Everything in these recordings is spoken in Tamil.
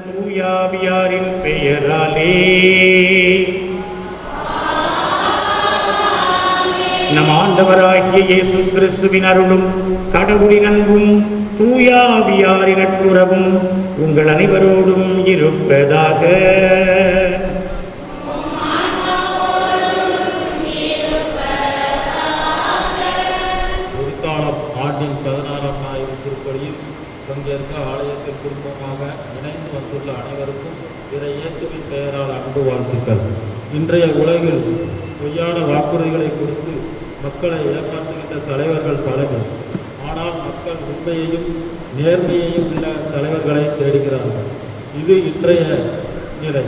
தூயாவியாரின் பெயராலே நம் ஆண்டவராகிய இயேசு கிறிஸ்துவின் அருளும் கடவுளின் அன்பும் தூயாவியாரின் நட்புறவும் உங்கள் அனைவரோடும் இருப்பதாக. ஆண்டின் 16ஆம் ஞாயிறு திருப்பலியில் பங்கேற்க ஆலயத்தின் குடும்பமாக இணைந்து வந்துள்ள அனைவருக்கும் இறை இயேசுவின் பெயரால் அன்பு வாழ்த்துக்கள். இன்றைய உலகில் பொய்யான வாக்குறுதிகளை கொடுத்து மக்களை ஏமாற்றுகின்ற தலைவர்கள் பலர். ஆனால் மக்கள் உண்மையையும் நேர்மையையும் உள்ள தலைவர்களை தேடுகிறார்கள். இது இன்றைய நிலை.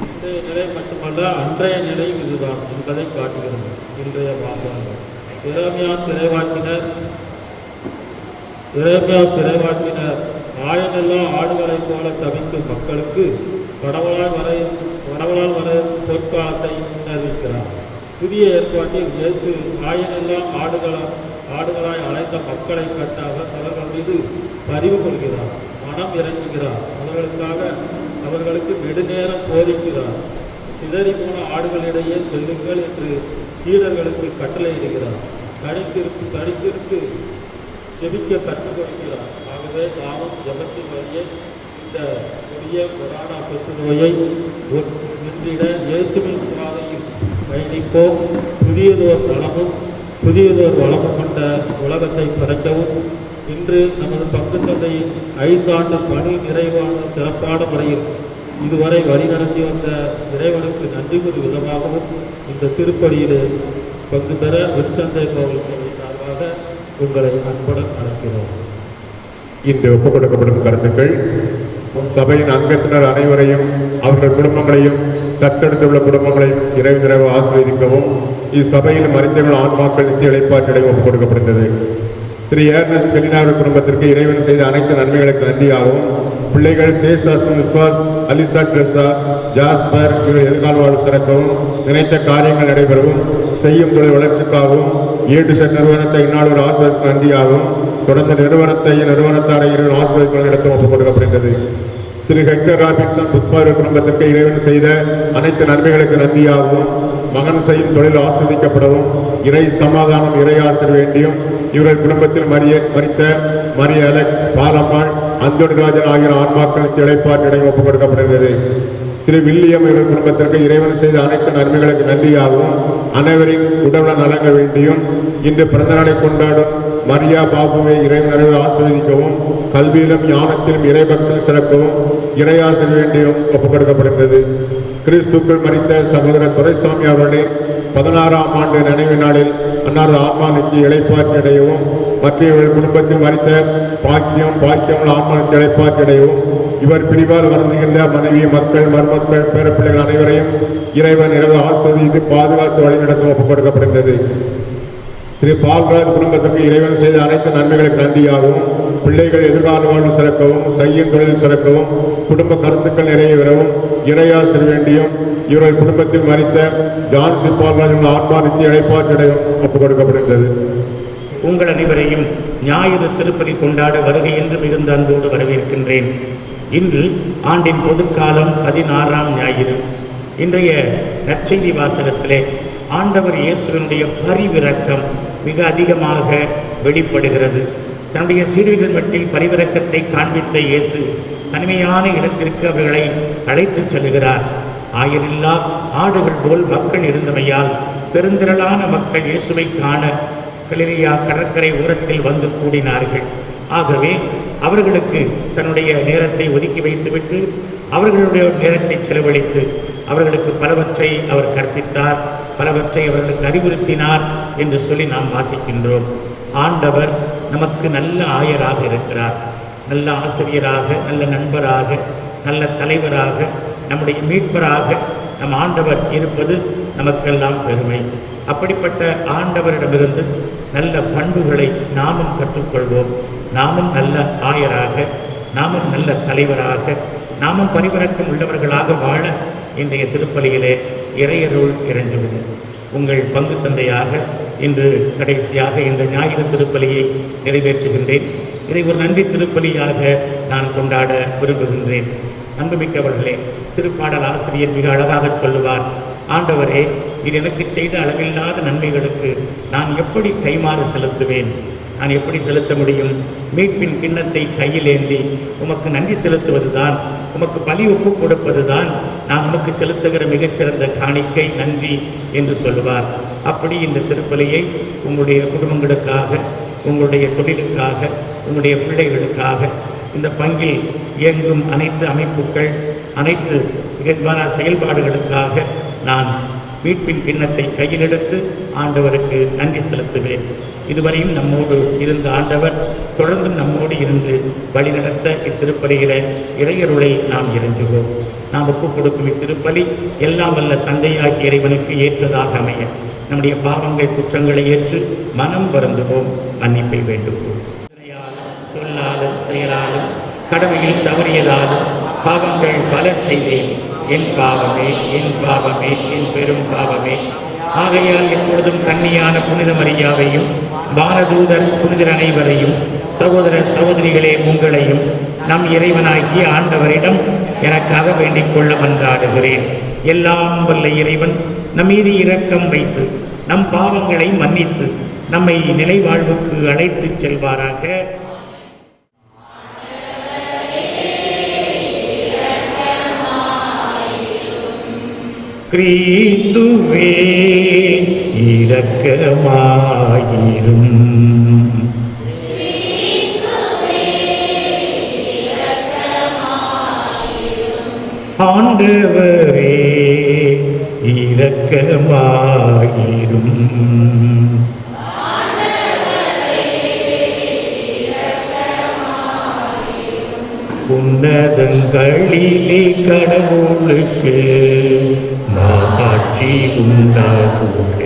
இன்றைய நிலை மட்டுமல்ல, அன்றைய நிலையும் இதுதான் என்பதை காட்டுகிறது இன்றைய வாசகங்கள். எரேமியா சிறைவாக்கினர் ஆயனெல்லாம் ஆடுகளைப் போல தவிக்கும் மக்களுக்கு கடவுளால் வர பொற்காலத்தை முன்னறிவிக்கிறார். புதிய ஏற்பாட்டில் இயேசு ஆயனெல்லாம் ஆடுகளாய் அழைத்த மக்களை கட்ட அவர்கள் மீது பரிவு கொள்கிறார், மனம் இறங்குகிறார், அவர்களுக்கு நெடுநேரம் போதிக்கிறார். சிதறி போன ஆடுகளிடையே செல்லுங்கள் என்று சீடர்களுக்கு கட்டளையிடுகிறார். தனித்திருக்கு ஜெபிக்க கற்றுக் கொடுக்கிறார். ஆகவே நாமும் ஜெபத்தின் வழியே இந்த புதிய கொரோனா தொற்று நோயை நின்றிட இயேசுவின் பாதையில் பயணிப்போம். புதியதோர் வளமும் கொண்ட உலகத்தை படைக்கவும் இன்று நமது பங்கு தந்தையின் 5 ஆண்டு பணி நிறைவான சிறப்பான முறையில் இதுவரை வழிநடத்தி வந்த இறைவனுக்கு நன்றி கூறும் விதமாகவும் இந்த திருப்பலியிலே பங்கு பெற விற்சந்தை கோவில் சபை சார்பாக உங்களை அன்புடன் அழைக்கிறோம். இன்று ஒப்புக் கொடுக்கப்படும் கருத்துக்கள் சபையின் அங்கத்தினர் அனைவரையும் அவர்கள் குடும்பங்களையும் தத்தெடுத்துள்ள குடும்பங்களையும் இறைவு ஆசீர்வதிக்கவும் இச்சபையில் மரித்தவர்கள் ஆன்மாக்கள் நித்திய இளைப்பாற்றிடையும் ஒப்புக் கொடுக்கப்படுகிறது. திரு ஏர்னஸ் கெலினார் குடும்பத்திற்கு இறைவன் செய்த அனைத்து நன்மைகளுக்கு நன்றியாகவும் பிள்ளைகள் சேசாஸ்தின் விஸ்வாஸ், அலிசா ட்ரெஸா, ஜாஸ்பர் இவர்கள் எதிர்கால வாழ்வு சிறக்கவும் நினைத்த காரியங்கள் நடைபெறவும் செய்யும் தொழில் வளர்ச்சிக்காகவும் ஏடுசெட் நிறுவனத்தை இந்நாள் ஆசிரியருக்கு நன்றியாகவும் தொடர்ந்து நிறுவனத்தாரை இறைவன் ஆசிரியர்கள் நடத்த ஒப்புக் கொடுக்கப்படுகிறது. திரு ஹெக்டர் ராபின்சன் புஷ்பாவின் குடும்பத்திற்கு இறைவன் செய்த அனைத்து நன்மைகளுக்கு நன்றியாகவும் மகன் செய்யும் தொழில் ஆஸ்வதிக்கப்படவும் இறை சமாதானம் இறையாசிர் வேண்டியும் இவர்கள் குடும்பத்தில் மரித்த மரிய அலெக்ஸ், பாலம்மாள், அந்தோணிராஜன் ஆகிய ஆன்மாக்களுக்கு இடைப்பாற்றிடையும் ஒப்புக் கொடுக்கப்படுகிறது. திரு வில்லியம் இவர்கள் குடும்பத்திற்கு இறைவன் செய்த அனைத்து நன்மைகளுக்கு நன்றியாகவும் அனைவரின் உடல்நல நலங்கள் வேண்டியும் இன்று பிறந்த நாளை கொண்டாடும் மரியா பாபுவை இறைவனரை ஆசீர்வதிக்கவும் கல்வியிலும் ஞானத்திலும் இறைபக்தியில் சிறக்கவும் இறையாசிர் வேண்டியும் ஒப்புக் கொடுக்கப்படுகிறது. கிறிஸ்துக்குள் மரித்த சகோதரர் துரைசாமி அவர்களின் 16ஆம் ஆண்டு நினைவு நாளில் அன்னாரது ஆன்மா நித்திய இளைப்பாற்றிடையவும் மற்றவர்கள் குடும்பத்தில் மரித்த பாக்கியம் ஆன்மா நித்திய இளைப்பாற்றிடையவும் இவர் பிரிவால் வருந்துகின்ற மனைவி, மக்கள், மருமக்கள், பேரப்பிள்ளைகள் அனைவரையும் இறைவன் இரவு ஆஸ்வதித்து பாதுகாத்து வழிநடத்த ஒப்புக் கொடுக்கப்படுகிறது. திரு பால்ராஜ் குடும்பத்திற்கு இறைவன் செய்த அனைத்து நன்மைகளுக்கு நன்றியாகவும் பிள்ளைகள் எதிர்கால வாழ்வு சிறக்கவும் செய்யும் தொழில் சிறக்கவும் குடும்ப கருத்துக்கள் நிறைவேறவும் இறையாசிர் வேண்டியும் இவர்கள் குடும்பத்தில் மரித்த ஜான்சி பால்ராஜ் ஆன்மா நித்திய இளைப்பாற்றிடையும் ஒப்புக் கொடுக்கப்படுகிறது. உங்கள் அனைவரையும் ஞாயிறு திருப்பலி கொண்டாட வருகை என்று மிகுந்த அன்போடு வரவேற்கின்றேன். இன்று ஆண்டின் பொதுக்காலம் 16ஆம் ஞாயிறு. இன்றைய நற்செய்தி வாசகத்திலே ஆண்டவர் இயேசுவினுடைய பரிவிரக்கம் மிக அதிகமாக வெளிப்படுகிறது. தன்னுடைய சீடர்கள் மட்டில் பரிவிரக்கத்தை காண்பித்த இயேசு தனிமையான இடத்திற்கு அவர்களை அழைத்துச் செல்கிறார். ஆயரில்லா ஆடுகள் போல் மக்கள் இருந்தமையால் பெருந்திரளான மக்கள் இயேசுவை காண கலிலியா கடற்கரை ஓரத்தில் வந்து கூடினார்கள். ஆகவே அவர்களுக்கு தன்னுடைய நேரத்தை ஒதுக்கி வைத்துவிட்டு அவர்களுடைய நேரத்தை செலவழித்து அவர்களுக்கு பலவற்றை அவர் கற்பித்தார், பலவற்றை அவர்களுக்கு அறிவுறுத்தினார் என்று சொல்லி நாம் வாசிக்கின்றோம். ஆண்டவர் நமக்கு நல்ல ஆயராக இருக்கிறார், நல்ல ஆசிரியராக, நல்ல நண்பராக, நல்ல தலைவராக, நம்முடைய மீட்பராக நம் ஆண்டவர் இருப்பது நமக்கெல்லாம் பெருமை. அப்படிப்பட்ட ஆண்டவரிடமிருந்து நல்ல பண்புகளை நாமும் கற்றுக்கொள்வோம். நாமும் நல்ல ஆயராக, நாமும் நல்ல தலைவராக, நாமும் பரிவரக்கம் உள்ளவர்களாக வாழ இன்றைய திருப்பலியிலே இறையருள் இறைஞ்சுவது. உங்கள் பங்கு தந்தையாக இன்று கடைசியாக இந்த ஞாயிறு திருப்பலியை நிறைவேற்றுகின்றேன். இதை ஒரு நன்றி திருப்பலியாக நான் கொண்டாட விரும்புகின்றேன். அன்புமிக்கவர்களே, திருப்பாடல் ஆசிரியர் மிக அழகாக சொல்லுவார், ஆண்டவரே, இது எனக்கு செய்த அளவில்லாத நன்மைகளுக்கு நான் எப்படி கைமாறு செலுத்துவேன்? நான் எப்படி செலுத்த முடியும்? மீட்பின் கிண்ணத்தை கையில் ஏந்தி உமக்கு நன்றி செலுத்துவதுதான், உமக்கு பலி ஒப்பு கொடுப்பதுதான் நான் உமக்கு செலுத்துகிற மிகச்சிறந்த காணிக்கை, நன்றி என்று சொல்லுவார். அப்படி இந்த திருப்பலியை உங்களுடைய குடும்பங்களுக்காக, உங்களுடைய தொழிலுக்காக, உங்களுடைய பிள்ளைகளுக்காக, இந்த பங்கில் இயங்கும் அனைத்து அமைப்புகள், அனைத்து செயல்பாடுகளுக்காக நான் மீட்பின் கிண்ணத்தை கையில் எடுத்து ஆண்டவருக்கு நன்றி செலுத்துவேன். இதுவரையும் நம்மோடு இருந்த ஆண்டவர் தொடர்ந்து நம்மோடு இருந்து வழிநடத்த இத்திருப்பலியில இறையருளை நாம் இறைஞ்சுவோம். நாம் ஒப்புக் கொடுக்கும் இத்திருப்பலி எல்லாம் வல்ல தந்தையாகிய இறைவனுக்கு ஏற்றதாக அமைய நம்முடைய பாவங்கள் குற்றங்களை ஏற்று மனம் வருந்துவோம், மன்னிப்பை வேண்டுவோம். சொல்லாலும் செயலாலும் கடமையில் தவறியதாலும் பாவங்கள் பல செய்தேன். என் பாவமே, என் பாவமே, என் பெரும் பாவமே. ஆகையால் எப்பொழுதும் கன்னியான புனித மரியாவையும் வானதூதர் புனிதர் அனைவரையும் சகோதர சகோதரிகளே உங்களையும் நம் இறைவனாகிய ஆண்டவரிடம் எனக்காக வேண்டிக் கொள்ள மன்றாடுகிறேன். எல்லாம் வல்ல இறைவன் நம் மீது இரக்கம் வைத்து நம் பாவங்களை மன்னித்து நம்மை நிலை வாழ்வுக்கு அழைத்துச் செல்வாராக. கிறிஸ்துவே இரக்கமாயிரும். ஆண்டவரே இரக்கமாயிரும். உன்னதங்களிலே கடவுளுக்கு மாட்சி உண்டாகுக.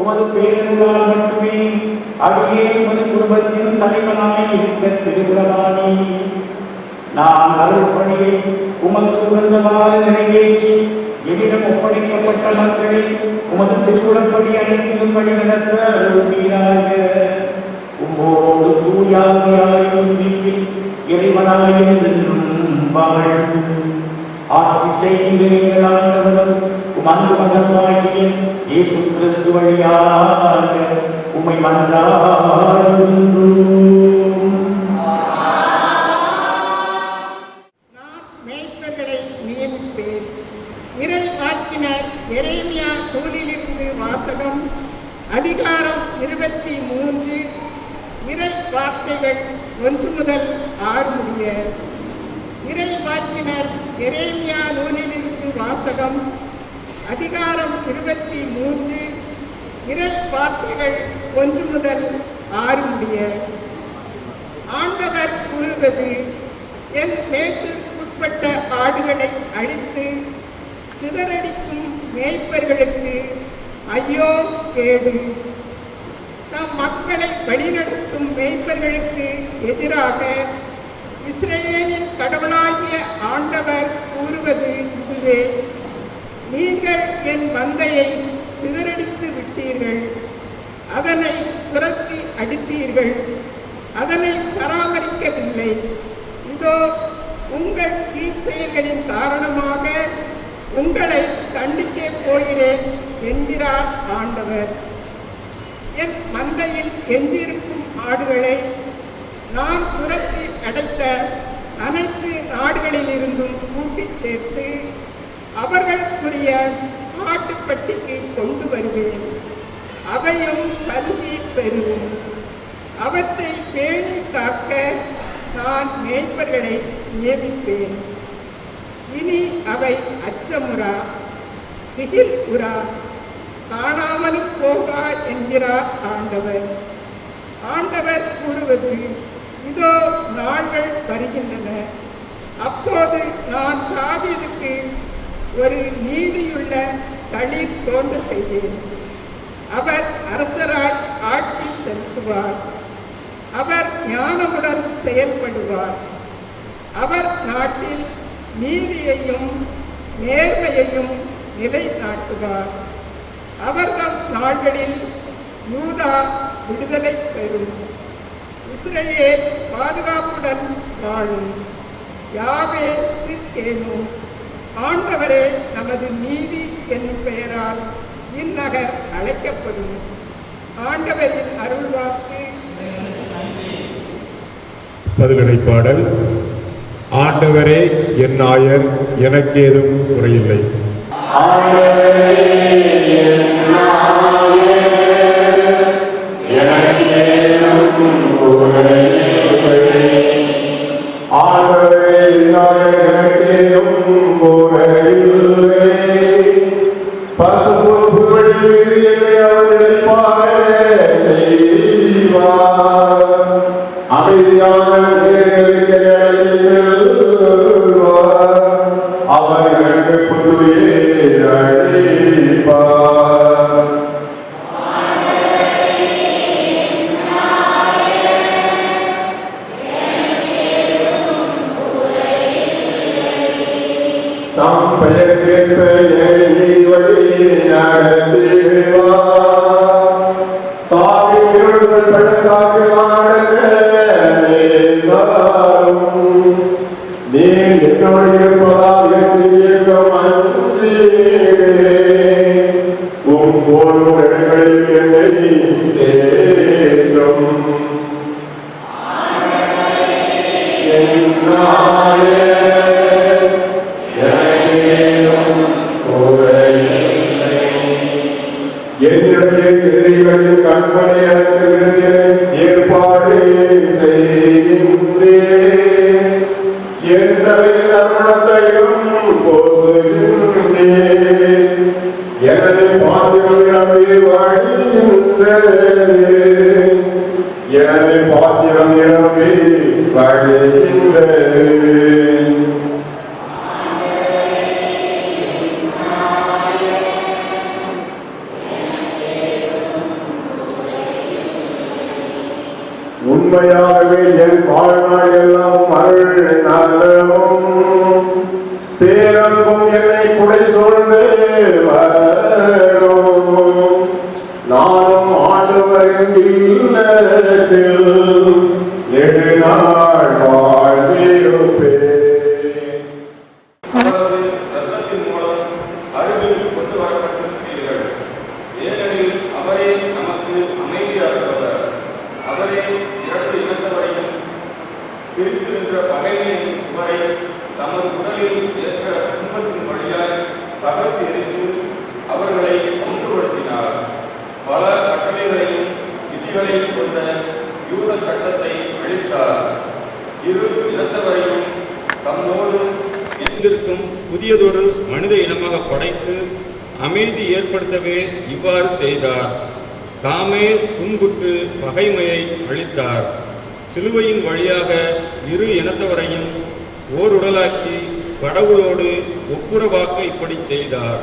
உமது பேரருளால் மட்டுமே அடியே உமது குடும்பத்தின் தலைவனாய் இருக்க திருவிழமானி நான் அருள் பணியை உமக்கு உகந்தவாறு நிறைவேற்றி என்னிடம் ஒப்படைக்கப்பட்ட மக்களை உமது திருக்குறப்படி அனைத்திலும் வழி நடத்த அருள்வீராக. உம்மோடு தூயாவியாரின் ஒன்றிப்பில் இறைவனாய் என்றென்றும் வாழ்ந்து ஆட்சி செய்கின்ற எங்கள் ஆண்டவரும் உம் அன்பு மகனுமாகிய இயேசு கிறிஸ்து வழியாக உம்மை மன்றாடுகின்றோம். நான் மேய்ப்பர்களை நியமிப்பேன். இறை வாக்கினர் எரேமியா நூலிலிருந்து வாசகம். அதிகாரம் 23. இறை வார்த்தைகள் 1 முதல் 6 முடிய. இறை வாக்கினர் எரேமியா நூலிலிருந்து வாசகம். அதிகாரம் 23. இறை வார்த்தைகள் 1 முதல் 6 முடிய. ஆண்டவர் கூறுவது, என் மேய்ச்சலுக்குட்பட்ட ஆடுகளை அழித்து சிதறடிக்கும் மேய்ப்பர்களுக்கு ஐயோ கேடு. தம் மக்களை வழிநடத்தும் மேய்ப்பர்களுக்கு எதிராக இஸ்ரவேலின் கடவுளாகிய ஆண்டவர் கூறுவது இதுவே: நீங்கள் என் மந்தையை சிதறடித்து விட்டீர்கள், அதனை துரத்தி அடித்தீர்கள், அதனை பராமரிக்கவில்லை. இதோ உங்கள் தீச்செயல்களின் காரணமாக உங்களை தண்டிக்கப் போகிறேன் என்கிறார் ஆண்டவர். என் மந்தையில் எஞ்சிருக்கும் ஆடுகளை நான் துரத்தி அடைத்த அனைத்து நாடுகளிலிருந்தும் கூட்டிச் சேர்த்து அவர்களுக்குரிய ஆட்டுப்பட்டிக்கு கொண்டு வருவேன். அவையும் கல்வி பெறும். அவற்றை பேணி காக்க நான் மேய்ப்பர்களை நியமிப்பேன். இனி அவை அச்சமுறா, திகில் உறா, காணாமலும் போகா என்கிறார் ஆண்டவர். ஆண்டவர் கூறுவது: இதோ நாள்கள் வருகின்றன, அப்போது நான் தாவீதுக்கு ஒரு நீதியுள்ள தளிர் தோன்ற செய்வேன். அவர் அரசராய் ஆட்சி செலுத்துவார். அவர் ஞானமுடன் செயல்படுவார். அவர் நாட்டில் நீதியையும் நேர்மையையும் நிலைநாட்டுவார். அவர்தம் நாள்களில் யூதா விடுதலை பெறும். இஸ்ரவேல் பாதுகாப்புடன் வாழும். யாவே சிற்கேனும். ஆண்டவரே நமது நீதி என்னும் பெயரால் இந்நகர் அழைக்கப்படும். ஆண்டவரின் அருள்வாக்கு. பதிலுரை பாடல். ஆண்டவரே என் நாயர், எனக்கு ஏதும் குறையில்லை. என்னுடைய எதிரிகளின் கண்மணி எனக்கு ஏற்பாடு செய்கின்றேன். என் தலையில் அருணத்தையும் போசுகின்றேன். எனது பாத்திரம் நிரம்பி வழிகின்றது. எனது பாத்திரம் நிரம்பி வழிகின்றது. உண்மையாகவே என் வாழ்நாள் எல்லாம் அருள் நலமும் பேரன்பும் என்னை குடை சூழ்ந்து வரும். நானும் ஆண்டவரின் இல்லத்தில் நெடுநாள் வாழ்ந்திருப்பேன். புதியதொரு மனித இனமாக படைத்து அமைதி ஏற்படுத்தவே இவ்வாறு செய்தார். தாமே துன்புற்று பகைமையை அழித்தார். சிலுவையின் வழியாக இரு இனத்தவரையும் ஓருடலாக்கி கடவுளோடு ஒப்புரவாக்க இப்படி செய்தார்.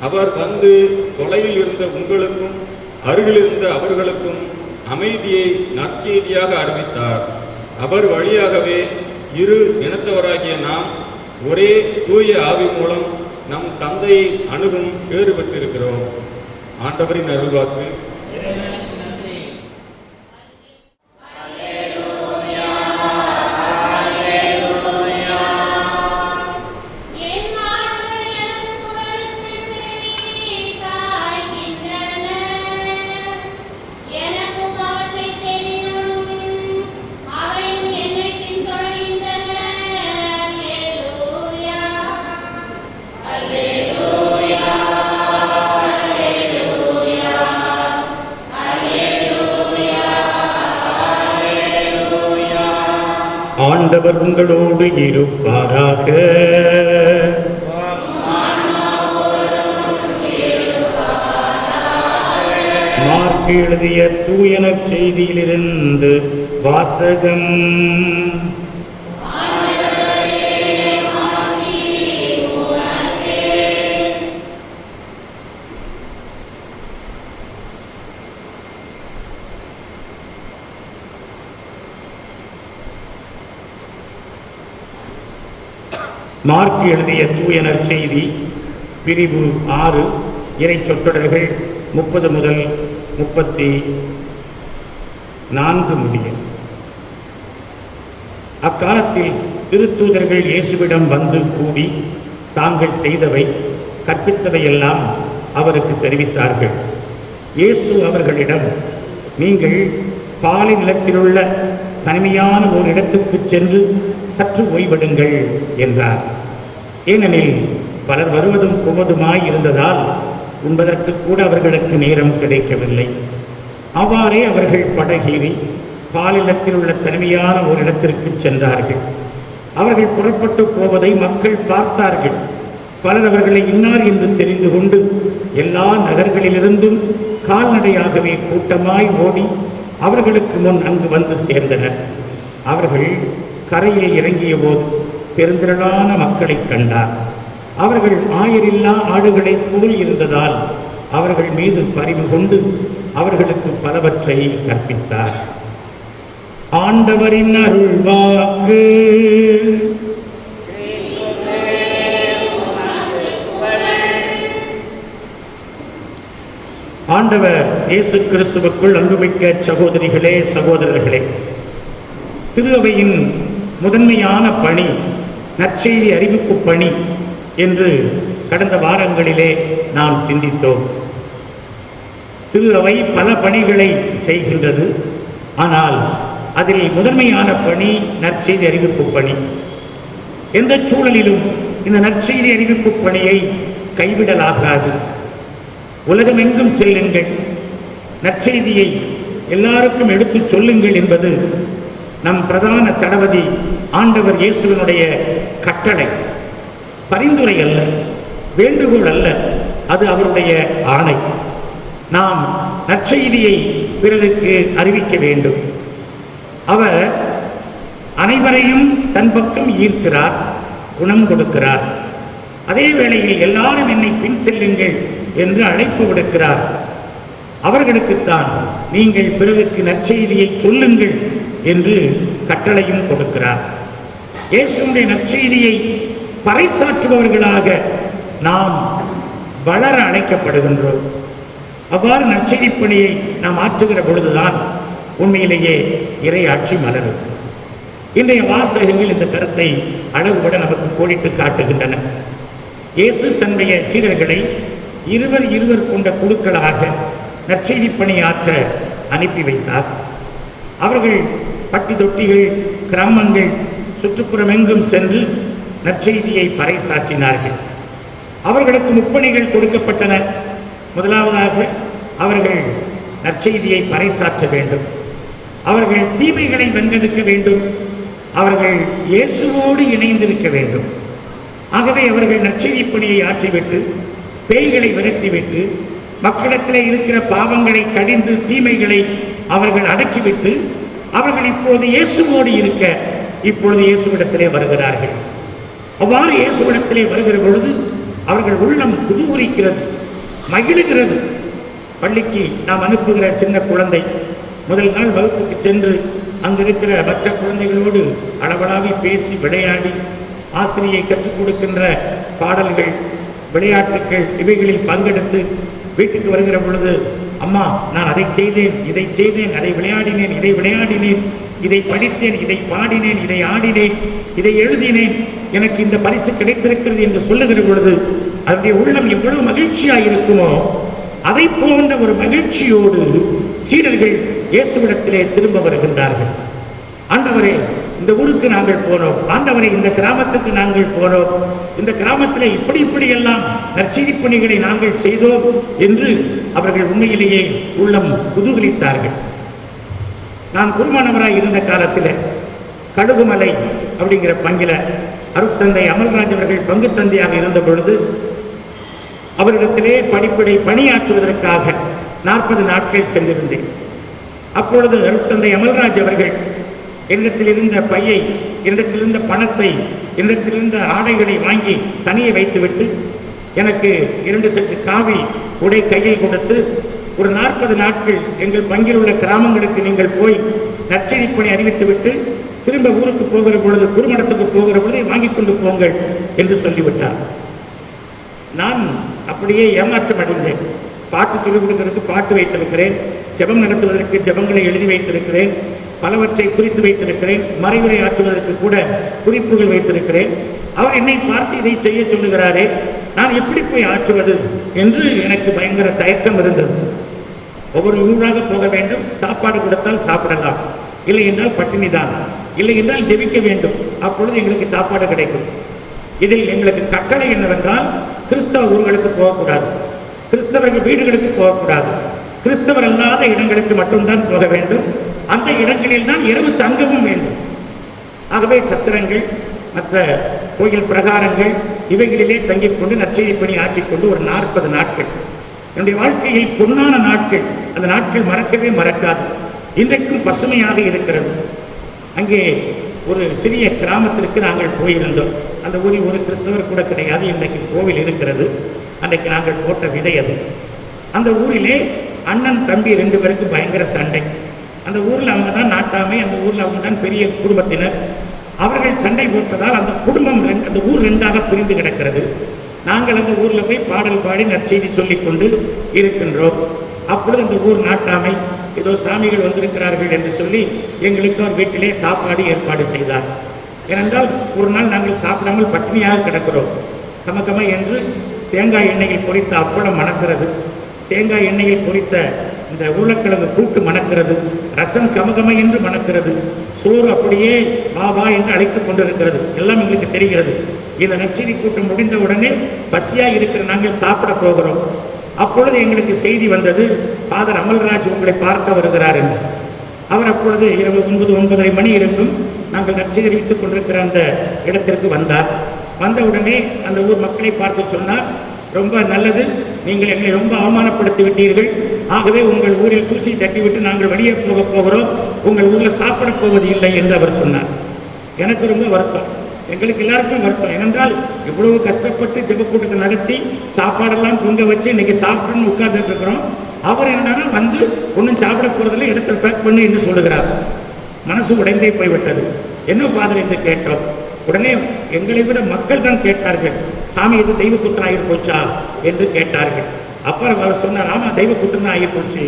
அவர் வந்து தொலைவில் இருந்த உங்களுக்கும் அருகில் இருந்த அவர்களுக்கும் அமைதியை நற்செய்தியாக அறிவித்தார். அவர் வழியாகவே இரு இனத்தவராகிய நாம் ஒரே தூய ஆவி மூலம் நம் தந்தையை அணுகும் பேறு பெற்றிருக்கிறோம். ஆண்டவரின் அருள்வாக்கு. ஆண்டவர் உங்களோடு இருப்பாராக. மார்க்கு எழுதிய தூய நற்செய்தியிலிருந்து வாசகம். மார்க்கு எழுதிய தூய நற்செய்தி பிரிவு 6 இறை சொற்றொடர்கள் 30 முதல் 34 முடிய. அக்காலத்தில் திருத்தூதர்கள் இயேசுவிடம் வந்து கூடி தாங்கள் செய்தவை கற்பித்தவையெல்லாம் அவருக்கு தெரிவித்தார்கள். இயேசு அவர்களிடம், நீங்கள் பாலை நிலத்திலுள்ள தனிமையான ஒரு இடத்துக்கு சென்று சற்று ஓய்வெடுங்கள் என்றார். ஏனெனில் பலர் வருவதும் போவதுமாய் இருந்ததால் உண்பதற்கு கூட அவர்களுக்கு நேரம் கிடைக்கவில்லை. அவ்வாறே அவர்கள் படகேறி பாலினத்தில் உள்ள தனிமையான ஒரு இடத்திற்கு சென்றார்கள். அவர்கள் புறப்பட்டு போவதை மக்கள் பார்த்தார்கள். பலர் அவர்களை இன்னார் என்று தெரிந்து கொண்டு எல்லா நகர்களிலிருந்தும் கால்நடையாகவே கூட்டமாய் ஓடி அவர்களுக்கு முன் அங்கு வந்து சேர்ந்தனர். அவர்கள் கரையில் இறங்கிய போது பெருந்திரளான மக்களை கண்டார். அவர்கள் ஆயரில்லா ஆடுகளைப் போல் இருந்ததால் அவர்கள் மீது பரிவு கொண்டு அவர்களுக்கு பலவற்றை கற்பித்தார். ஆண்டவரின் அருள்வாக்கு. ஆண்டவர் இயேசு கிறிஸ்துவுக்குள் அன்புமிக்க சகோதரிகளே, சகோதரர்களே, திரு அவையின் முதன்மையான பணி நற்செய்தி அறிவிப்பு பணி என்று கடந்த வாரங்களிலே நாம் சிந்தித்தோம். திரு அவை பல பணிகளை செய்கின்றது. ஆனால் அதில் முதன்மையான பணி நற்செய்தி அறிவிப்பு பணி. எந்த சூழலிலும் இந்த நற்செய்தி அறிவிப்பு பணியை கைவிடலாகாது. உலகமெங்கும் செல்லுங்கள், நற்செய்தியை எல்லாருக்கும் எடுத்துச் சொல்லுங்கள் என்பது நம் பிரதான தளபதி ஆண்டவர் இயேசுவினுடைய கட்டளை. பரிந்துரை அல்ல, வேண்டுகோள் அல்ல, அது அவருடைய ஆணை. நாம் நற்செய்தியை பிறருக்கு அறிவிக்க வேண்டும். அவர் அனைவரையும் தன் பக்கம் ஈர்க்கிறார், குணம் கொடுக்கிறார். அதே வேளையில் எல்லாரும் என்னை பின் செல்லுங்கள் என்று அழைப்பு விடுக்கிறார். அவர்களுக்குத்தான் நீங்கள் பிறருக்கு நற்செய்தியை சொல்லுங்கள் என்று கட்டளையும் கொடுக்கிறார். இயேசுவின் நற்செய்தியை பறைசாற்றுபவர்களாக நாம் வளர அழைக்கப்படுகின்றோம். அவ்வாறு நற்செய்தி பணியை நாம் ஆற்றுகிற பொழுதுதான் உண்மையிலேயே இறை ஆட்சி மலரும். இன்றைய வாசகங்கள் இந்த கருத்தை அழகுபட நமக்கு கோடிட்டு காட்டுகின்றன. இயேசு தன்னுடைய சீடர்களை இருவர் கொண்ட குழுக்களாக நற்செய்தி பணியாற்ற அனுப்பி வைத்தார். அவர்கள் பட்டி தொட்டிகள், கிராமங்கள், சுற்றுப்புறமெங்கும் சென்று நற்செய்தியை பறைசாற்றினார்கள். அவர்களுக்கு முப்பணிகள் கொடுக்கப்பட்டன. முதலாவதாக அவர்கள் நற்செய்தியை பறைசாற்ற வேண்டும். அவர்கள் தீமைகளை வென்றெடுக்க வேண்டும். அவர்கள் இயேசுவோடு இணைந்திருக்க வேண்டும். ஆகவே அவர்கள் நற்செய்தி பணியை ஆற்றிவிட்டு பேய்களை விரட்டிவிட்டு மக்களிடத்திலே இருக்கிற பாவங்களை கடிந்து தீமைகளை அவர்கள் அடக்கிவிட்டு அவர்கள் இப்போது இயேசுவோடு இருக்க இப்பொழுது இயேசுவிடத்திலே வருகிறார்கள். அவ்வாறு இயேசுவிடத்திலே வருகிற பொழுது அவர்கள் உள்ளம் குதூகலிக்கிறது. மகிழுகிறது. பள்ளிக்கு நாம் அனுப்புகிற சின்ன குழந்தை முதல் நாள் வகுப்புக்கு சென்று அங்கிருக்கிற மற்ற குழந்தைகளோடு அளவலாவி பேசி விளையாடி ஆசிரியை கற்றுக் கொடுக்கின்ற பாடல்கள், விளையாட்டுக்கள் இவைகளில் பங்கெடுத்து வீட்டுக்கு வருகிற பொழுது, அம்மா நான் அதை செய்தேன், இதை செய்தேன், அதை விளையாடினேன், இதை விளையாடினேன், இதை படித்தேன், இதை பாடினேன், இதை ஆடினேன், இதை எழுதினேன், எனக்கு இந்த பரிசு கிடைத்திருக்கிறது என்று சொல்லுகிற பொழுது அதனுடைய உள்ளம் எவ்வளவு மகிழ்ச்சியாக இருக்குமோ அதை போன்ற ஒரு மகிழ்ச்சியோடு சீடர்கள் இயேசுவிடத்திலே திரும்ப வருகின்றார்கள். ஆண்டவரே, இந்த ஊருக்கு நாங்கள் போனோம், ஆண்டவரே இந்த கிராமத்துக்கு நாங்கள் போனோம், இந்த கிராமத்திலே இப்படி இப்படி எல்லாம் நற்செய்தி பணிகளை நாங்கள் செய்தோம் என்று அவர்கள் உண்மையிலேயே உள்ளம் குதூகலித்தார்கள். நான் குருமானவராய் இருந்த காலத்தில் கழுகுமலை அப்படிங்கிற பங்கில அருட்தந்தை அமல்ராஜ் அவர்கள் பங்கு தந்தையாக இருந்த பொழுது அவரிடத்திலே படிப்படை பணியாற்றுவதற்காக 40 நாட்கள் சென்றிருந்தேன். அப்பொழுது அருட்தந்தை அமல்ராஜ் அவர்கள் என்னிடத்தில் இருந்த பையை, என்னிடத்தில் இருந்த பணத்தை, என்னிடத்தில் இருந்த ஆடைகளை வாங்கி தனியே வைத்துவிட்டு எனக்கு 2 செட்டு காவி உடை கையில் கொடுத்து, ஒரு 40 நாட்கள் எங்கள் பங்கில் உள்ள கிராமங்களுக்கு நீங்கள் போய் நற்செய்தி பணி அறிவித்துவிட்டு திரும்ப ஊருக்கு போகிற பொழுது, குருமடத்துக்கு போகிற பொழுது வாங்கி கொண்டு போங்கள் என்று சொல்லிவிட்டார். நான் அப்படியே ஏமாற்றம் அடைந்தேன். பாட்டு சொல்லிக் கொடுக்கிறதுக்கு பாட்டு வைத்திருக்கிறேன், ஜெபம் நடத்துவதற்கு ஜெபங்களை எழுதி வைத்திருக்கிறேன், பலவற்றை குறித்து வைத்திருக்கிறேன், மறைவுரை ஆற்றுவதற்கு கூட குறிப்புகள் வைத்திருக்கிறேன். அவர் என்னை பார்த்து இதை செய்ய சொல்லுகிறாரே, நான் எப்படி போய் ஆற்றுவது என்று எனக்கு பயங்கர தயக்கம் இருந்தது. ஒவ்வொரு ஊராக போக வேண்டும், சாப்பாடு கொடுத்தால் சாப்பிடலாம், இல்லை என்றால் பட்டினி தான், இல்லை என்றால் ஜெபிக்க வேண்டும், அப்பொழுது எங்களுக்கு சாப்பாடு கிடைக்கும். இதில் எங்களுக்கு கட்டளை என்னவென்றால், கிறிஸ்தவ ஊர்களுக்கு போகக்கூடாது, கிறிஸ்தவர்கள் வீடுகளுக்கு போகக்கூடாது, கிறிஸ்தவர் அல்லாத இடங்களுக்கு மட்டும்தான் போக வேண்டும், அந்த இடங்களில் தான் இரவு தங்கவும் வேண்டும். ஆகவே சத்திரங்கள், மற்ற கோயில் பிரகாரங்கள் இவைகளிலே தங்கிக் கொண்டு நற்செய்தி பணி ஆற்றிக்கொண்டு ஒரு 40 நாட்கள் என்னுடைய வாழ்க்கையில் பொன்னான நாட்கள். அந்த நாட்கள் மறக்கவே மறக்காது, இன்றைக்கும் பசுமையாக இருக்கிறது. அங்கே ஒரு சிறிய கிராமத்திற்கு நாங்கள் போயிருந்தோம். அந்த ஊரில் ஒரு கிறிஸ்தவர் கூட கிடையாது, இன்றைக்கு கோவில் இருக்கிறது. அன்றைக்கு நாங்கள் போட்ட விதை அது. அந்த ஊரிலே அண்ணன் தம்பி 2 பேருக்கு பயங்கர சண்டை. அந்த ஊரில் அவங்க தான் நாட்டாமை, அந்த ஊரில் அவங்க தான் பெரிய குடும்பத்தினர். அவர்கள் சண்டை போட்டதால் அந்த குடும்பம் அந்த ஊர் 2ஆக பிரிந்து கிடக்கிறது. நாங்கள் அந்த ஊரில் போய் பாடல் பாடி நற்செய்தி சொல்லிக் கொண்டு இருக்கின்றோம். அப்பொழுது அந்த ஊர் நாட்டாமை ஏதோ சாமிகள் வந்திருக்கிறார்கள் என்று சொல்லி எங்களுக்கு அவர் வீட்டிலே சாப்பாடு ஏற்பாடு செய்தார். ஏனென்றால் ஒரு நாள் நாங்கள் சாப்பிடாமல் பட்டினியாக கிடக்கிறோம். கமகம என்று தேங்காய் எண்ணெயில் பொரித்த அப்பளம் மணக்கிறது, தேங்காய் எண்ணெயில் பொரித்த இந்த உருளைக்கிழங்கு கூட்டு மணக்கிறது, ரசம் கமகம என்று மணக்கிறது, சோறு அப்படியே வா என்று அழைத்துக் கொண்டிருக்கிறது. எல்லாம் எங்களுக்கு தெரிகிறது. இந்த நற்செய்தி கூட்டம் முடிந்த உடனே பசியாக இருக்கிற நாங்கள் சாப்பிட போகிறோம். அப்பொழுது எங்களுக்கு செய்தி வந்தது, ஃபாதர் அமல்ராஜ் உங்களை பார்க்க வருகிறார் என்று. அவர் அப்பொழுது இரவு 9-9:30 மணி இருக்கும். நாங்கள் நற்செய்தி அறிவித்துக் கொண்டிருக்கிற அந்த இடத்திற்கு வந்தார். வந்த உடனே அந்த ஊர் மக்களை பார்த்து சொன்னார், ரொம்ப நல்லது, நீங்கள் எங்களை ரொம்ப அவமானப்படுத்தி விட்டீர்கள், ஆகவே உங்கள் ஊரில் தூசி தட்டிவிட்டு நாங்கள் வெளியே போகிறோம், உங்கள் ஊரில் சாப்பிட போவது இல்லை என்று அவர் சொன்னார். எனக்கு ரொம்ப வருத்தம், எங்களுக்கு எல்லாருக்கும் வருத்தம். ஏனென்றால் இவ்வளவு கஷ்டப்பட்டு ஜெபக்கூட்டத்தை நடத்தி சாப்பாடெல்லாம் பொங்க வச்சு இன்னைக்கு சாப்பிட்டுன்னு உட்கார்ந்துட்டு இருக்கிறோம். அவர் என்னன்னா வந்து ஒன்றும் சாப்பிட போறதில்லை, இடத்தை பேக் பண்ணு என்று சொல்லுகிறார். மனசு உடைந்தே போய்விட்டது. என்ன ஃபாதர் என்று கேட்டோம். உடனே எங்களை விட மக்கள் தான் கேட்டார்கள், சாமி இது தெய்வ புத்திரன் ஆகி போச்சா என்று கேட்டார்கள். அப்புறம் அவர் சொன்னார், ஆமா தெய்வ புத்திரன் ஆகி போச்சு,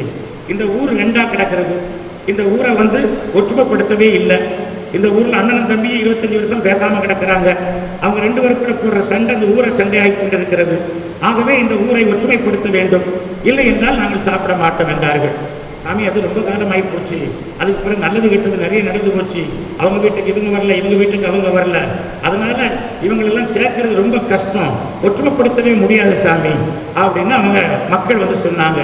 இந்த ஊர் 2ஆ கிடக்கிறது, இந்த ஊரை வந்து ஒற்றுமைப்படுத்தவே இல்லை, இந்த ஊர்ல அண்ணனும் தம்பி 25 வருஷம் பேசாம கிடக்கிறாங்க, அவங்க 2 பேருக்குள்ள போடுற சண்டை அந்த ஊரை சண்டையாகி கொண்டிருக்கிறது, ஆகவே இந்த ஊரை ஒற்றுமைப்படுத்த வேண்டும், இல்லை என்றால் நாங்கள் சாப்பிட மாட்டோம் என்றார்கள். சாமி அது ரொம்ப காலம் ஆகி போச்சு, அதுக்கு பிறகு நல்லது கெட்டது நிறைய நடந்து போச்சு, அவங்க வீட்டுக்கு இவங்க வரல, இவங்க வீட்டுக்கு அவங்க வரல, அதனால இவங்களெல்லாம் சேர்க்கறது ரொம்ப கஷ்டம், ஒற்றுமைப்படுத்தவே முடியாது சாமி அப்படின்னு அவங்க மக்கள் வந்து சொன்னாங்க.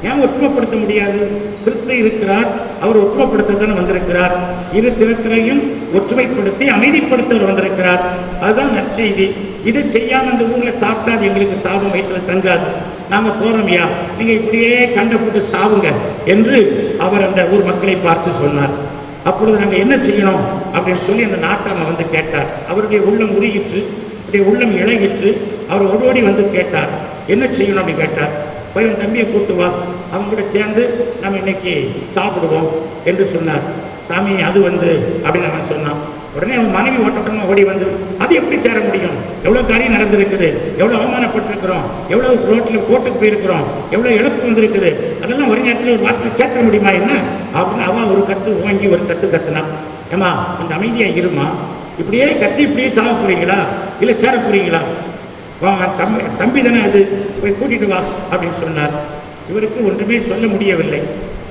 ஏன் ஒற்றுமைப்படுத்த முடியாது? கிறிஸ்து இருக்கிறார், அவர் ஒற்றுமைப்படுத்த தானே வந்திருக்கிறார், இரு தினத்திலையும் ஒற்றுமைப்படுத்தி அமைதிப்படுத்த வந்திருக்கிறார், அதுதான் நற்செய்தி. இதை செய்யாம அந்த ஊர்ல சாப்பிட்டா எங்களுக்கு சாபம் வயிற்றுல தங்காது, நாங்க போறோம்யா, நீங்க இப்படியே சண்டை போட்டு சாவுங்க என்று அவர் அந்த ஊர் மக்களை பார்த்து சொன்னார். அப்பொழுது நாங்க என்ன செய்யணும் அப்படின்னு சொல்லி அந்த நாட்டாம வந்து கேட்டார். அவருடைய உள்ளம் உருகிற்று, அவருடைய உள்ளம் இழகிற்று. அவர் ஓடோடி வந்து கேட்டார், என்ன செய்யணும் அப்படின்னு கேட்டார். போய் உன் தம்பியை கூட்டு வா, அவங்க கூட சேர்ந்து நம்ம இன்னைக்கு சாப்பிடுவோம் என்று சொன்னார். சாமி அது அப்படின்னு அவன் சொன்னான். உடனே அவன் மனைவி ஓட்டப்பட்டமா ஓடி வந்து, அது எப்படி சேர முடியும்? எவ்வளோ காரியம் நடந்திருக்குது, எவ்வளோ அவமானப்பட்டிருக்கிறோம், எவ்வளோ ரோட்டில் கோட்டுக்கு போயிருக்கிறோம், எவ்வளோ இழப்பு வந்திருக்குது, அதெல்லாம் ஒரு நேரத்தில் ஒரு வார்த்தையில் சேர்த்த முடியுமா என்ன அப்படின்னு அவன் ஒரு கத்து வாங்கி ஒரு கத்து கத்துனான். ஏமா அந்த அமைதியா இருமா, இப்படியே கத்தி இப்படியே சாக போறீங்களா இல்லை சேர போறீங்களா? தம்பி தானே அது, போய் கூட்டிட்டு வா அப்படின்னு சொன்னார். இவருக்கு ஒன்றுமே சொல்ல முடியவில்லை.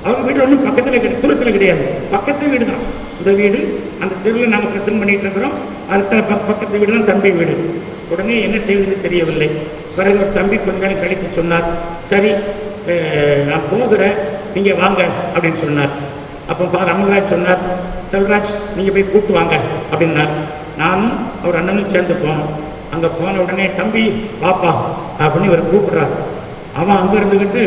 அவங்க வீடு ஒன்றும் பக்கத்தில் தூரத்தில் கிடையாது, பக்கத்து வீடு தான் இந்த வீடு. அந்த தெருவில் நாங்கள் பிரசங்கம் பண்ணிட்டு இருக்கிறோம், அடுத்த பக்கத்து வீடு தான் தம்பி வீடு. உடனே என்ன செய்வது தெரியவில்லை. பிறகு ஒரு தம்பி கொஞ்ச நேரம் கழித்து சொன்னார், சரி நான் போகிறேன், நீங்கள் வாங்க அப்படின்னு சொன்னார். அப்போ ஃபாதர் அமல்ராஜ் சொன்னார், செல்வராஜ் நீங்கள் போய் கூப்பிட்டு வாங்க அப்படின்னார். நானும் அவர் அண்ணனும் சேர்ந்து போனோம். அங்கே போன உடனே தம்பி பாப்பா அப்படின்னு இவர் கூப்பிடுறார். அவன் அங்கே இருந்துக்கிட்டு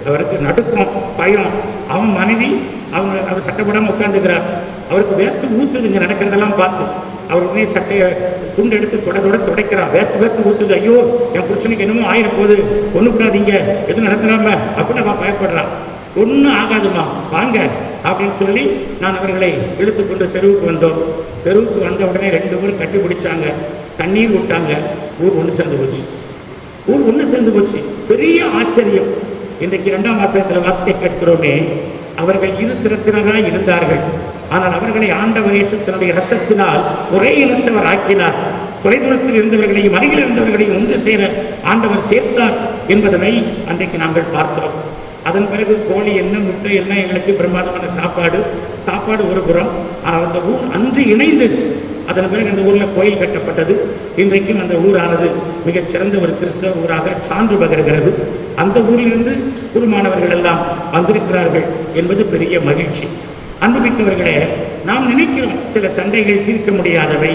அவருக்கு நடுக்கம், பயம். அவன் மனைவி அவர் சட்டைப்படாமல் உட்காந்துக்கிறார். அவருக்கு வேர்த்து ஊத்துதுங்க நடக்கிறதெல்லாம் பார்த்து. அவர் உடனே சட்டையை துண்டு எடுத்து தொடரோட துடைக்கிறார். வேர்த்து ஊத்துது. ஐயோ என் புருஷனுக்கு என்னமோ ஆயிரப்போகுது, ஒன்று கூடாதீங்க, எதுவும் நடத்துனாம அப்படின்னு அவன் பயப்படுறான். ஒன்றும் ஆகாதுமா வாங்க அப்படின்னு சொல்லி நான் அவர்களை இழுத்துக்கொண்டு தெருவுக்கு வந்தோம். தெருவுக்கு வந்த உடனே 2 பேரும் கட்டி பிடிச்சாங்க, கண்ணீர் விட்டாங்க. ஊர் ஒன்று சேர்ந்து போச்சு. ஊர் ஒன்று சேர்ந்து போச்சு. பெரிய ஆச்சரியம். இன்றைக்கு 2ஆம் வாசகத்தில் வாசிக்க கேட்கிறோமே, அவர்கள் இரு திறத்தினராக இருந்தார்கள். ஆனால் அவர்களை ஆண்டவர் இயேசு தன்னுடைய இரத்தத்தினால் ஒரே இனத்தவர் ஆக்கினார். தொலைதூரத்தில் இருந்தவர்களையும் அருகில் இருந்தவர்களையும் ஒன்று சேர ஆண்டவர் சேர்த்தார் என்பதனை அன்றைக்கு நாங்கள் பார்த்தோம். அதன் பிறகு கோழி என்ன, முட்டை என்ன, எங்களுக்கு பிரமாதமான சாப்பாடு ஒரு புறம். அந்த ஊர் அன்று இணைந்தது. அதன் பிறகு அந்த ஊரில் கோயில் கட்டப்பட்டது. இன்றைக்கும் அந்த ஊரானது மிகச்சிறந்த ஒரு கிறிஸ்தவ ஊராக சான்று பகர்கிறது. அந்த ஊரிலிருந்து குருமானவர்கள் எல்லாம் வந்திருக்கிறார்கள் என்பது பெரிய மகிழ்ச்சி. அன்புமிக்கவர்களே, நாம் நினைக்கிறோம் சில சண்டைகள் தீர்க்க முடியாதவை,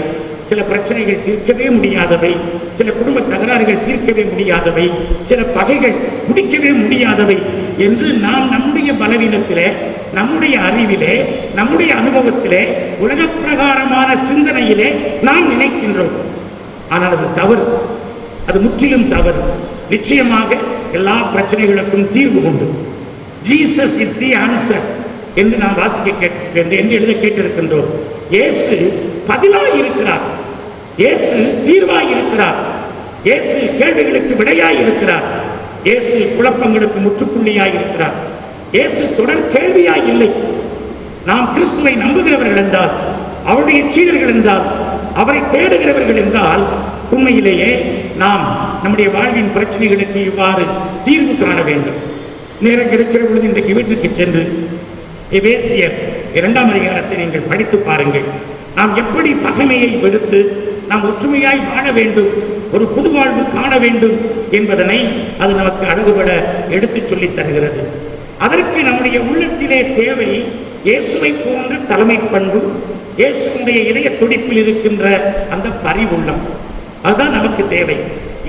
சில பிரச்சனைகள் தீர்க்கவே முடியாதவை, சில குடும்ப தகராறுகள் தீர்க்கவே முடியாதவை, சில பகைகள் முடிக்கவே முடியாதவை என்று நாம் நம்முடைய பலவீனத்திலே, நம்முடைய அறிவிலே, நம்முடைய அனுபவத்திலே, உலக பிரகாரமான சிந்தனையிலே நாம் நினைக்கின்றோம். ஆனால் அது தவறு, அது முற்றிலும் தவறு. நிச்சயமாக எல்லா பிரச்சனைகளுக்கும் தீர்வு உண்டு. ஜீசஸ் இஸ் தி ஆன்சர் என்று நாம் வாசிக்க என்று எழுத கேட்டிருக்கின்றோம். இயேசு பதிலாய் இருக்கிறார், இயேசு தீர்வாய் இருக்கிறார், இயேசு கேள்விகளுக்கு விடையாய் இருக்கிறார், இயேசு குழப்பங்களுக்கு முற்றுப்புள்ளியாய் இருக்கிறார், இயேசு தொடர் கேள்வியாய் இல்லை. நாம் கிறிஸ்துவை நம்புகிறவர்கள் என்றால், அவருடைய சீடர்கள் என்றால், அவரை தேடுகிறவர்கள் என்றால், உண்மையிலேயே நாம் நம்முடைய வாழ்வின் பிரச்சனைகளுக்கு இவ்வாறு தீர்வு காண வேண்டும். நேரம் கிடைக்கிற பொழுது இன்றைக்கு வீட்டுக்கு சென்று எபேசியர் 2ஆம் அதிகாரத்தை நீங்கள் படித்து பாருங்கள். நாம் எப்படி பகைமையை வெறுத்து நாம் ஒற்றுமையாய் வாழ வேண்டும், ஒரு புது வாழ்வு காண வேண்டும் என்பதனை அது நமக்கு அழகுபட எடுத்துச் சொல்லித் தருகிறது. அதற்கு நம்முடைய உள்ளத்திலே தேவை இயேசுவை போன்ற தலைமை பண்பு, இயேசுடைய இதய துடிப்பில் இருக்கின்ற அந்த பரிவுள்ளம். அதுதான் நமக்கு தேவை.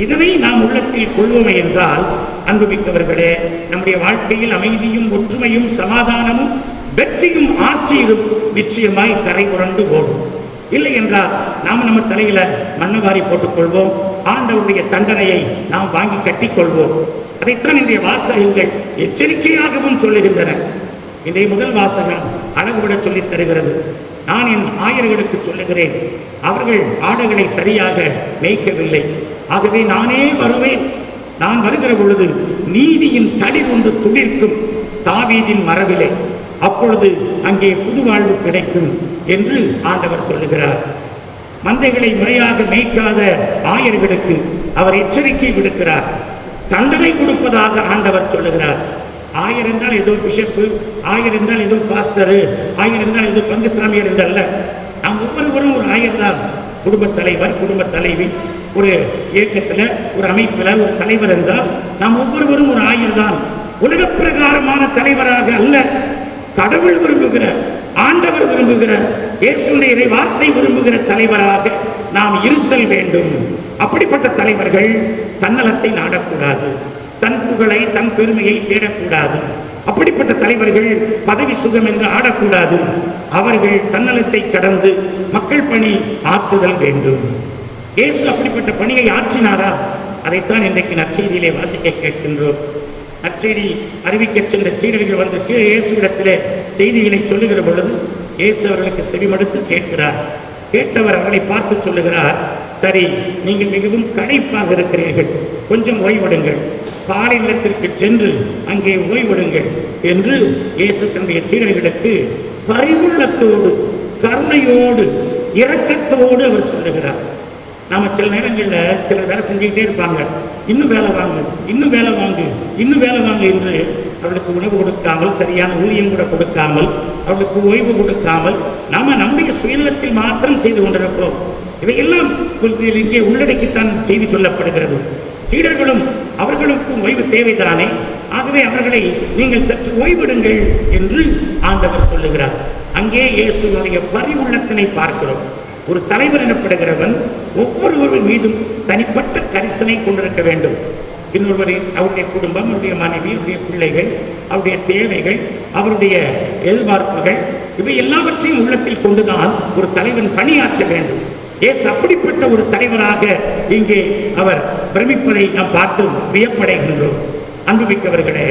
இதனை நாம் உள்ளத்தில் கொள்வோமே என்றால், அன்புமிக்கவர்களே, நம்முடைய வாழ்க்கையில் அமைதியும் ஒற்றுமையும் சமாதானமும் வெற்றியும் ஆசீரும் நிச்சயமாய் கரை புரண்டு ஓடும். இல்லை என்றால் நாம் நம்ம தலையில மண்ணவாரி போட்டுக்கொள்வோம், ஆண்டவருடைய தண்டனையை நாம் வாங்கி கட்டிக்கொள்வோம். அதைத்தான் இன்றைய வாசகங்கள் எச்சரிக்கையாகவும் சொல்லுகின்றன. இன்றைய முதல் வாசகம் அழகுபட சொல்லித் தருகிறது. நான் என் ஆயர்களுக்கு சொல்லுகிறேன், அவர்கள் ஆடுகளை சரியாக மேய்க்கவில்லை, ஆகவே நானே வருவேன். நான் வருகிற பொழுது நீதியின் தளிர் ஒன்று துளிர்க்கும் தாவீதின் மரபிலே, அப்பொழுது அங்கே புது வாழ்வு கிடைக்கும் என்று ஆண்டவர் சொல்லுகிறார். மந்தைகளை முறையாக மேய்க்காத ஆயர்களுக்கு அவர் எச்சரிக்கை விடுக்கிறார், தண்டனை கொடுப்பதாக ஆண்டவர் சொல்லுகிறார். ஆயர் என்றால் ஏதோ பிஷப்பு, ஆயர் என்றால் ஏதோ பாஸ்டரு, ஆயர் என்றால் ஏதோ பங்குசாமியர் என்றல்ல. நாம் ஒவ்வொருவரும் ஒரு ஆயர் தான். குடும்பத் தலைவர், குடும்பத் தலைவி, ஒரு இயக்கத்தில், ஒரு அமைப்பில் ஒரு தலைவர் என்றால் நாம் ஒவ்வொருவரும் ஒரு ஆயர் தான். உலக பிரகாரமான தலைவராக அல்ல, கடவுள் விரும்புகிற, ஆண்டவர் விரும்புகிற, இயேசுடைய வார்த்தை விரும்புகிற தலைவராக நாம் இருத்தல் வேண்டும். அப்படிப்பட்ட தலைவர்கள் தன்னலத்தை நாடக்கூடாது, தன் புகழை, தன் பெருமையை தேடக்கூடாது. அப்படிப்பட்ட தலைவர்கள் பதவி சுகம் என்று ஆடக்கூடாது. அவர்கள் தன்னலத்தை கடந்து மக்கள் பணி ஆற்றுதல் வேண்டும். இயேசு அப்படிப்பட்ட பணியை ஆற்றினாரா? அதைத்தான் இன்றைக்கு நற்செய்தியிலே வாசிக்க கேட்கின்றோம். நற்செய்தி அறிவிக்கச் சென்ற சீடர்கள் வந்து இயேசுவிடத்திலே செய்திகளை சொல்லுகிற பொழுது இயேசு அவர்களுக்கு செவிமடுத்து கேட்கிறார். கேட்டவர் அவர்களை பார்த்து சொல்லுகிறார், சரி, நீங்கள் மிகவும் களைப்பாக இருக்கிறீர்கள், கொஞ்சம் ஓய்வெடுங்கள், பாலை நிலத்திற்கு சென்று அங்கே ஓய்வெடுங்கள் என்று இயேசு தன்னுடைய சீடர்களுக்கு பரிவுள்ளத்தோடு, கருணையோடு, இரக்கத்தோடு அவர் சொல்லுகிறார். நாம சில நேரங்களில் சிலர் வேலை செஞ்சுக்கிட்டே இருப்பாங்க, இன்னும் வேலை வாங்கு, இன்னும் வேலை வாங்கு, இன்னும் வேலை வாங்கு என்று அவளுக்கு உணவு கொடுக்காமல், சரியான ஊதியம் கூட கொடுக்காமல், அவளுக்கு ஓய்வு கொடுக்காமல் நாம நம்முடைய சுயநலத்தில் மாத்திரம் செய்து கொண்டிருப்போம். இவையெல்லாம் இங்கே உள்ளடக்கித்தான் செய்தி சொல்லப்படுகிறது. சீடர்களும் அவர்களுக்கும் ஓய்வு தேவைதானே, ஆகவே அவர்களை நீங்கள் சற்று ஓய்விடுங்கள் என்று ஆண்டவர் சொல்லுகிறார். அங்கே இயேசுவினுடைய பரிவுள்ளத்தினை பார்க்கிறோம். ஒரு தலைவர் எனப்படுகிறவன் ஒவ்வொருவரின் மீதும் தனிப்பட்ட கரிசனை கொண்டிருக்க வேண்டும். இன்னொருவரின் அவருடைய குடும்பம், அவருடைய மனைவி, அவருடைய பிள்ளைகள், அவருடைய தேவைகள், அவருடைய எதிர்பார்ப்புகள், இவை எல்லாவற்றையும் உள்ளத்தில் கொண்டுதான் ஒரு தலைவன் பணியாற்ற வேண்டும். இயேசு அப்படிப்பட்ட ஒரு தலைவராக இங்கே அவர் பிரமிப்பதை நாம் பார்த்து வியப்படைகின்றோம். அன்புமிக்கவர்களே,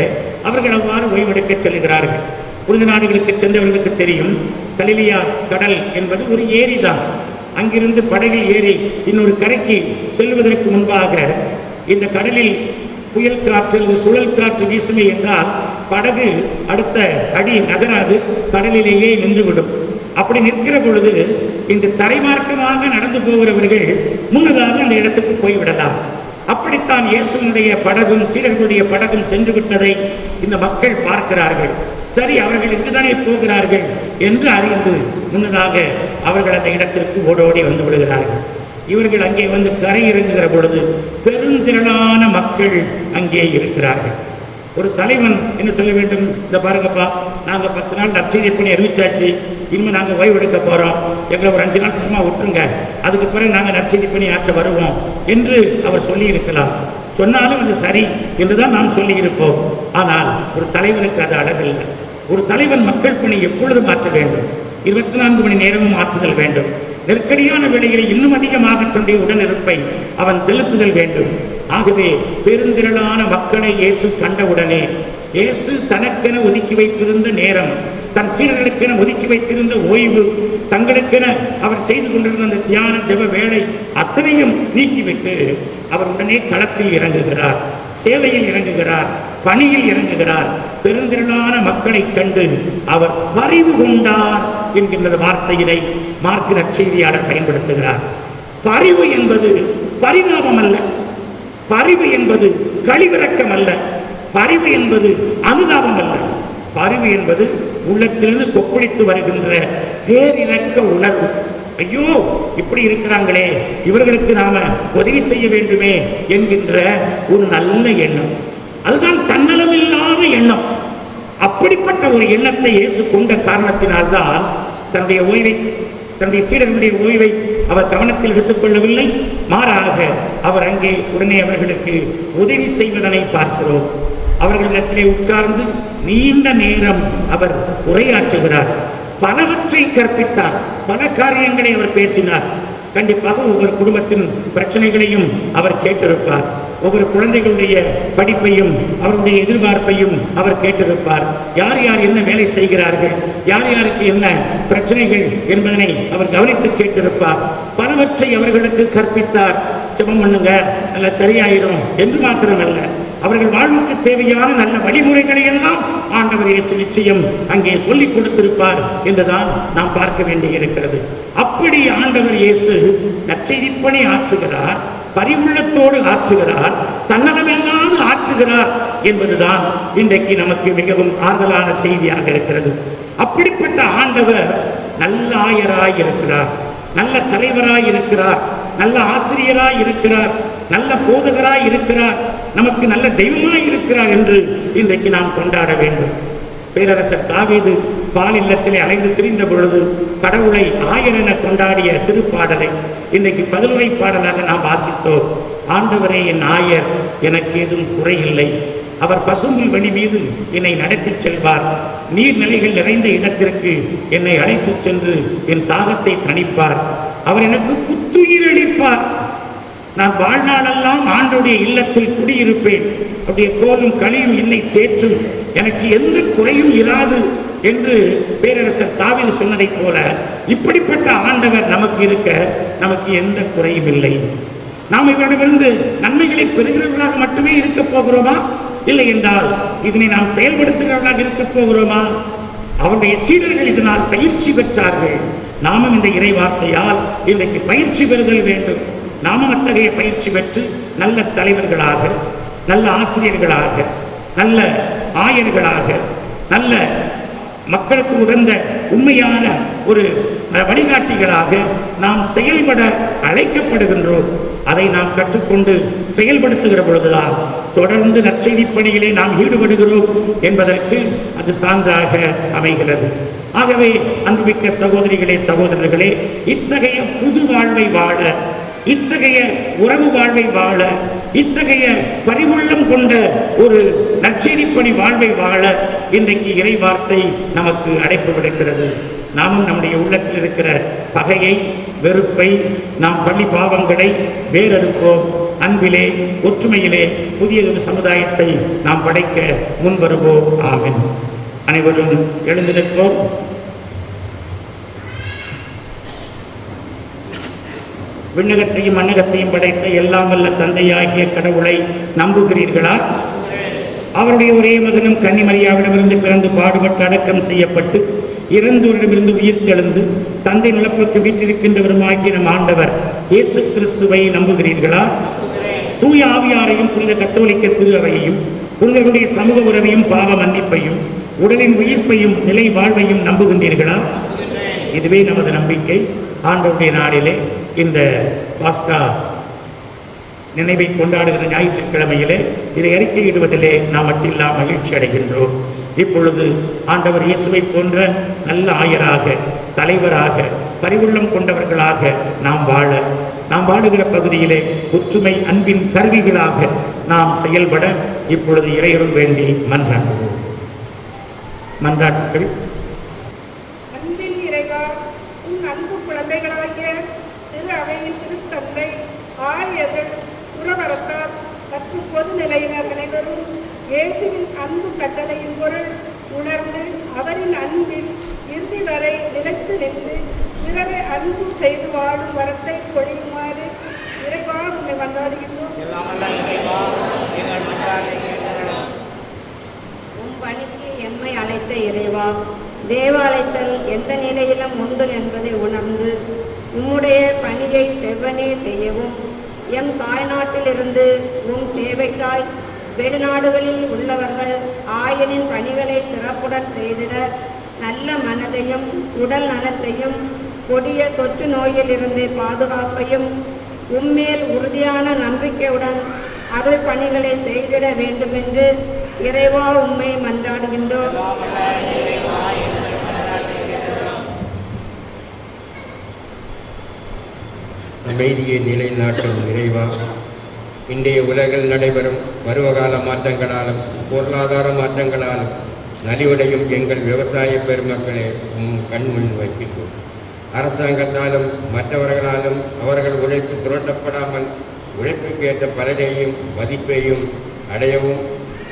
அவர்கள் அவ்வாறு ஓய்வெடுக்க செல்கிறார்கள். புனித நாடுகளுக்கு சென்றவர்களுக்கு தெரியும், கலிலியா கடல் என்பது ஒரு ஏரி தான். அங்கிருந்து படகில் ஏறி இன்னொரு கரைக்கு செல்வதற்கு முன்பாக இந்த கடலில் புயல் காற்று, சுழல் காற்று வீசுமே என்றால் படகு அடுத்த அடி நகராது, கடலிலேயே நின்றுவிடும். அப்படி நிற்கிற பொழுது இந்த தரைமார்க்கமாக நடந்து போகிறவர்கள் முன்னதாக அந்த இடத்துக்கு போய்விடலாம். அப்படித்தான் இயேசுவினுடைய படகும் சீடர்களுடைய படகும் சென்று விட்டதை இந்த மக்கள் பார்க்கிறார்கள். சரி, அவர்கள் இங்குதானே போகிறார்கள் என்று அறிந்து முன்னதாக அவர்கள் அந்த இடத்திற்கு ஓடோடி வந்து விடுகிறார்கள். இவர்கள் அங்கே வந்து கரை இறங்குகிற பொழுது பெருந்திரளான மக்கள் அங்கே இருக்கிறார்கள். ஒரு தலைவன் என்ன சொல்ல வேண்டும், இந்த பாருங்கப்பா, நாங்கள் 10 நாள் நற்செய்தி பணி அறிவிச்சாச்சு, இனிமேல் நாங்கள் ஓய்வெடுக்க போகிறோம், எங்களை ஒரு 5 நாள் சும்மா விட்டுருங்க, அதுக்கு பிறகு நாங்கள் நற்செய்தி பணி ஆற்ற வருவோம் என்று அவர் சொல்லி இருக்கலாம். சொன்னாலும் அது சரி என்றுதான் நாம் சொல்லி இருப்போம். ஆனால் ஒரு தலைவனுக்கு அது அழகில்லை. ஒரு தலைவன் மக்கள் பணி எப்பொழுதும் ஆற்ற வேண்டும், 24 மணி நேரமும் ஆற்றுதல் வேண்டும். நெருக்கடியான வேளைகளை இன்னும் அதிகமாக தன்னுடைய உடனிருப்பை அவன் செலுத்துதல் வேண்டும். ஆகவே பெருந்திரளான மக்களை இயேசு கண்டவுடனே, இயேசு தனக்கென ஒதுக்கி வைத்திருந்த நேரம், தன் சீடர்களுக்கென ஒதுக்கி வைத்திருந்த ஓய்வு, தங்களுக்கென அவர் செய்து கொண்டிருந்த அந்த தியான ஜெப வேலை அத்தனையும் நீக்கிவிட்டு அவர் உடனே களத்தில் இறங்குகிறார், சேவையில் இறங்குகிறார், பணியில் இறங்குகிறார். பெருந்திரளான மக்களை கண்டு அவர் பரிவு கொண்டார் என்கின்ற வார்த்தையினை மார்க்கு நற்செய்தியாளர் பயன்படுத்துகிறார். பரிவு என்பது பரிதாபம் அல்ல, பரிவு என்பது கழிவிறக்கம் அல்ல, பரிவு என்பது அனுதாபம் அல்ல, பரிவு என்பது உள்ளத்திலிருந்து கொப்பளித்து வருகின்ற பேரிரக்க உணர்வு. ஐயோ, இப்படி இருக்கிறாங்களே, இவர்களுக்கு நாம உதவி செய்ய வேண்டுமே என்கின்ற ஒரு நல்ல எண்ணம். அதுதான் தன்னலமில்லாத எண்ணம். அப்படிப்பட்ட ஒரு எண்ணத்தை இயேசு கொண்ட காரணத்தினால்தான் தன்னுடைய ஓய்வை, தன்னுடைய சீடர்களுடைய ஓய்வை அவர் கவனத்தில் எடுத்துக் கொள்ளவில்லை. மாறாக அவர் அங்கே உடனே அவர்களுக்கு உதவி செய்வதனை பார்க்கிறோம். அவர்களிடத்திலே உட்கார்ந்து நீண்ட நேரம் அவர் உரையாற்றுகிறார், பலவற்றை கற்பித்தார், பல காரியங்களை அவர் பேசினார். கண்டிப்பாக ஒவ்வொரு குடும்பத்தின் பிரச்சனைகளையும் அவர் கேட்டிருப்பார், ஒவ்வொரு குழந்தைகளுடைய படிப்பையும் அவருடைய எதிர்பார்ப்பையும் அவர் கேட்டிருப்பார். யார் யார் என்ன வேலை செய்கிறார்கள், யார் யாருக்கு என்ன பிரச்சனைகள் என்பதனை அவர் கவனித்து கேட்டிருப்பார். பலவற்றை அவர்களுக்கு கற்பித்தார். ஜெபம் பண்ணுங்க, நல்லா சரியாயிரும் என்று மாத்திரமல்ல, அவர்கள் வாழ்வுக்கு தேவையான நல்ல வழிமுறைகளை எல்லாம் ஆண்டவர் இயேசு நிச்சயம் அங்கே சொல்லிக் கொடுத்திருப்பார் என்றுதான் நாம் பார்க்க வேண்டியிருக்கிறது. அப்படி ஆண்டவர் இயேசு நற்செய்தி பணி ஆற்றுகிறார், பரிவுள்ளத்தோடு ஆற்றுகிறார், தன்னலமில்லாது ஆற்றுகிறார் என்பதுதான் இன்றைக்கு நமக்கு மிகவும் ஆறுதலான செய்தியாக இருக்கிறது. அப்படிப்பட்ட ஆண்டவர் நல்ல ஆயராய் இருக்கிறார், நல்ல தலைவராய் இருக்கிறார், நல்ல ஆசிரியராய் இருக்கிறார், நல்ல போதகராய் இருக்கிறார், நமக்கு நல்ல தெய்வமாய் இருக்கிறார் என்று இன்றைக்கு நாம் கொண்டாட வேண்டும். பேரரசர் தாவீது பால் இல்லத்திலே அலைந்து திரிந்த பொழுது கடவுளை ஆயர் என கொண்டாடிய திருப்பாடலை இன்றைக்கு பதிலுரை பாடலாக நாம் வாசித்தோம். ஆண்டவரே என் ஆயர், எனக்கு ஏதும் குறையில்லை, அவர் பசும்புல் வெளி மீது என்னை நடத்திச் செல்வார், நீர்நிலைகள் நிறைந்த இடத்திற்கு என்னை அழைத்துச் சென்று என் தாகத்தை தணிப்பார், அவர் எனக்கு புத்துயிர் அளிப்பார். நான் வாழ்நாளெல்லாம் ஆண்டோடைய இல்லத்தில் குடியிருப்பேன், அப்படியே கோலும் களியும் என்னை தேற்றும், எனக்கு எந்த குறையும் இராது என்று பேரரசர் தாவீது சொன்னதைப் போல இப்படிப்பட்ட ஆண்டவர் நமக்கு இருக்க நமக்கு எந்த குறையும் இல்லை. நாம் இவரிடமிருந்து நன்மைகளை பெறுகிறவர்களாக மட்டுமே இருக்க போகிறோமா? இல்லை என்றால் இதனை நாம் செயல்படுத்துகிறவர்களாக இருக்க போகிறோமா? அவருடைய சீடர்கள் இதனால் பயிற்சி பெற்றார்கள். நாமும் இந்த இறை வார்த்தையால் இன்றைக்கு பயிற்சி பெறுதல் வேண்டும். நாமும் அத்தகைய பயிற்சி பெற்று நல்ல தலைவர்களாக, நல்ல ஆசிரியர்களாக, நல்ல ஆயர்களாக, நல்ல மக்களுக்கு உகந்த உண்மையான ஒரு வழிகாட்டிகளாக நாம் செயல்பட அழைக்கப்படுகின்றோம். அதை நாம் கற்றுக்கொண்டு செயல்படுத்துகிற பொழுதுதான் தொடர்ந்து நற்செய்தி பணியிலே நாம் ஈடுபடுகிறோம் என்பதற்கு அது சான்றாக அமைகிறது. ஆகவே அன்புமிக்க சகோதரிகளே, சகோதரர்களே, இத்தகைய புது வாழ்வை வாழ, இத்தகைய உறவு வாழ்வை வாழ, இத்தகைய பரிவுள்ளம் கொண்ட ஒரு நற்செய்தி பணி வாழ்வை வாழ இன்றைக்கு இறை வார்த்தை நமக்கு அழைப்பு விடுக்கிறது. நாமும் நம்முடைய உள்ளத்தில் இருக்கிற பகையை, வெறுப்பை, நாம் பள்ளி பாவங்களை வேறறுப்போம். அன்பிலே, ஒற்றுமையிலே புதியதொரு சமுதாயத்தை நாம் படைக்க முன்வருவோம். ஆமென். அனைவரும் எழுந்து நிற்போம். விண்ணகத்தையும் மண்ணகத்தையும் படைத்த எல்லாம் வல்ல தந்தையாகிய கடவுளை நம்புகிறீர்களா? அவருடைய ஒரே மகனும் கன்னிமரியாவிடமிருந்து பிறந்து பாடுபட்டு அடக்கம் செய்யப்பட்டு இறந்தோரிடமிருந்து உயிர் தெழுந்து தந்தை நிலப்புக்கு வீற்றிருக்கின்றவருமாகிய நம் ஆண்டவர் இயேசு கிறிஸ்துவை நம்புகிறீர்களா? தூய ஆவியாரையும் புனித கத்தோலிக்க திரு அவையையும் புனிதர்களுடைய சமூக உறவையும் பாவ மன்னிப்பையும் உடலின் உயிர்ப்பையும் நிலை வாழ்வையும் நம்புகின்றீர்களா? இதுவே நமது நம்பிக்கை. ஆண்டவருடைய நாளிலே இந்த பாஸ்கா நினைவை கொண்டாடுகிற ஞாயிற்றுக்கிழமையிலே இதை அறிக்கையிடுவதிலே நாம் மட்டில்லா மகிழ்ச்சி அடைகின்றோம். இப்பொழுது ஆண்டவர் இயேசுவை போன்ற நல்ல ஆயராக, தலைவராக, பரிவுள்ளம் கொண்டவர்களாக நாம் வாழ, நாம் வாழுகிற பகுதியிலே ஒற்றுமை அன்பின் கருவிகளாக நாம் செயல்பட இப்பொழுது இறையருள் வேண்டி மன்றாடுவோம். மன்றாட்டுகள். அன்பின் இறைவா, உன் அன்பு குழந்தைகளாகிய திரு அவையின் திருத்தந்தை, ஆயர்கள், புறவரத்தார் மற்றும் பொது நிலையினர் அனைவரும் இயேசுவின் அன்பு கட்டளையின் பொருள் உணர்ந்து அவரின் அன்பில் இறுதி வரை நிலைத்து நின்று பிறரை அன்பு செய்து வாழும் வரத்தை பொழியுமாறு இறைவா உண்மை மன்றாடுகின்றோம். உன் பணிக்கு எம்மை அழைத்த இறைவா, தேவ அழைத்தல் எந்த நிலையிலும் உண்டு என்பதை உணர்ந்து உம்முடைய பணியை செவ்வனே செய்யவும், எம் தாய்நாட்டிலிருந்து உம் சேவைக்காய் வெளிநாடுகளில் உள்ளவர்கள் ஆயனின் பணிகளை சிறப்புடன் செய்திட நல்ல மனதையும் உடல் நலத்தையும் கொடிய தொற்று நோயிலிருந்து பாதுகாப்பையும் உம்மேல் உறுதியான நம்பிக்கையுடன் அருள் பணிகளை செய்திட வேண்டுமென்று இறைவா உம்மை மன்றாடுகின்றோம். அமைதியை நிலைநாட்டும் இறைவா, இன்றைய உலகில் நடைபெறும் பருவகால மாற்றங்களாலும் பொருளாதார மாற்றங்களாலும் நலிவடையும் எங்கள் விவசாய பெருமக்களை கண்முன் வைக்கின்றோம். அரசாங்கத்தாலும் மற்றவர்களாலும் அவர்கள் உழைப்பு சுரண்டப்படாமல் உழைப்புக்கேற்ற பலனையும் மதிப்பையும் அடையவும்,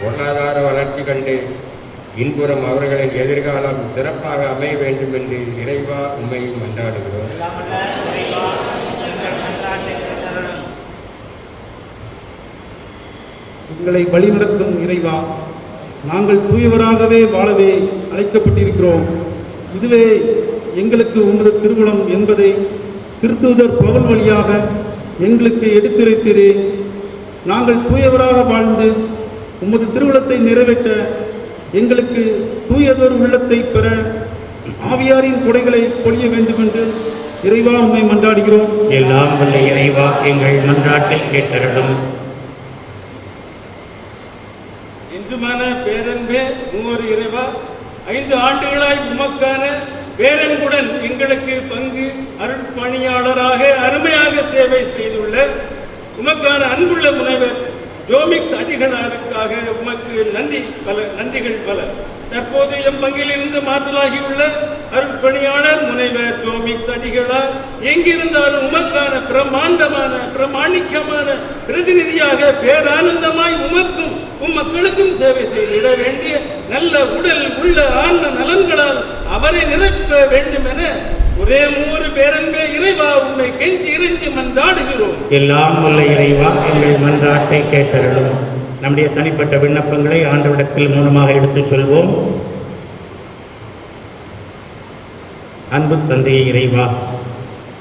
பொருளாதார வளர்ச்சி கண்டு இன்புறம் அவர்களின் எதிர்காலம் சிறப்பாக அமைய வேண்டும் என்று இறைவா உண்மை மன்றாடுகிறோம். எங்களை வழிநடத்தும் இறைவா, நாங்கள் தூயவராகவே வாழவே அழைக்கப்பட்டிருக்கிறோம். இதுவே எங்களுக்கு உமது திருவுளம் என்பதை திருத்தூதர் பவுல் வழியாக எங்களுக்கு எடுத்துரைத்தீரே. நாங்கள் தூயவராக வாழ்ந்து உமது திருவுளத்தை நிறைவேற்ற எங்களுக்கு தூயதொரு உள்ளத்தை பெற ஆவியாரின் கொடைகளை பொழிய வேண்டும் என்று இறைவா உம்மை மன்றாடுகிறோம். எல்லாம் வல்ல இறைவா, எங்கள் மன்றாட்டை கேட்டருளும். இன்றுமான பேரன்பே மூவர் இறைவா, 5 ஆண்டுகளாய் உமக்கான பேரன்புடன் எங்களுக்கு பங்கு அருட்பணியாளராக அருமையாக சேவை செய்துள்ள உமக்கான அன்புள்ள முனைவர் ஜோமிக்ஸ் அடிகளாருக்காக உமக்கு நன்றிகள் பல. தற்போது எம் பங்கிலிருந்து மாற்றலாகியுள்ள அருட்பணியாளர் முனைவர் ஜோமிக்ஸ் அடிகளார் எங்கிருந்தாலும் உமக்கான பிரமாணிக்கமான பிரதிநிதியாக பேரானந்தமாய் உமக்கும் மக்களுக்கும் சேவை செய்திட வேண்டிய நல்ல உடல் உள்ள ஆன்ம நலன்களால் அவரை நிரப்ப வேண்டும் என ஒரே மூறு பேரன்பே இறைவா உண்மை கெஞ்சி இறைஞ்சி மன்றாடுகிறோம். எல்லாம் உள்ள இறைவா எங்கள் மன்றாட்டை கேட்டருளும். நம்முடைய தனிப்பட்ட விண்ணப்பங்களை ஆண்டவரிடத்தில் மௌனமாக எடுத்துச் சொல்வோம். அன்பு தந்தையை இறைவா,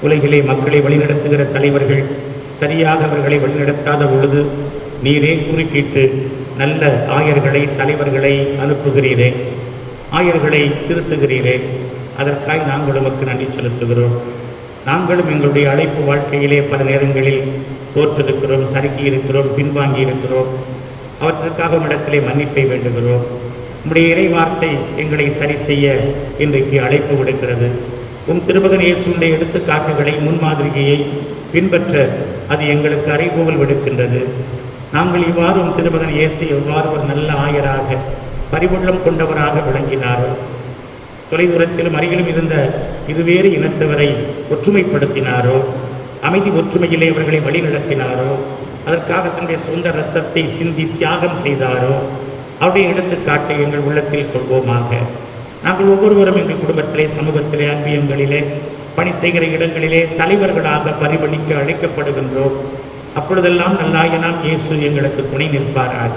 உலகிலே மக்களை வழிநடத்துகிற தலைவர்கள் சரியாக அவர்களை வழிநடத்தாத பொழுது நீரே குறுக்கிட்டு நல்ல ஆயர்களை தலைவர்களை அனுப்புகிறீரே, ஆயர்களை திருத்துகிறீரே. அதற்காக நாங்கள் உமக்கு நன்றி செலுத்துகிறோம். நாங்களும் எங்களுடைய அழைப்பு வாழ்க்கையிலே பல நேரங்களில் தோற்றிருக்கிறோம், சறுக்கி இருக்கிறோம், பின்வாங்கி இருக்கிறோம். அவற்றுக்காக உம்மிடத்திலே மன்னிப்பை வேண்டுகிறோம். உம்முடைய இறை வார்த்தை எங்களை சரி செய்ய இன்றைக்கு அழைப்பு விடுக்கிறது. உம் திருமகன் இயேசுவினுடைய எடுத்துக்காட்டுகளை முன்மாதிரியை பின்பற்ற அது எங்களுக்கு அறைகூவல் விடுக்கின்றது. நாங்கள் இவ்வாறு உம் திருமகன் இயேசு எவ்வாறு ஒரு நல்ல ஆயராக பரிவுள்ளம் கொண்டவராக விளங்கினாரோ, தொலைதூரத்திலும் அருகிலும் இருந்த இருவேறு இனத்தவரை ஒற்றுமைப்படுத்தினாரோ, அமைதி ஒற்றுமையிலே அவர்களை வழிநடத்தினாரோ, அதற்காக தன்னுடைய சொந்த இரத்தத்தை சிந்தி தியாகம் செய்தாரோ, அவருடைய எடுத்துக்காட்டை எங்கள் உள்ளத்தில் கொள்வோமாக. நாங்கள் ஒவ்வொருவரும் எங்கள் குடும்பத்திலே, சமூகத்திலே, அன்பியங்களிலே, பணி செய்கிற இடங்களிலே தலைவர்களாக பரிபலிக்க அழைக்கப்படுகின்றோம். அப்பொழுதெல்லாம் நல்லாயனாம் இயேசு எங்களுக்கு துணை நிற்பாராக.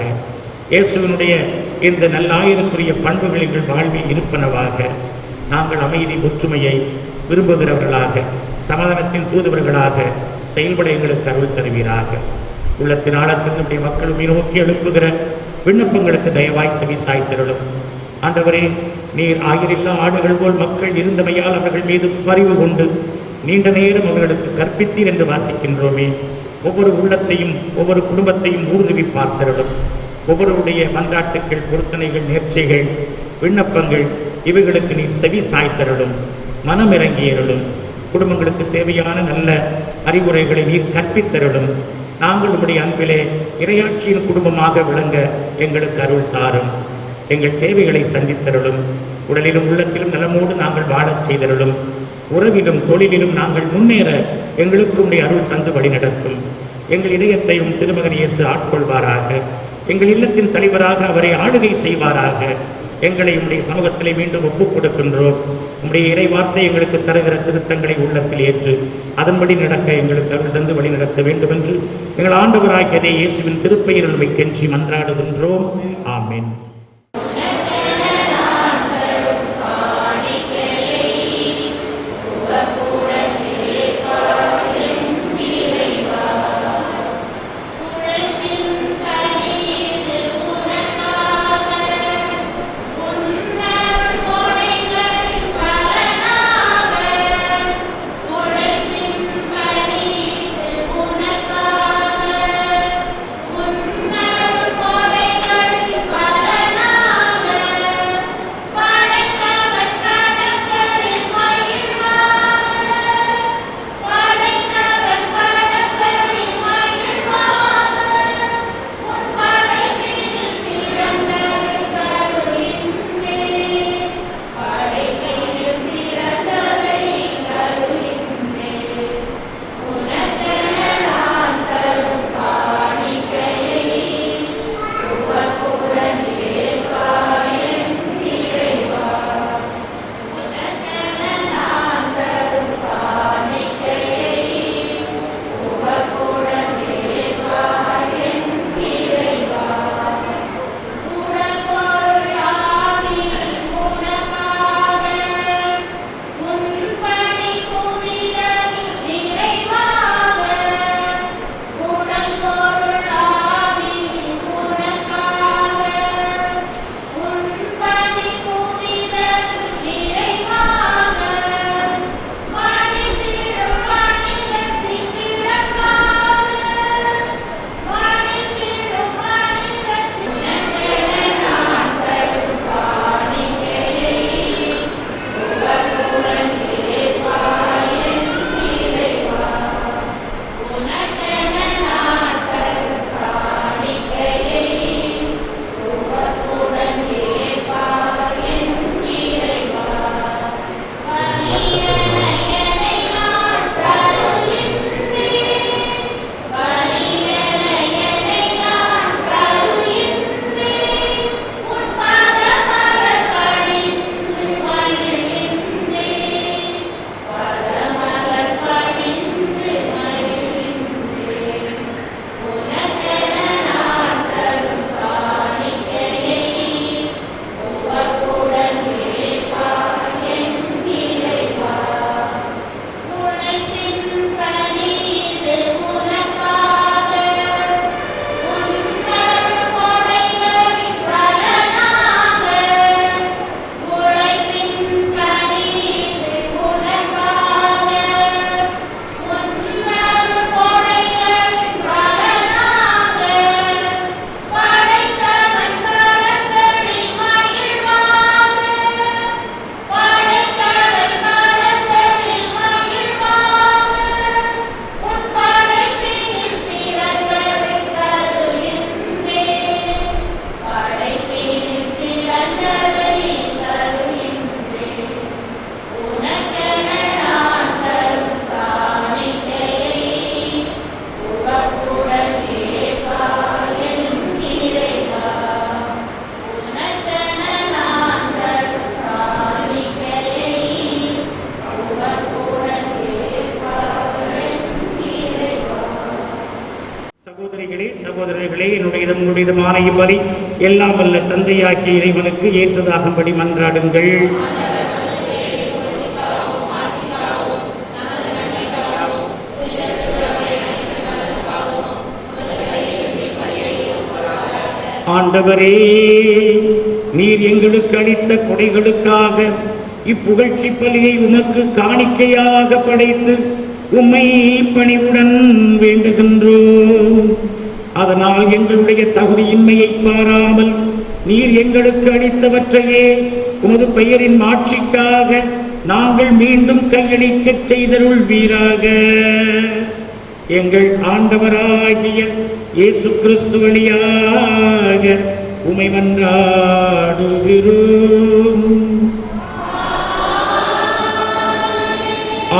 இயேசுவினுடைய இந்த நல்லாயனுக்குரிய பண்புகள் எங்கள் வாழ்வில் இருப்பனவாக. நாங்கள் அமைதி ஒற்றுமையை விரும்புகிறவர்களாக, சமாதானத்தின் தூதுவர்களாக செயல்பட எங்களுக்கு அருள் தருவீராக. உள்ளத்தின் ஆழத்தில் நம்முடைய மக்கள் நோக்கி எழுப்புகிற விண்ணப்பங்களுக்கு தயவாய் செவி சாய்த்திருளும். ஆண்டவரே, நீர் ஆயிரில்லா ஆடுகள் போல் மக்கள் இருந்தமையால் அவர்கள் மீது பரிவு கொண்டு நீண்ட நேரம் அவர்களுக்கு கற்பித்தீர் என்று வாசிக்கின்றோமே. ஒவ்வொரு உள்ளத்தையும் ஒவ்வொரு குடும்பத்தையும் ஊர்துவி பார்த்திருளும். ஒவ்வொருடைய மன்றாட்டுக்கள், பொருத்தனைகள், நேர்ச்சைகள், விண்ணப்பங்கள் இவைகளுக்கு நீர் செவி சாய்த்தருளும், மனம் இறங்கியருளும். குடும்பங்களுக்கு தேவையான நல்ல அறிவுரைகளை நீர் கற்பித்தருளும். நாங்கள் உம்முடைய அன்பிலே இறையாட்சியின் குடும்பமாக விளங்க எங்களுக்கு அருள் தாரும். எங்கள் தேவைகளை சந்தித்தருளும். உடலிலும் உள்ளத்திலும் நலமோடு நாங்கள் வாழச் செய்தருளும். உறவிலும் தொழிலிலும் நாங்கள் முன்னேற எங்களுக்கு உம்முடைய அருள் தந்து வழி நடத்தும். எங்கள் இதயத்தையும் திருமகன் இயேசு ஆட்கொள்வாராக. எங்கள் இல்லத்தின் தலைவராக அவரை ஆளுகை செய்வாராக. எங்களை உம்முடைய சமூகத்திலே மீண்டும் ஒப்புக் கொடுக்கின்றோம். உம்முடைய இறை வார்த்தை எங்களுக்கு தருகிற திருத்தங்களை உள்ளத்தில் ஏற்று அதன்படி நடக்க எங்களுக்கு அருள் தந்து வழி நடத்த வேண்டும் என்று எங்கள் ஆண்டவராகிய இயேசுவின் திருப்பெயரில் கெஞ்சி மன்றாடுகின்றோம். ஆமென். பல ஏற்றதும் முடிதுமான இவ்வழி எல்லாம் வல்ல தந்தையாகிய இறைவனுக்கு ஏற்றதாகும்படி மன்றாடுங்கள். ஆண்டவரே, நீர் எங்களுக்கு அளித்த கொடைகளுக்காக இப்புகழ்ச்சி பலியை உமக்கு காணிக்கையாக படைத்து உம்மை பணிவுடன் வேண்டுகின்றோம். அதனால் எங்களுடைய தகுதியின்மையை பாராமல் நீர் எங்களுக்கு அளித்தவற்றையே உமது பெயரின் மாட்சிக்காக நாங்கள் மீண்டும் கையளிக்கச் செய்தருள்வீராக. எங்கள் ஆண்டவராகிய இயேசு கிறிஸ்து வழியாக உம்மை மன்றாடுகிறோம்.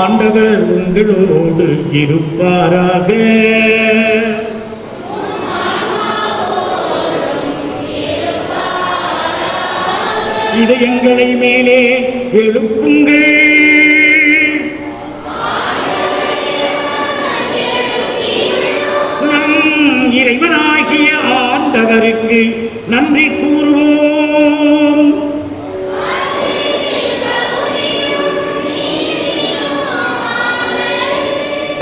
ஆண்டவர் உங்களோடு இருப்பாராக. இதயங்களை மேலே எழுப்புங்கள். இறைவனாகிய ஆண்டவருக்கு நன்றி கூறுவோம்.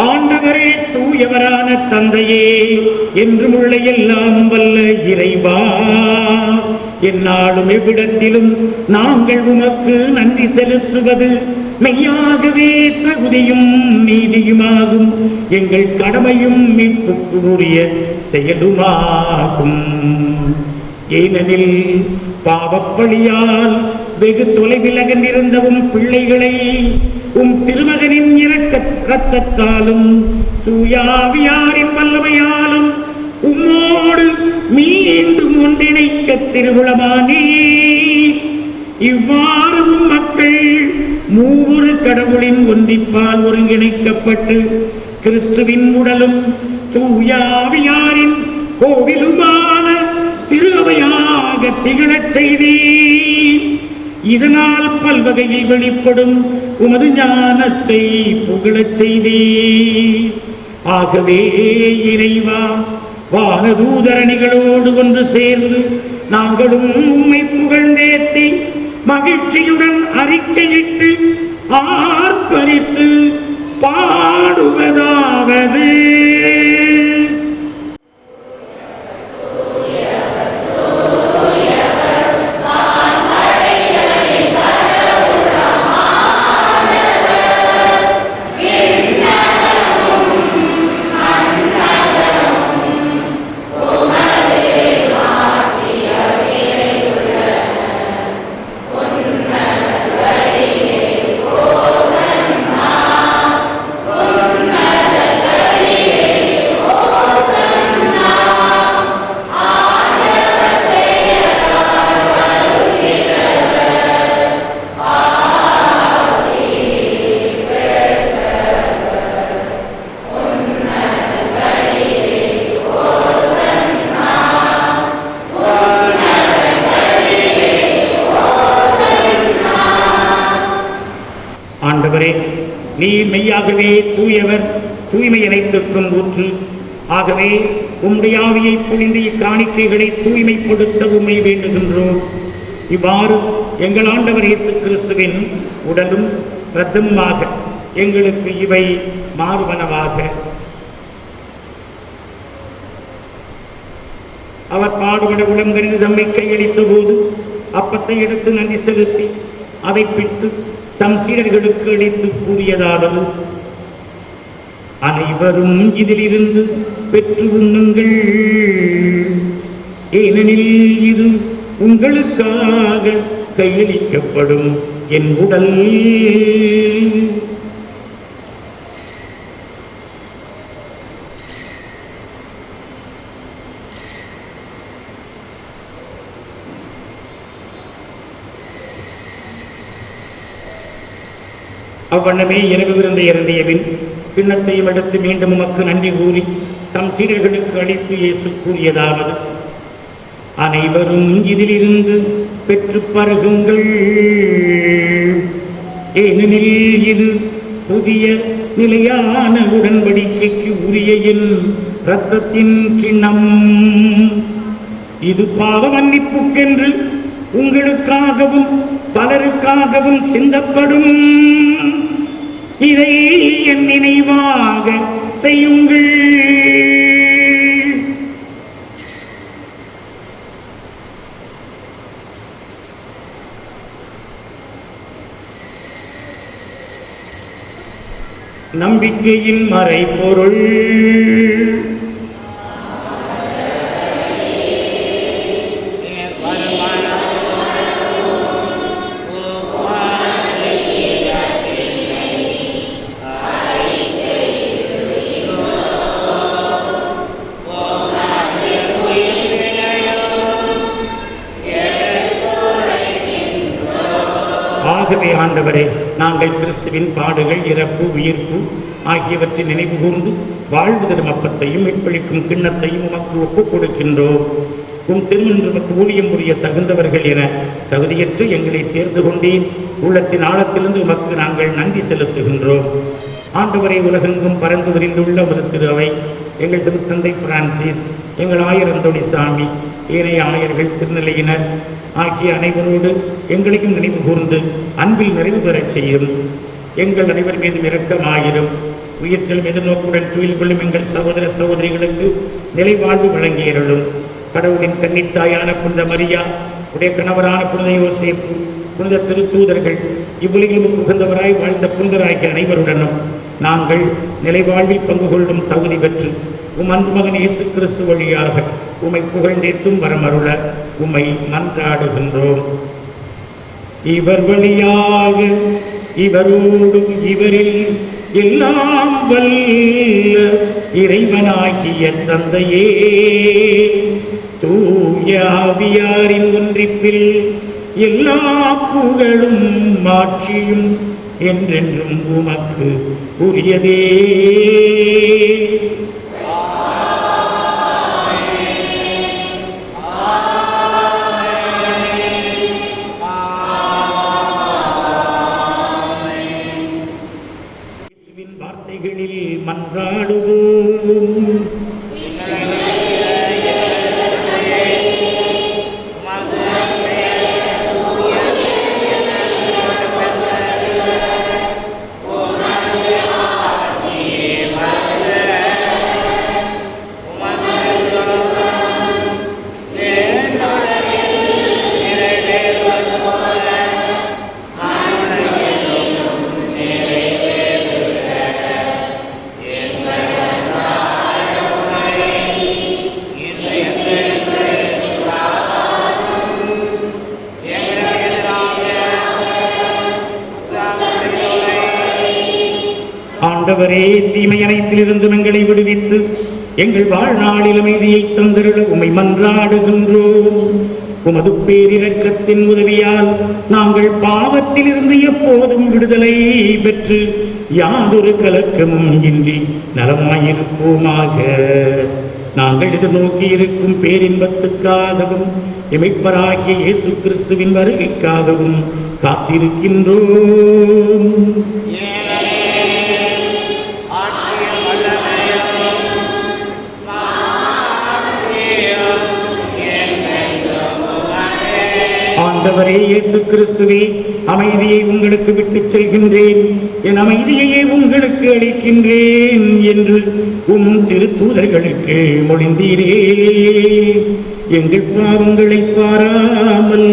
ஆண்டவரே, தூயவரான தந்தையே, என்றும் உள்ள எல்லாம் வல்ல இறைவா, எந்நாளும் எவ்விடத்திலும் நாங்கள் உமக்கு நன்றி செலுத்துவது மெய்யாகவே தகுதியும் நீதியுமாகும். எங்கள் கடமையும் மீட்புக்கு உரிய செயலுமாகும். ஏனெனில் பாவப்பழியால் வெகு தொலைவில் அகன்றிருந்த உம் பிள்ளைகளை உம் திருமகனின் இரத்தத்தாலும் தூயாவியாரின் வல்லமையாலும் உம்மோடு மீண்டும் ஒன்றிணைக்க திருவுளமானே. இவ்வாறு மக்கள் மூவொரு கடவுளின் ஒன்றிப்பால் ஒருங்கிணைக்கப்பட்டு கிறிஸ்துவின் உடலும் தூயாவியாரின் கோவிலுமான திரு அவையாக திகழச் செய்தீர். இதனால் பல்வகையில் வெளிப்படும் உமது ஞானத்தை புகழச் செய்தீர். ஆகவே இறைவா, வானதூதரணிகளோடு ஒன்று சேர்ந்து நாங்களும் உம்மை புகழ்ந்தேத்தி மகிழ்ச்சியுடன் அறிக்கையிட்டு ஆர்ப்பரித்து பாடுவதாவது: ஆண்டவரே, நீர் மெய்யாகவே தூயவர், தூய்மை அனைத்துக்கும் ஊற்று. ஆகவே உம்முடைய ஆவியை பொழிந்து இக்காணிக்கைகளை தூய்மைப்படுத்த உம்மை வேண்டுகின்றோம். இவ்வாறு எங்கள் ஆண்டவர் இயேசு கிறிஸ்துவின் உடலும் இரத்தமுமாக எங்களுக்கு இவை மாறுவனவாக. அவர் பாடுபட உடன்கணிந்து தம்மை கையளித்த போது அப்பத்தை எடுத்து நன்றி செலுத்தி அதை பிட்டு தம் சீடர்களுக்கு அளித்து கூறியதாவது: அனைவரும் இதிலிருந்து பெற்று உண்ணுங்கள், ஏனெனில் இது உங்களுக்காக கையளிக்கப்படும் என் உடல். அவ்வண்ணமே இரவு விருந்தை இறந்தியபின் கிண்ணத்தையும் எடுத்து மீண்டும் உமக்கு நன்றி கூறி தம் சீடர்களுக்கு அளித்து இயேசு கூறியதாவது: அனைவரும் இதிலிருந்து பெற்று பருகுங்கள், ஏனெனில் இது புதிய நிலையான உடன்படிக்கைக்கு உரிய என் இரத்தத்தின் கிண்ணம். இது பாவ மன்னிப்புக்கென்று உங்களுக்காகவும் பலருக்காகவும் சிந்தப்படும். இதை என் நினைவாக செய்யுங்கள். நம்பிக்கையின் மறைபொருள். ஆகவே ஆண்டவரே, நாங்கள் கிறிஸ்துவின் பாடுகள், இறப்பு, உயிர்ப்பு ஆகியவற்றை நினைவு கூர்ந்து வாழ்வு தரும் அப்பத்தையும் மீட்பளிக்கும் கிண்ணத்தையும் உமக்கு ஒப்புக் கொடுக்கின்றோம். உம் திருமணம் உமக்கு ஊழியம் புரிய தகுந்தவர்கள் என தகுதியற்று எங்களை தேர்ந்து கொண்டேன். உள்ளத்தின் ஆழத்திலிருந்து உமக்கு நாங்கள் நன்றி செலுத்துகின்றோம். ஆண்டவரை உலகெங்கும் பறந்து விரிந்துள்ள ஒரு திரு அவை, எங்கள் திருத்தந்தை பிரான்சிஸ், எங்கள் ஆயர் அந்தோணி சாமி, ஏனைய ஆயர்கள், திருநிலையினர் ஆகிய அனைவரோடு எங்களையும் நினைவு கூர்ந்து அன்பில் நிறைவு பெறச் செய்யும். எங்கள் அனைவர் மீதும் இரக்கமாயிரும். உயிர்த்தெழும் எதிர்நோக்குடன் துயில் கொள்ளும் எங்கள் சகோதர சகோதரிகளுக்கு நிலைவாழ்வு வழங்கியருளும். கடவுளின் கன்னித்தாயான புனித மரியா, உடைய கணவரான புனித யோசேப்பு, புனித திருத்தூதர்கள், இவ்வுலகிலும் புகழ்ந்தவராய் வாழ்ந்த புனிதராகிய அனைவருடனும் நாங்கள் நிலைவாழ்வில் பங்கு கொள்ளும் தகுதி பெற்று உம் அன்பு மகன் இயேசு கிறிஸ்து வழியாக உம்மை புகழ்ந்தேத்தும் வரமருள உம்மை மன்றாடுகின்றோம். இவர் வழியாக இவரோடும் இவரில் எல்லாம் வல்ல இறைவனாகிய தந்தையே, தூய ஆவியாரின் ஒன்றிப்பில் எல்லா புகழும் மாட்சியும் என்றென்றும் உமக்கு உரியதே. வார்த்தைகளில் மன்றாடுவோம். ஆண்டவரே, தீமை அனைத்திலிருந்தும் எங்களை விடுவித்து எங்கள் வாழ்நாளில் அமைதியை தந்தருள உம்மை மன்றாடுகின்றோம். உமது பேரிரக்கத்தின் உதவியால் நாங்கள் பாவத்திலிருந்து எப்போதும் விடுதலை பெற்று யாதொரு கலக்கமும் இன்றி நலமாயிருப்போமாக. நாங்கள் எதிர்நோக்கி இருக்கும் பேரின்பத்துக்காகவும் எமைப்பராகிய இயேசு கிறிஸ்துவின் வருகைக்காகவும் காத்திருக்கின்றோம். ஆண்டவரே இயேசு கிறிஸ்துவே, அமைதியை உங்களுக்கு விட்டுச் செல்கின்றேன், என் அமைதியையே உங்களுக்கு அளிக்கின்றேன் என்று உம் திருத்தூதர்களுக்கு மொழிந்தீரே. எங்கள் பாவங்களை பாராமல்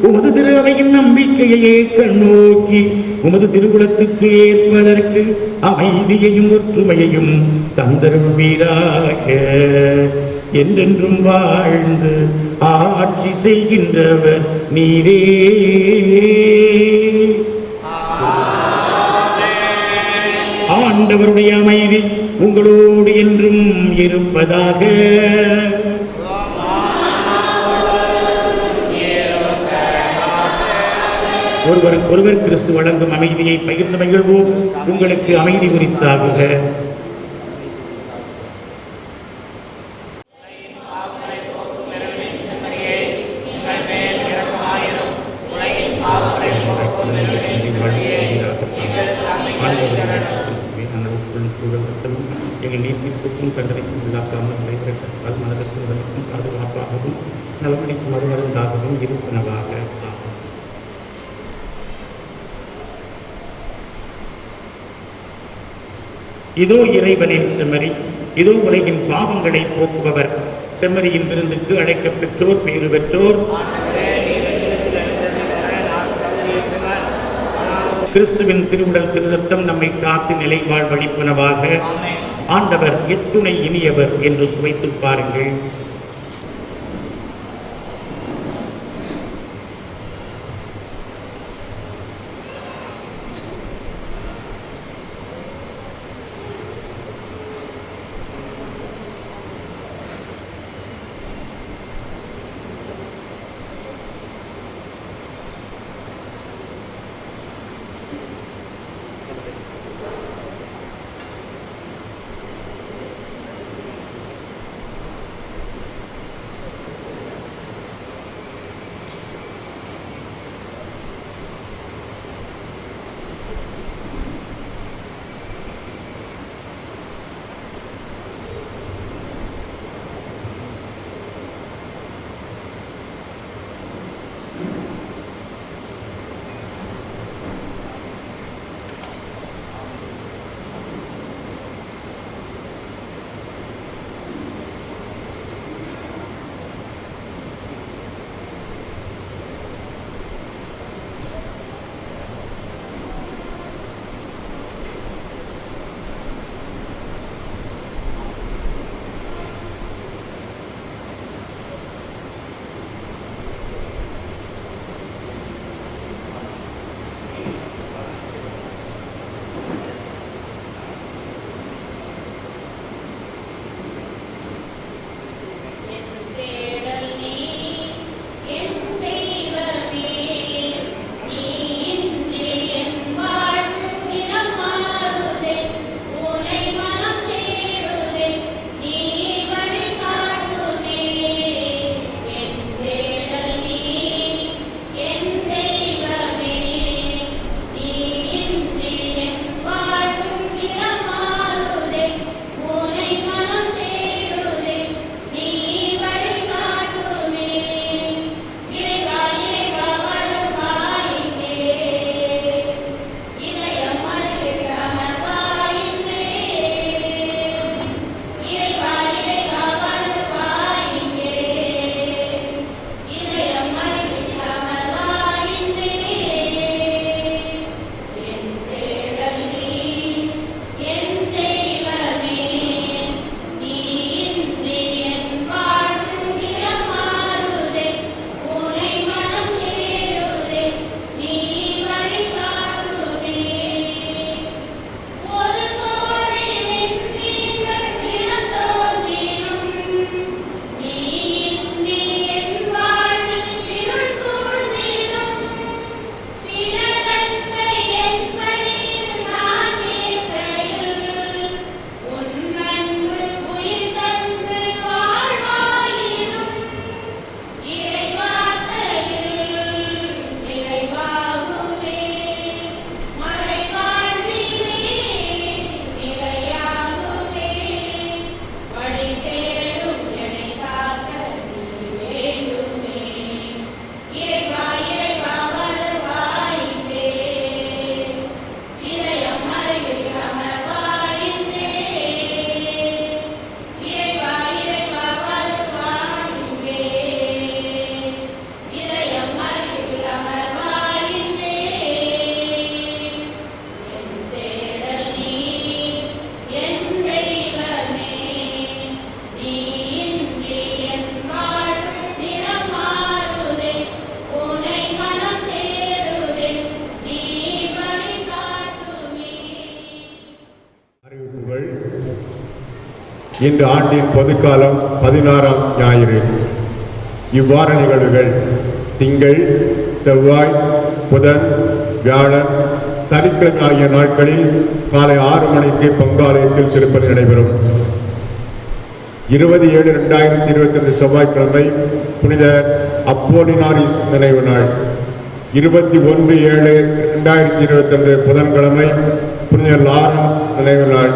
உமது திரு அவையின் நம்பிக்கையையே கண்ணோக்கி உமது திருக்குலத்துக்கு ஏற்பதற்கு அமைதியையும் ஒற்றுமையையும் தந்தருள்வீராக. என்றென்றும் வாழ்ந்து ஆட்சி செய்கின்றவர் நீரே. ஆண்டவருடைய அமைதி உங்களோடு என்றும் இருப்பதாக. ஒருவருக்கொருவர் கிறிஸ்து வழங்கும் அமைதியை பகிர்ந்து மகிழ்வோம். உங்களுக்கு அமைதி உரித்தாகுக. எங்கள் நீத்திற்கும் கண்டனைக்கும் உள்ளாக்காமல் மனதிற்கும் உடலுக்கும் பாதுகாப்பாகவும் நலமணிக்கு மறுமருந்தாகவும் இருப்பனவாக. இதோ இறைவனின் செம்மறி, இதோ உலகின் பாவங்களை போக்குபவர். செம்மறியின் விருந்துக்கு அழைக்கப் பெற்றோர் பேறு பெற்றோர். கிறிஸ்துவின் திருவுடல் திருரத்தம் நம்மை காத்து நிலை வாழ்வழிப்பனவாக. ஆண்டவர் எத்துணை இனியவர் என்று சுவைத்து பாருங்கள். இன்று ஆண்டின் பொதுக்காலம் 16ஆம் ஞாயிறு. இவ்வார நிகழ்வுகள் திங்கள், செவ்வாய், புதன், வியாழன், சனிக்கிழமை ஆகிய நாட்களில் காலை 6 மணிக்கு பங்காலயத்தில் திருப்பலி நடைபெறும். 20/7/2022 செவ்வாய்க்கிழமை புனித அப்போலினாரிஸ் நினைவு நாள். 21/7/2022 புதன்கிழமை புனித லாரன்ஸ் நினைவு நாள்.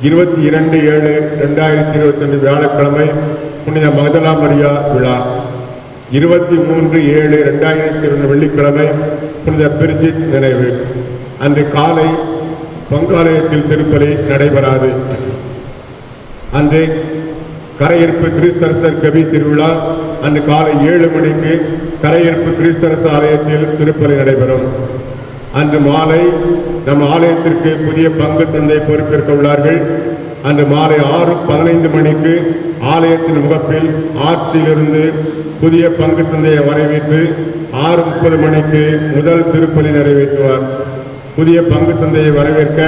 22/7/2022 வியாழக்கிழமை புனித மகதலா மரியா விழா. 23/7/2002 வெள்ளிக்கிழமை புனித பிரிஜித் நினைவு. அன்று காலை பங்காலயத்தில் திருப்பலி நடைபெறாது. அன்று கரையிருப்பு கிறிஸ்தரசர் கவி திருவிழா அன்று காலை 7 மணிக்கு கரையிருப்பு கிறிஸ்தரச ஆலயத்தில் திருப்பலி நடைபெறும். அன்று மாலை நம் ஆலயத்திற்கு புதிய பங்கு தந்தை பொறுப்பேற்க உள்ளார்கள். அன்று மாலை 6:15 மணிக்கு ஆலயத்தின் முகப்பில் ஆட்சியிலிருந்து புதிய பங்கு தந்தையை வரவேற்று 6:30 மணிக்கு முதல் திருப்பலி நிறைவேற்றுவார். புதிய பங்கு தந்தையை வரவேற்க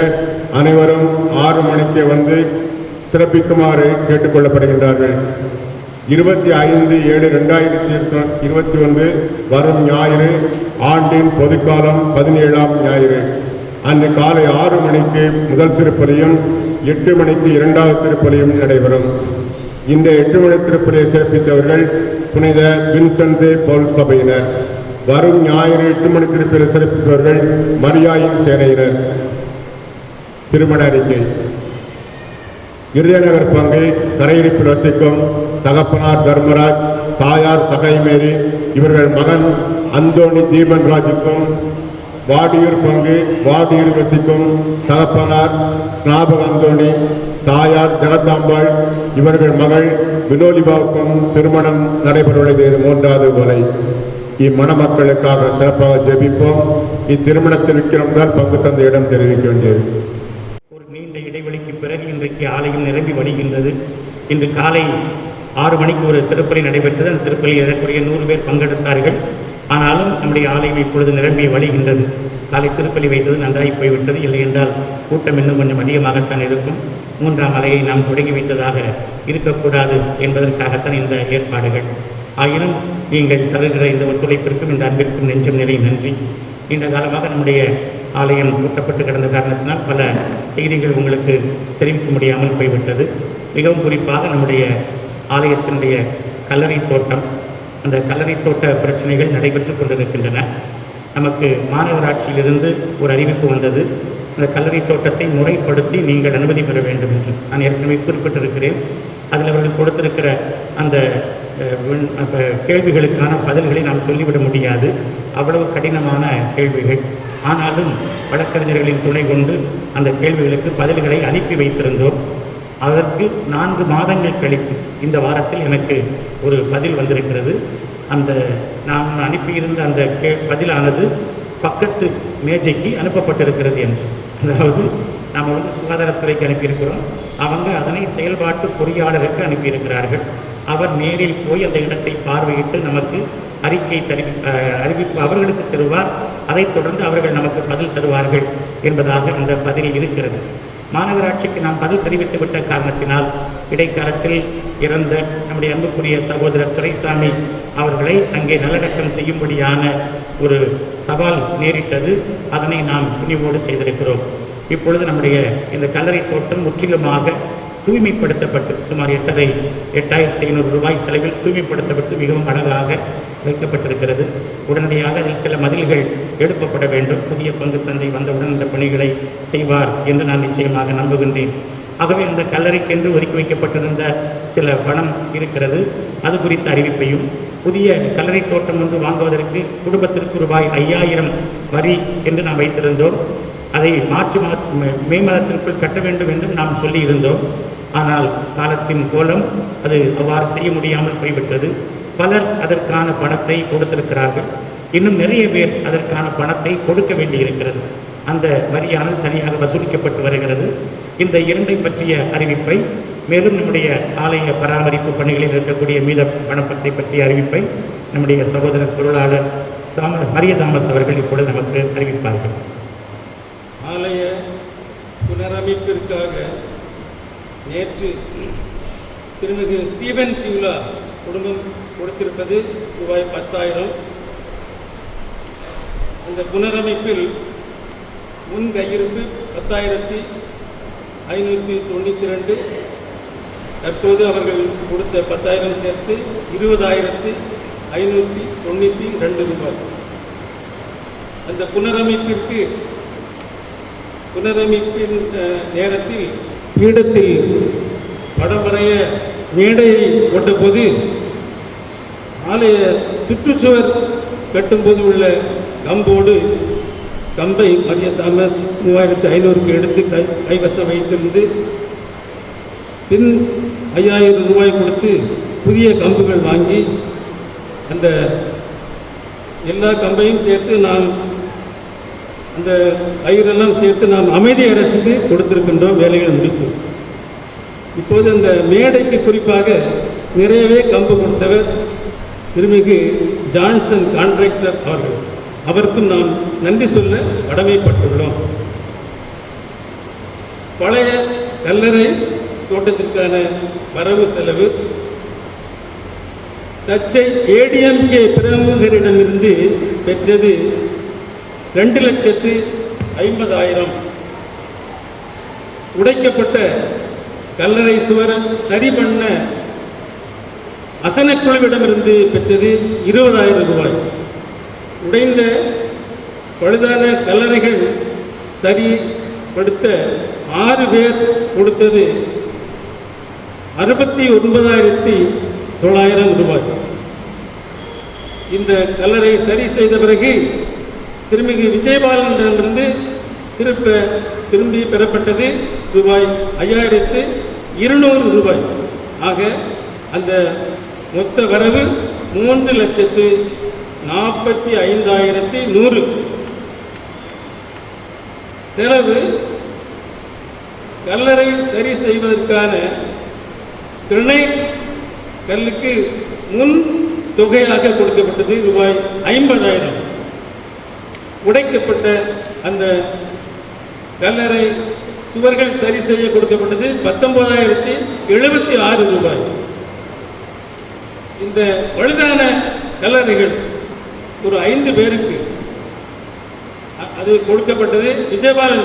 அனைவரும் 6 மணிக்கு வந்து சிறப்பிக்குமாறு கேட்டுக்கொள்ளப்படுகின்றார்கள். 25/7/2021 வரும் ஞாயிறு ஆண்டின் பொதுக்காலம் 17ஆம் ஞாயிறு. அன்று காலை 6 மணிக்கு முதல் திருப்பலியும் 8 மணிக்கு 2வது திருப்பலியும் நடைபெறும். இந்த 8 மணி திருப்பலியை சிறப்பித்தவர்கள் புனித வின்சென்ட் தே பவுல் சபையினர். வரும் ஞாயிறு 8 மணி திருப்பலியை சிறப்பித்தவர்கள் மரியாயின் சேனையினர். திருமண அறிக்கை. இருதயநகர் பங்கு கரையிருப்பில் வசிக்கும் தகப்பனார் தர்மராஜ், தாயார் சகைமேரி இவர்கள் மகன் அந்தோணி தீபன் ராஜுக்கும், வாடியூர் பங்கு வாடியூர் வசிக்கும் தகப்பனார் ஸ்நாபக அந்தோணி, தாயார் ஜெகதாம்பாள் இவர்கள் மகள் வினோலிபாவுக்கும் திருமணம் நடைபெறவுள்ளது. 3வது கொலை. இம்மணமக்களுக்காக சிறப்பாக ஜெபிப்போம். இத்திருமணத்தில் விக்கிரம்தான் பங்கு தந்தையிடம் தெரிவிக்க வேண்டியது. ஒரு நீண்ட இடைவெளிக்கு பிறகு இன்றைக்கு ஆலயம் நிரம்பி வழிகின்றது. இன்று காலை 6 மணிக்கு ஒரு திருப்பலி நடைபெற்றது. அந்த திருப்பலியில் ஏறக்குறைய 100 பேர் பங்கெடுத்தார்கள். ஆனாலும் நம்முடைய ஆலயம் இப்பொழுது நிரம்பி வழிகின்றது. காலை திருப்பலி வைத்தது நன்றாகி போய்விட்டது. இல்லை என்றால் கூட்டம் இன்னும் கொஞ்சம் அதிகமாகத்தான் இருக்கும். 3ஆம் அலையை நாம் தொடங்கி வைத்ததாக இருக்கக்கூடாது என்பதற்காகத்தான் இந்த ஏற்பாடுகள். ஆயினும் நீங்கள் தருகிற இந்த ஒத்துழைப்பிற்கும் இந்த அன்பிற்கும் நெஞ்சம் நிறை நன்றி. நீண்ட காலமாக நம்முடைய ஆலயம் பூட்டப்பட்டு கிடந்த காரணத்தினால் பல செய்திகள் உங்களுக்கு தெரிவிக்க முடியாமல் போய்விட்டது. மிகவும் குறிப்பாக நம்முடைய ஆலயத்தினுடைய கல்லறை தோட்டம், அந்த கல்லறை தோட்ட பிரச்சனைகள் நடைபெற்று கொண்டிருக்கின்றன. நமக்கு மாநகராட்சியிலிருந்து ஒரு அறிவிப்பு வந்தது. அந்த கல்லறை தோட்டத்தை முறைப்படுத்தி நீங்கள் அனுமதி பெற வேண்டும் என்று நான் ஏற்கனவே குறிப்பிட்டிருக்கிறேன். அதில் அவர்கள் கொடுத்திருக்கிற அந்த கேள்விகளுக்கான பதில்களை நாம் சொல்லிவிட முடியாது. அவ்வளவு கடினமான கேள்விகள். ஆனாலும் வழக்கறிஞர்களின் துணை கொண்டு அந்த கேள்விகளுக்கு பதில்களை அனுப்பி வைத்திருந்தோம். அதற்கு 4 மாதங்கள் கழித்து இந்த வாரத்தில் எனக்கு ஒரு பதில் வந்திருக்கிறது. அந்த நாம் அனுப்பியிருந்த அந்த பதிலானது பக்கத்து மேஜைக்கு அனுப்பப்பட்டிருக்கிறது என்று. அதாவது நாம் சுகாதாரத்துறைக்கு அனுப்பியிருக்கிறோம். அவங்க அதனை செயல்பாட்டு பொறியாளருக்கு அனுப்பியிருக்கிறார்கள். அவர் நேரில் போய் அந்த இடத்தை பார்வையிட்டு நமக்கு அறிக்கை அறிவிப்பு அவர்களுக்கு தருவார். அதைத் தொடர்ந்து அவர்கள் நமக்கு பதில் தருவார்கள் என்பதாக அந்த பதில் இருக்கிறது. மாநகராட்சிக்கு நாம் பதில் தெரிவித்துவிட்ட காரணத்தினால் இடைக்காலத்தில் இறந்த நம்முடைய அன்புக்குரிய சகோதரர் துரைசாமி அவர்களை அங்கே நல்லடக்கம் செய்யும்படியான ஒரு சவால் நேரிட்டது. அதனை நாம் துணிவோடு செய்திருக்கிறோம். இப்பொழுது நம்முடைய இந்த கல்லறை தோட்டம் முற்றிலுமாக தூய்மைப்படுத்தப்பட்டு சுமார் 8,500 ரூபாய் செலவில் தூய்மைப்படுத்தப்பட்டு மிகவும் அழகாக வைக்கப்பட்டிருக்கிறது. உடனடியாக அதில் சில மதில்கள் எழுப்பப்பட வேண்டும். புதிய பங்கு தந்தை வந்தவுடன் இந்த பணிகளை செய்வார் என்று நான் நிச்சயமாக நம்புகின்றேன். ஆகவே இந்த கல்லறைக்கென்று ஒதுக்கி வைக்கப்பட்டிருந்த சில பணம் இருக்கிறது. அது குறித்த அறிவிப்பையும், புதிய கல்லறை தோட்டம் வாங்குவதற்கு குடும்பத்திற்கு ரூபாய் 5,000 வரி என்று நாம் வைத்திருந்தோம். அதை மே மாதத்திற்குள் கட்ட வேண்டும் என்று நாம் சொல்லியிருந்தோம். ஆனால் காலத்தின் கோலம் அது அவ்வாறு செய்ய முடியாமல் போய்விட்டது. பலர் அதற்கான பணத்தை கொடுத்திருக்கிறார்கள். இன்னும் நிறைய பேர் அதற்கான பணத்தை கொடுக்க வேண்டியிருக்கிறது. அந்த வரியானது தனியாக வசூலிக்கப்பட்டு வருகிறது. இந்த 2ஐ பற்றிய அறிவிப்பை, மேலும் நம்முடைய ஆலய பராமரிப்பு பணிகளில் இருக்கக்கூடிய மீத பணப்பத்தை பற்றிய அறிவிப்பை நம்முடைய சகோதரர் பொருளாளர் மரிய தாமஸ் அவர்கள் இப்பொழுது நமக்கு அறிவிப்பார்கள். ஆலய புனரமைப்பிற்காக நேற்று திருமிகு ஸ்டீபன் பியூலா குடும்பம் கொடுத்திருப்பது ரூபாய் 10,000. அந்த புனரமைப்பில் முன் கையிருப்பு 10,592. தற்போது அவர்கள் கொடுத்த 10,000 சேர்த்து 20,592 ரூபாய். அந்த புனரமைப்பின் நேரத்தில் பீடத்தில் படம் வரைய மேடையை போட்டபோது ஆலய சுற்றுச்சுவர் கட்டும்போது உள்ள கம்பை மரிய தாமஸ் 3500க்கு எடுத்து கைவசம் வைத்திருந்து பின் 5000 ரூபாய் கொடுத்து புதிய கம்புகள் வாங்கி அந்த எல்லா கம்பையும் சேர்த்து நாம் அந்த கயிறெல்லாம் சேர்த்து நாம் அமைதி அரசுக்கு கொடுத்திருக்கின்றோம். வேலைகள் முடித்து இப்போது அந்த மேடைக்கு குறிப்பாக நிறையவே கம்பு கொடுத்தவர் திருமிகு ஜான்சன் கான்ட்ராக்டர் அவர்கள். அவருக்கும் நாம் நன்றி சொல்ல கடமைப்பட்டுள்ளோம். பழைய கல்லறை தோட்டத்திற்கான வரவு செலவு தச்சை ஏடிஎம்கே பிரமுகரிடமிருந்து பெற்றது 2,50,000. உடைக்கப்பட்ட கல்லறை சுவரை சரி பண்ண அசனக்குழுவிடமிருந்து பெற்றது 20,000 ரூபாய். உடைந்த பழுதான கல்லறைகள் சரிப்படுத்த 6 பேர் கொடுத்தது 69,900 ரூபாய். இந்த கல்லறை சரி செய்த பிறகு திருமிகு விஜயபாலனிடமிருந்து திரும்பி பெறப்பட்டது ரூபாய் 5,200 ரூபாய். ஆக அந்த மொத்த வரவு 3,45,100. செலவு கல்லறை சரி செய்வதற்கான கிரனைட் கல்லுக்கு முன் தொகையாக கொடுக்கப்பட்டது ரூபாய் 50,000. உடைக்கப்பட்ட அந்த கல்லறை சுவர்கள் சரி செய்ய கொடுக்கப்பட்டது 19,076 ரூபாய். இந்த பழுதான கல்லறைகள் ஒரு 5 பேருக்கு அது கொடுக்கப்பட்டது.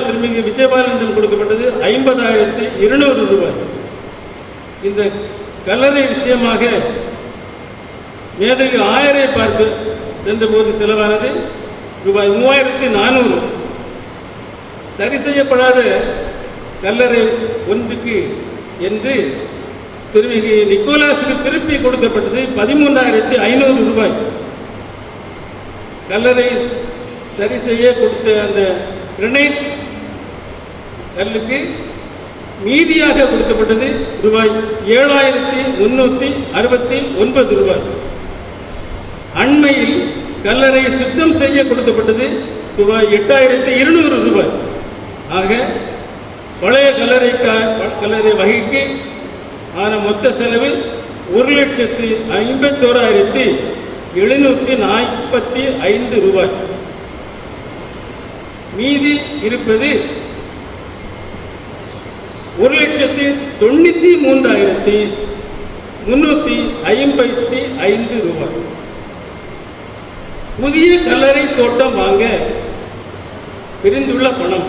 திருமிகு விஜயபாலனிடம் கொடுக்கப்பட்டது 50,200 ரூபாய். இந்த கல்லறை விஷயமாக மேதகு ஆயரை பார்க்க சென்றபோது செலவானது ரூபாய் 3,400. சரி செய்யப்படாத கல்லறை ஒன்றுக்கு என்று திருமிகு நிக்கோலாஸுக்கு திருப்பி கொடுக்கப்பட்டது 13,500 ரூபாய். கல்லறை சரி செய்ய கொடுத்த அந்த கிரனைட் கல்லுக்கு மீதியாக கொடுக்கப்பட்டது ரூபாய் 7,369 ரூபாய். அண்மையில் கல்லறை சுத்தம் செய்ய கொடுக்கப்பட்டது ரூபாய் 8,200 ரூபாய். ஆக பழைய கல்லறை வகைக்கு ஆன மொத்த செலவு 1,51,745 ரூபாய். மீதி இருப்பது 1,93,355 ரூபாய். புதிய கல்லறை தோட்டம் வாங்க பிரிந்துள்ள பணம்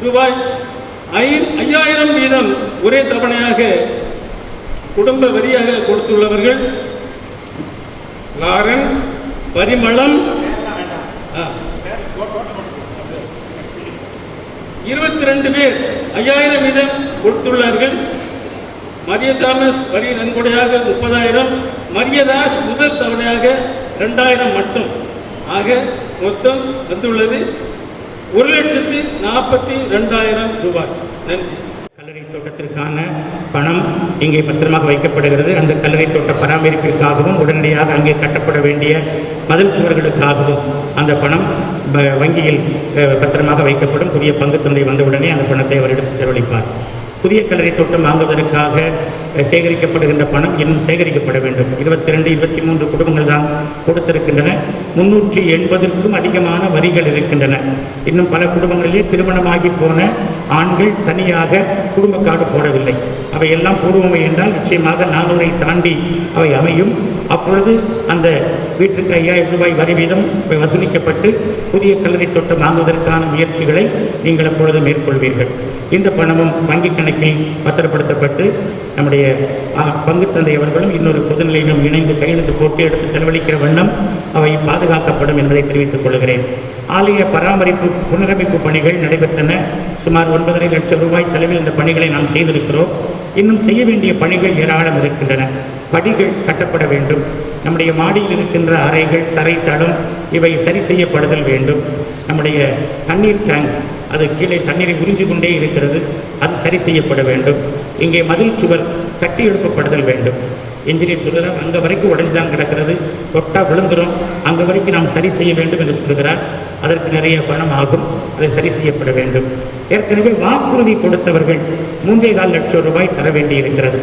ரூபாய் 5,000 வீதம் ஒரே தவணையாக குடும்ப வரியாக கொடுத்துள்ளவர்கள் லாரன்ஸ், பரிமளம் 22 பேர் 5,000 வீதம் கொடுத்துள்ளார்கள். மரிய தாமஸ் வரி நன்கொடையாக 30,000, மரியதாஸ் முதல் தவணையாக 2,000 மட்டும். ஆக மொத்தம் வந்துள்ளது 1,42,000 ரூபாய். நன்றி. கல்லறை தோட்டத்திற்கான பணம் இங்கே பத்திரமாக வைக்கப்படுகிறது. அந்த கல்லறை தோட்ட பராமரிப்பிற்காகவும் உடனடியாக அங்கே கட்டப்பட வேண்டிய மதில் சுவர்களுக்காகவும் அந்த பணம் வங்கியில் பத்திரமாக வைக்கப்படும். புதிய பங்கு தந்தை வந்தவுடனே அந்த பணத்தை அவர் எடுத்து செலவழிப்பார். புதிய கல்லறை தோட்டம் வாங்குவதற்காக சேகரிக்கப்படுகின்ற பணம் இன்னும் சேகரிக்கப்பட வேண்டும். 22, 23 குடும்பங்கள் தான் கொடுத்திருக்கின்றன. 380க்கும் அதிகமான வரிகள் இருக்கின்றன. இன்னும் பல குடும்பங்களிலே திருமணமாகி போன ஆண்கள் தனியாக குடும்ப கார்டு போடவில்லை. அவை எல்லாம் போடுவோமே என்றால் நிச்சயமாக 400-ஐ தாண்டி அவை அமையும். அப்பொழுது அந்த வீட்டிற்கு 5,000 ரூபாய் வரி வீதம் வசூலிக்கப்பட்டு புதிய கல்லறை தோட்டம் வாங்குவதற்கான முயற்சிகளை நீங்கள் அப்பொழுது மேற்கொள்வீர்கள். இந்த பணமும் வங்கி கணக்கில் பத்திரப்படுத்தப்பட்டு நம்முடைய பங்கு தந்தை அவர்களும் இன்னொரு பொதுநிலையிலும் இணைந்து கையெழுத்து போட்டு எடுத்து செலவழிக்கிற வண்ணம் அவை பாதுகாக்கப்படும் என்பதை தெரிவித்துக் கொள்கிறேன். ஆலய பராமரிப்பு புனரமைப்பு பணிகள் நடைபெற்றன. சுமார் 9,5 லட்சம் ரூபாய் செலவில் இந்த பணிகளை நாம் செய்திருக்கிறோம். இன்னும் செய்ய வேண்டிய பணிகள் ஏராளம் இருக்கின்றன. படிகள் கட்டப்பட வேண்டும். நம்முடைய மாடியில் இருக்கின்ற அறைகள், தரைத்தளம் இவை சரி செய்யப்படுதல் வேண்டும். நம்முடைய தண்ணீர் டேங்க் அது கீழே தண்ணீரை உறிஞ்சு கொண்டே இருக்கிறது, அது சரி செய்யப்பட வேண்டும். இங்கே மதில் சுவர் கட்டி எழுப்பப்படுதல் வேண்டும். இன்ஜினியர் சொல்கிறார், அங்கே வரைக்கும் உடைஞ்சு தான் கிடக்கிறது, தொட்டா விழுந்துடும், அங்கே வரைக்கும் நாம் சரி செய்ய வேண்டும் என்று சொல்கிறார். அதற்கு நிறைய பணம் ஆகும், அதை சரி செய்யப்பட வேண்டும். ஏற்கனவே வாக்குறுதி கொடுத்தவர்கள் 3.25 லட்சம் ரூபாய் தர வேண்டி இருக்கிறது.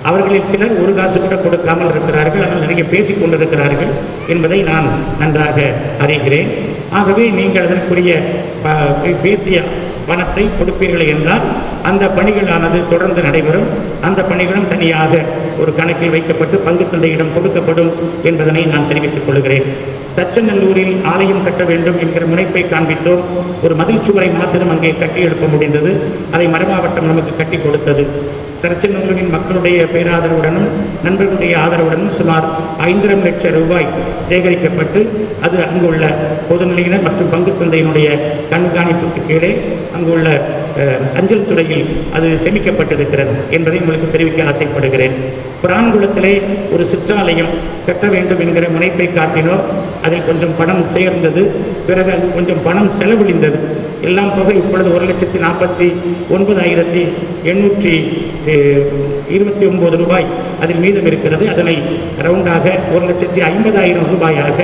அவர்களில் சிலர் ஒரு காசு கூட கொடுக்காமல் இருக்கிறார்கள், ஆனால் நிறைய பேசிக் கொண்டிருக்கிறார்கள் என்பதை நான் நன்றாக அறிகிறேன். ஆகவே நீங்கள் அதற்குரிய பேசிய பணத்தை கொடுப்பீர்கள் என்றால் அந்த பணிகளானது தொடர்ந்து நடைபெறும். அந்த பணிகளும் தனியாக ஒரு கணக்கில் வைக்கப்பட்டு பங்கு தந்தையிடம் கொடுக்கப்படும் என்பதனை நான் தெரிவித்துக் கொள்கிறேன். தச்சநல்லூரில் ஆலயம் கட்ட வேண்டும் என்கிற முனைப்பை காண்பித்தோம். ஒரு மதில் சுவரை மாத்திரம் அங்கே கட்டி எழுப்ப முடிந்தது. அதை மறைமாவட்டம் நமக்கு கட்டி கொடுத்தது. தச்சநல்லூரின் மக்களுடைய பேராதரவுடனும் நண்பர்களுடைய ஆதரவுடனும் சுமார் 5 லட்சம் ரூபாய் சேகரிக்கப்பட்டு அது அங்குள்ள பொதுநிலையினர் மற்றும் பங்கு தந்தையினுடைய கண்காணிப்புக்கு கீழே அங்குள்ள அஞ்சல் துறையில் அது சேமிக்கப்பட்டிருக்கிறது என்பதை உங்களுக்கு தெரிவிக்க ஆசைப்படுகிறேன். பிரான்குளத்திலே ஒரு சிற்றாலயம் கட்ட வேண்டும் என்கிற முனைப்பை காட்டினோம். அதில் கொஞ்சம் பணம் சேர்ந்தது. பிறகு அது கொஞ்சம் பணம் செலவழிந்தது. எல்லாம் போக இப்பொழுது 1,49,829 ரூபாய் அதில் மீதம் இருக்கிறது. அதனை ரவுண்டாக 1,50,000 ரூபாயாக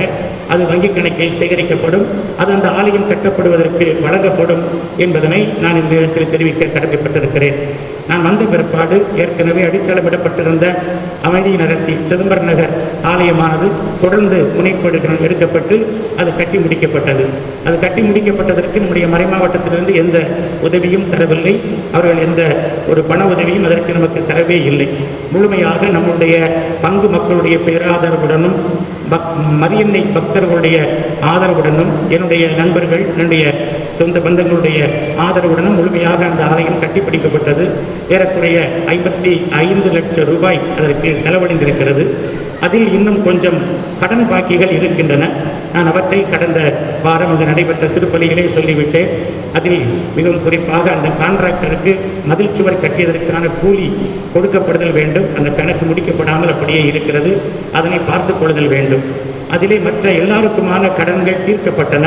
அது வங்கிக் கணக்கில் சேகரிக்கப்படும். அது அந்த ஆலயம் கட்டப்படுவதற்கு வழங்கப்படும் என்பதனை நான் இந்த இடத்தில் தெரிவிக்க கடமைப்பட்டிருக்கிறேன். நான் வந்த பிற்பாடு ஏற்கனவே அடித்தளமிடப்பட்டிருந்த அமைதியின் அரசி சிதம்பர நகர் ஆலயமானது தொடர்ந்து முனைப்பு எடுக்கப்பட்டு அது கட்டி முடிக்கப்பட்டது. அது கட்டி முடிக்கப்பட்டதற்கு நம்முடைய மறைமாவட்டத்திலிருந்து எந்த உதவியும் தரவில்லை. அவர்கள் எந்த ஒரு பண உதவியும் அதற்கு நமக்கு தரவே இல்லை. முழுமையாக நம்முடைய பங்கு மக்களுடைய பேராதரவுடனும் மரியன்னை பக்தர்களுடைய ஆதரவுடனும் என்னுடைய நண்பர்கள், என்னுடைய சொந்த பந்தங்களுடைய ஆதரவுடனும் முழுமையாக அந்த ஆலயம் கட்டிப்பிடிக்கப்பட்டது. ஏறக்குறைய 55 லட்சம் ரூபாய் அதற்கு செலவழிந்திருக்கிறது. அதில் இன்னும் கொஞ்சம் கடன் பாக்கிகள் இருக்கின்றன. நான் அவற்றை கடந்த வாரம் அங்கு நடைபெற்ற திருப்பலியிலே சொல்லிவிட்டேன். அதில் மிகவும் குறிப்பாக அந்த கான்ட்ராக்டருக்கு மதில் சுவர் கட்டியதற்கான கூலி கொடுக்கப்படுதல் வேண்டும். அந்த கணக்கு முடிக்கப்படாமல் அப்படியே இருக்கிறது, அதனை பார்த்து கொள்ளுதல் வேண்டும். அதிலே மற்ற எல்லாருக்குமான கடன்கள் தீர்க்கப்பட்டன.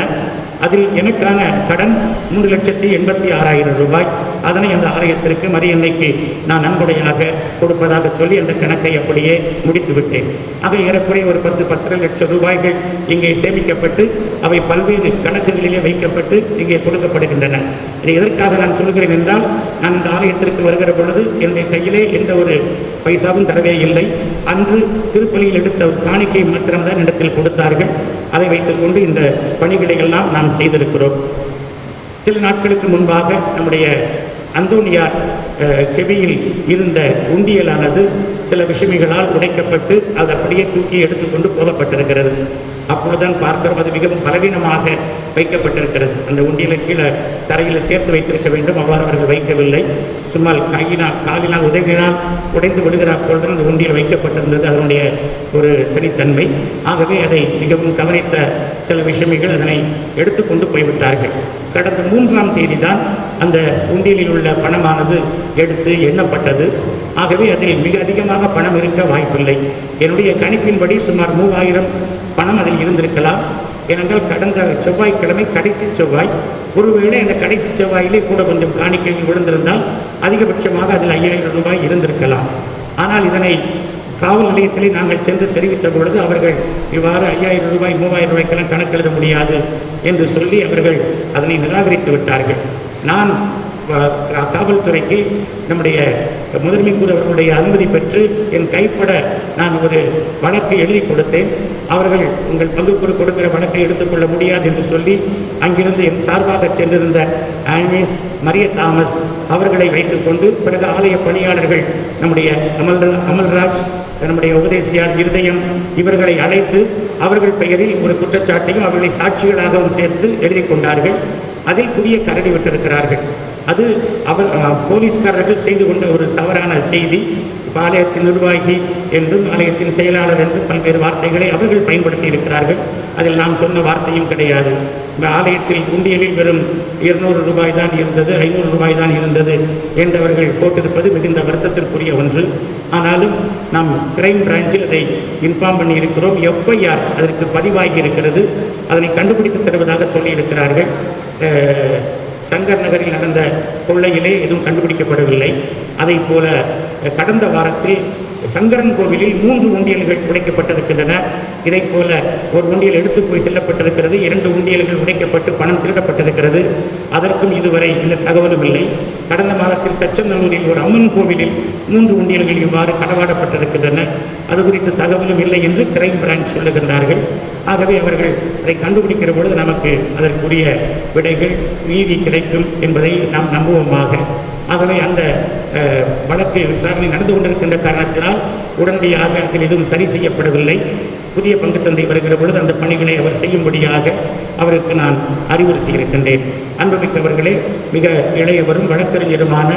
அதில் எனக்கான கடன் 3,86,000 ரூபாய். அதனை அந்த ஆலயத்திற்கு மரியன்னைக்கு நான் நன்கொடையாக கொடுப்பதாக சொல்லி அந்த கணக்கை அப்படியே முடித்து விட்டேன். ஆக ஏறக்குறைய ஒரு 10 லட்சம் ரூபாய்கள் இங்கே சேமிக்கப்பட்டு அவை பல்வேறு கணக்குகளிலே வைக்கப்பட்டு இங்கே கொடுக்கப்படுகின்றன. இதை எதற்காக நான் சொல்கிறேன் என்றால், நான் இந்த ஆலயத்திற்கு வருகிற பொழுது என்னுடைய கையிலே எந்த ஒரு பைசாவும் தரவே இல்லை. அன்று திருப்பலியில் எடுத்த ஒரு காணிக்கை மாத்திரம்தான் இடத்தில் கொடுத்தார்கள். அதை வைத்துக்கொண்டு இந்த பணிகளை எல்லாம் நாம் செய்திருக்கிறோம். சில நாட்களுக்கு முன்பாக நம்முடைய அந்தோனியார் கெபியில் இருந்த உண்டியலானது சில விஷமிகளால் உடைக்கப்பட்டு அது அப்படியே தூக்கி எடுத்துக்கொண்டு போகப்பட்டிருக்கிறது. அப்பொழுதுதான் பார்க்கிறோம், அது மிகவும் பலவீனமாக வைக்கப்பட்டிருக்கிறது. அந்த உண்டியலை கீழே தரையில் சேர்த்து வைத்திருக்க வேண்டும், அவ்வாறு அவர்கள் வைக்கவில்லை. சும்மா காலினால் உதவினால் உடைந்து விடுகிற அப்பொழுது அந்த உண்டியல் வைக்கப்பட்டிருந்தது. அதனுடைய ஒரு தனித்தன்மை. ஆகவே அதை மிகவும் கவனித்த சில விஷமிகள் அதனை எடுத்துக்கொண்டு போய்விட்டார்கள். கடந்த 3ஆம் தேதி தான் அந்த உண்டியலில் உள்ள பணமானது எடுத்து எண்ணப்பட்டது. ஆகவே அதில் மிக அதிகமாக பணம் இருக்க வாய்ப்பில்லை. என்னுடைய கணிப்பின்படி சுமார் 3000 பணம் அதில் இருந்திருக்கலாம். ஏனென்றால் கடந்த செவ்வாய்க்கிழமை கடைசி செவ்வாய், ஒருவேளை அந்த கடைசி செவ்வாயிலே கூட கொஞ்சம் காணிக்கைகள் விழுந்திருந்தால் அதிகபட்சமாக அதில் 5000 ரூபாய் இருந்திருக்கலாம். ஆனால் இதனை காவல் நிலையத்திலே நாங்கள் சென்று தெரிவித்த பொழுது அவர்கள் இவ்வாறு 5000 ரூபாய் 3000 ரூபாய்க்கெல்லாம் கணக்கெழுத முடியாது என்று சொல்லி அவர்கள் அதனை நிராகரித்து விட்டார்கள். நான் காவல்துறைக்கு நம்முடைய முதன்மை கூறு அவர்களுடைய அனுமதி பெற்று என் கைப்பட நான் ஒரு வழக்கை எழுதி கொடுத்தேன். அவர்கள் உங்கள் பங்குக்குறு கொடுக்கிற வழக்கை எடுத்துக்கொள்ள முடியாது என்று சொல்லி அங்கிருந்து என் சார்பாக சென்றிருந்த ஆனேஸ் மரிய தாமஸ் அவர்களை வைத்துக்கொண்டு பிறகு ஆலய பணியாளர்கள் நம்முடைய அமல்ராஜ், நம்முடைய உபதேசியார் இருதயம் இவர்களை அழைத்து அவர்கள் பெயரில் ஒரு குற்றச்சாட்டையும் அவர்களை சாட்சிகளாகவும் சேர்த்து எழுதி கொண்டார்கள். அதில் புதிய கரடி விட்டிருக்கிறார்கள். அது போலீஸ்காரர்கள் செய்து கொண்ட ஒரு தவறான செய்தி. ஆலயத்தின் நிர்வாகி என்றும் ஆலயத்தின் செயலாளர் என்றும் பல்வேறு வார்த்தைகளை அவர்கள் பயன்படுத்தி இருக்கிறார்கள். அதில் நாம் சொன்ன வார்த்தையும் கிடையாது. இந்த ஆலயத்தில் உண்டியலில் வெறும் 200 ரூபாய் தான் இருந்தது, 500 ரூபாய் தான் இருந்தது என்றவர்கள் போட்டிருப்பது மிகுந்த வருத்தத்திற்குரிய ஒன்று. ஆனாலும் நாம் கிரைம் பிரான்ச்சில் அதை இன்ஃபார்ம் பண்ணியிருக்கிறோம். எஃப்ஐஆர் அதற்கு பதிவாகி இருக்கிறது. அதனை கண்டுபிடித்து தருவதாக சொல்லியிருக்கிறார்கள். சங்கர் நகரில் நடந்த கொள்ளையிலே எதுவும் கண்டுபிடிக்கப்படவில்லை. அதை போல கடந்த வாரத்தில் சங்கரன் கோவிலில் 3 உண்டியல்கள் உடைக்கப்பட்டிருக்கின்றன. இதை போல ஒரு உண்டியல் எடுத்து போய் செல்லப்பட்டிருக்கிறது, 2 உண்டியல்கள் உடைக்கப்பட்டு பணம் திருடப்பட்டிருக்கிறது. அதற்கும் இதுவரை இந்த தகவலும் இல்லை. கடந்த மாதத்தில் தச்சநல்லூரில் ஒரு அம்மன் கோவிலில் 3 உண்டியல்கள் இவ்வாறு களவாடப்பட்டிருக்கின்றன. அது குறித்து தகவலும் இல்லை என்று கிரைம் பிரான்ச் சொல்லுகின்றார்கள். ஆகவே அவர்கள் அதை கண்டுபிடிக்கிற பொழுது நமக்கு அதற்குரிய விடைகள் நீதி கிடைக்கும் என்பதை நாம் நம்புவோமாக. ஆகவே அந்த வழக்கு விசாரணை நடந்து கொண்டிருக்கின்ற காரணத்தினால் உடனடியாக அதில் எதுவும் சரி செய்யப்படவில்லை. புதிய பங்கு தந்தை வருகிற பொழுது அந்த பணிகளை அவர் செய்யும்படியாக அவருக்கு நான் அறிவுறுத்தி இருக்கின்றேன். அன்புமிக்கவர்களே, மிக இளையவரும் வழக்கறிஞருமான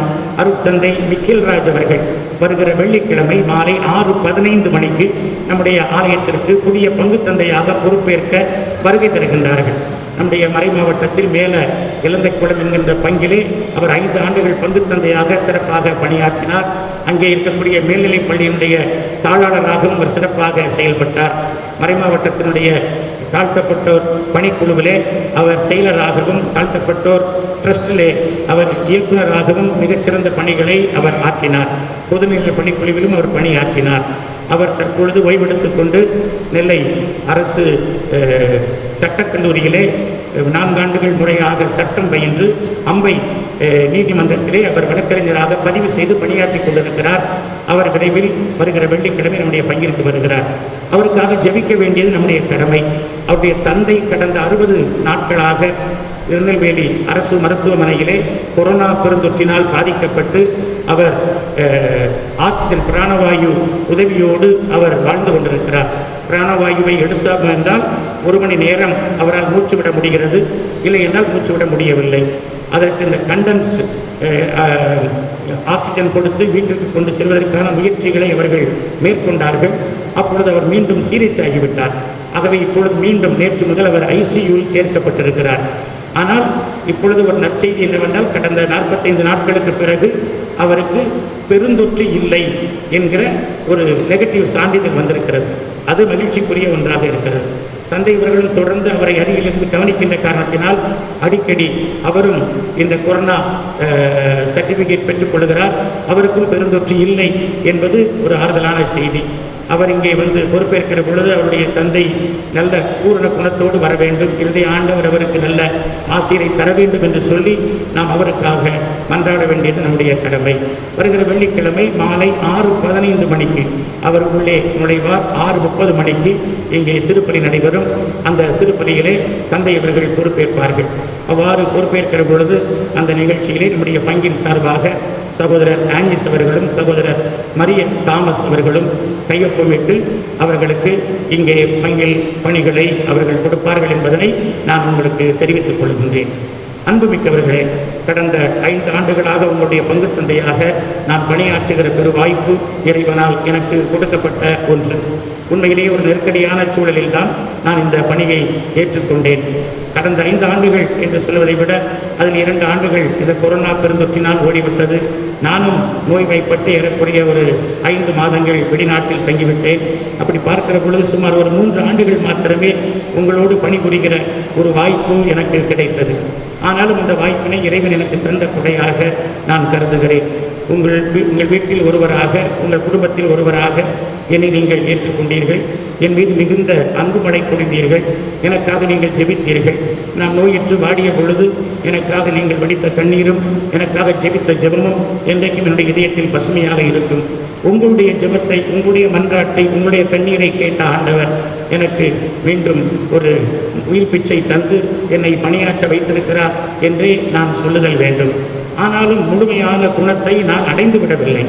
அருட்தந்தை மிக்கேல்ராஜ் அவர்கள் வருகிற வெள்ளிக்கிழமை மாலை 6:15 மணிக்கு நம்முடைய ஆலயத்திற்கு புதிய பங்கு தந்தையாக பொறுப்பேற்க வருகை தருகின்றார்கள். நம்முடைய மறை மாவட்டத்தில் மேல இலந்தைக்குளம் என்கின்ற பங்கிலே அவர் 5 ஆண்டுகள் பங்கு தந்தையாக சிறப்பாக பணியாற்றினார். அங்கே இருக்கக்கூடிய மேல்நிலைப் பள்ளியினுடைய தாளாளராகவும் அவர் சிறப்பாக செயல்பட்டார். மறை மாவட்டத்தினுடைய தாழ்த்தப்பட்டோர் பணிக்குழுவிலே அவர் செயலராகவும், தாழ்த்தப்பட்டோர் ட்ரஸ்டிலே அவர் இயக்குநராகவும் மிகச்சிறந்த பணிகளை அவர் ஆற்றினார். பொதுநிலை பணிக்குழுவிலும் அவர் பணியாற்றினார். அவர் தற்பொழுது ஓய்வெடுத்துக் கொண்டு நெல்லை அரசு சட்டக்கல்லூரியிலே 4 ஆண்டுகள் முறையாக சட்டம் பயின்று அம்பை நீதிமன்றத்திலே அவர் வழக்கறிஞராக பதிவு செய்து பணியாற்றி கொண்டிருக்கிறார். அவர் விரைவில் வருகிற வெள்ளிக்கிழமை நம்முடைய பங்கிற்கு வருகிறார். அவருக்காக ஜெபிக்க வேண்டியது நம்முடைய கடமை. அவருடைய தந்தை கடந்த 60 நாட்களாக திருநெல்வேலி அரசு மருத்துவமனையிலே கொரோனா பெருந்தொற்றினால் பாதிக்கப்பட்டு அவர் ஆக்சிஜன் பிராணவாயு உதவியோடு அவர் வாழ்ந்து கொண்டிருக்கிறார். பிராணவாயுவை எடுத்தோம் என்றால் 1 மணி நேரம் அவரால் மூச்சு விட முடிகிறது, இல்லை என்றால் மூச்சு விட முடியவில்லை. அதற்கு இந்த கண்டென்ஸ்டு ஆக்சிஜன் கொடுத்து வீட்டிற்கு கொண்டு செல்வதற்கான முயற்சிகளை அவர்கள் மேற்கொண்டார்கள். அப்பொழுது அவர் மீண்டும் சீரியஸ் ஆகிவிட்டார். ஆகவே இப்பொழுது மீண்டும் நேற்று முதல் அவர் ஐசியூவில் சேர்க்கப்பட்டிருக்கிறார். ஆனால் இப்பொழுது ஒரு நற்செய்தி என்னவென்றால், கடந்த 45 நாட்களுக்கு பிறகு அவருக்கு பெருந்தொற்று இல்லை என்கிற ஒரு நெகட்டிவ் சான்றிதழ் வந்திருக்கிறது. அது மகிழ்ச்சிக்குரிய ஒன்றாக இருக்கிறது. தந்தை இவர்களும் தொடர்ந்து அவரை அருகிலிருந்து கவனிக்கின்ற காரணத்தினால் அடிக்கடி அவரும் இந்த கொரோனா சர்டிஃபிகேட் பெற்றுக்கொள்கிறார். அவருக்கும் பெருந்தொற்று இல்லை என்பது ஒரு ஆறுதலான செய்தி. அவர் இங்கே வந்து பொறுப்பேற்கிற பொழுது அவருடைய தந்தை நல்ல பூரண குணத்தோடு வர வேண்டும், இறுதி ஆண்டவர் அவருக்கு நல்ல ஆசிரை தர வேண்டும் என்று சொல்லி நாம் அவருக்காக மன்றாட வேண்டியது நம்முடைய கடமை. வருகிற வெள்ளிக்கிழமை மாலை 6:15 மணிக்கு அவர் உள்ளே நுழைவார். 6:30 மணிக்கு இங்கே திருப்பலி நடைபெறும். அந்த திருப்பலியிலே தந்தை அவர்கள் பொறுப்பேற்பார்கள். அவ்வாறு பொறுப்பேற்கிற பொழுது அந்த நிகழ்ச்சியிலே நம்முடைய பங்கின் சார்பாக சகோதரர் ஆஞ்சிஸ் அவர்களும் சகோதரர் மரிய தாமஸ் அவர்களும் கையொப்பமிட்டு அவர்களுக்கு இங்கே பங்கில் பணிகளை அவர்கள் கொடுப்பார்கள் என்பதனை நான் உங்களுக்கு தெரிவித்துக் கொள்கின்றேன். அன்புமிக்கவர்களே, கடந்த 5 ஆண்டுகளாக உங்களுடைய பங்கு தந்தையாக நான் பணியாற்றுகிற பெரு வாய்ப்பு இறைவனால் எனக்கு கொடுக்கப்பட்ட ஒன்று. உண்மையிலேயே ஒரு நெருக்கடியான சூழலில் தான் நான் இந்த பணியை ஏற்றுக்கொண்டேன். கடந்த 5 ஆண்டுகள் என்று சொல்வதை விட அதில் 2 ஆண்டுகள் இந்த கொரோனா பெருந்தொற்றினால் ஓடிவிட்டது. நானும் நோய்வாய்ப்பட்டு ஏறக்குறைய ஒரு 5 மாதங்கள் வெளிநாட்டில் தங்கிவிட்டேன். அப்படி பார்க்கிற பொழுது சுமார் ஒரு 3 ஆண்டுகள் மாத்திரமே உங்களோடு பணிபுரிகிற ஒரு வாய்ப்பு எனக்கு கிடைத்தது. ஆனாலும் இந்த வாய்ப்பினை இறைவன் எனக்கு தந்த கொடையாக நான் கருதுகிறேன். உங்கள் வீட்டில் ஒருவராக, உங்கள் குடும்பத்தில் ஒருவராக என்னை நீங்கள் ஏற்றுக்கொண்டீர்கள். என் மீது மிகுந்த அன்பு மழை பொழிந்தீர்கள். எனக்காக நீங்கள் ஜெபித்தீர்கள். நான் நோயுற்று வாடிய பொழுது எனக்காக நீங்கள் வடித்த கண்ணீரும் எனக்காக ஜெபித்த ஜெபமும் என்றைக்கும் என்னுடைய இதயத்தில் பசுமையாக இருக்கும். உங்களுடைய ஜெபத்தை, உங்களுடைய மன்றாட்டை, உங்களுடைய கண்ணீரை கேட்ட ஆண்டவர் எனக்கு மீண்டும் ஒரு உயிர் பிச்சை தந்து என்னை பணியாற்ற வைத்திருக்கிறார் என்றே நான் சொல்லுதல் வேண்டும். ஆனாலும் முழுமையான குணத்தை நான் அடைந்து விடவில்லை.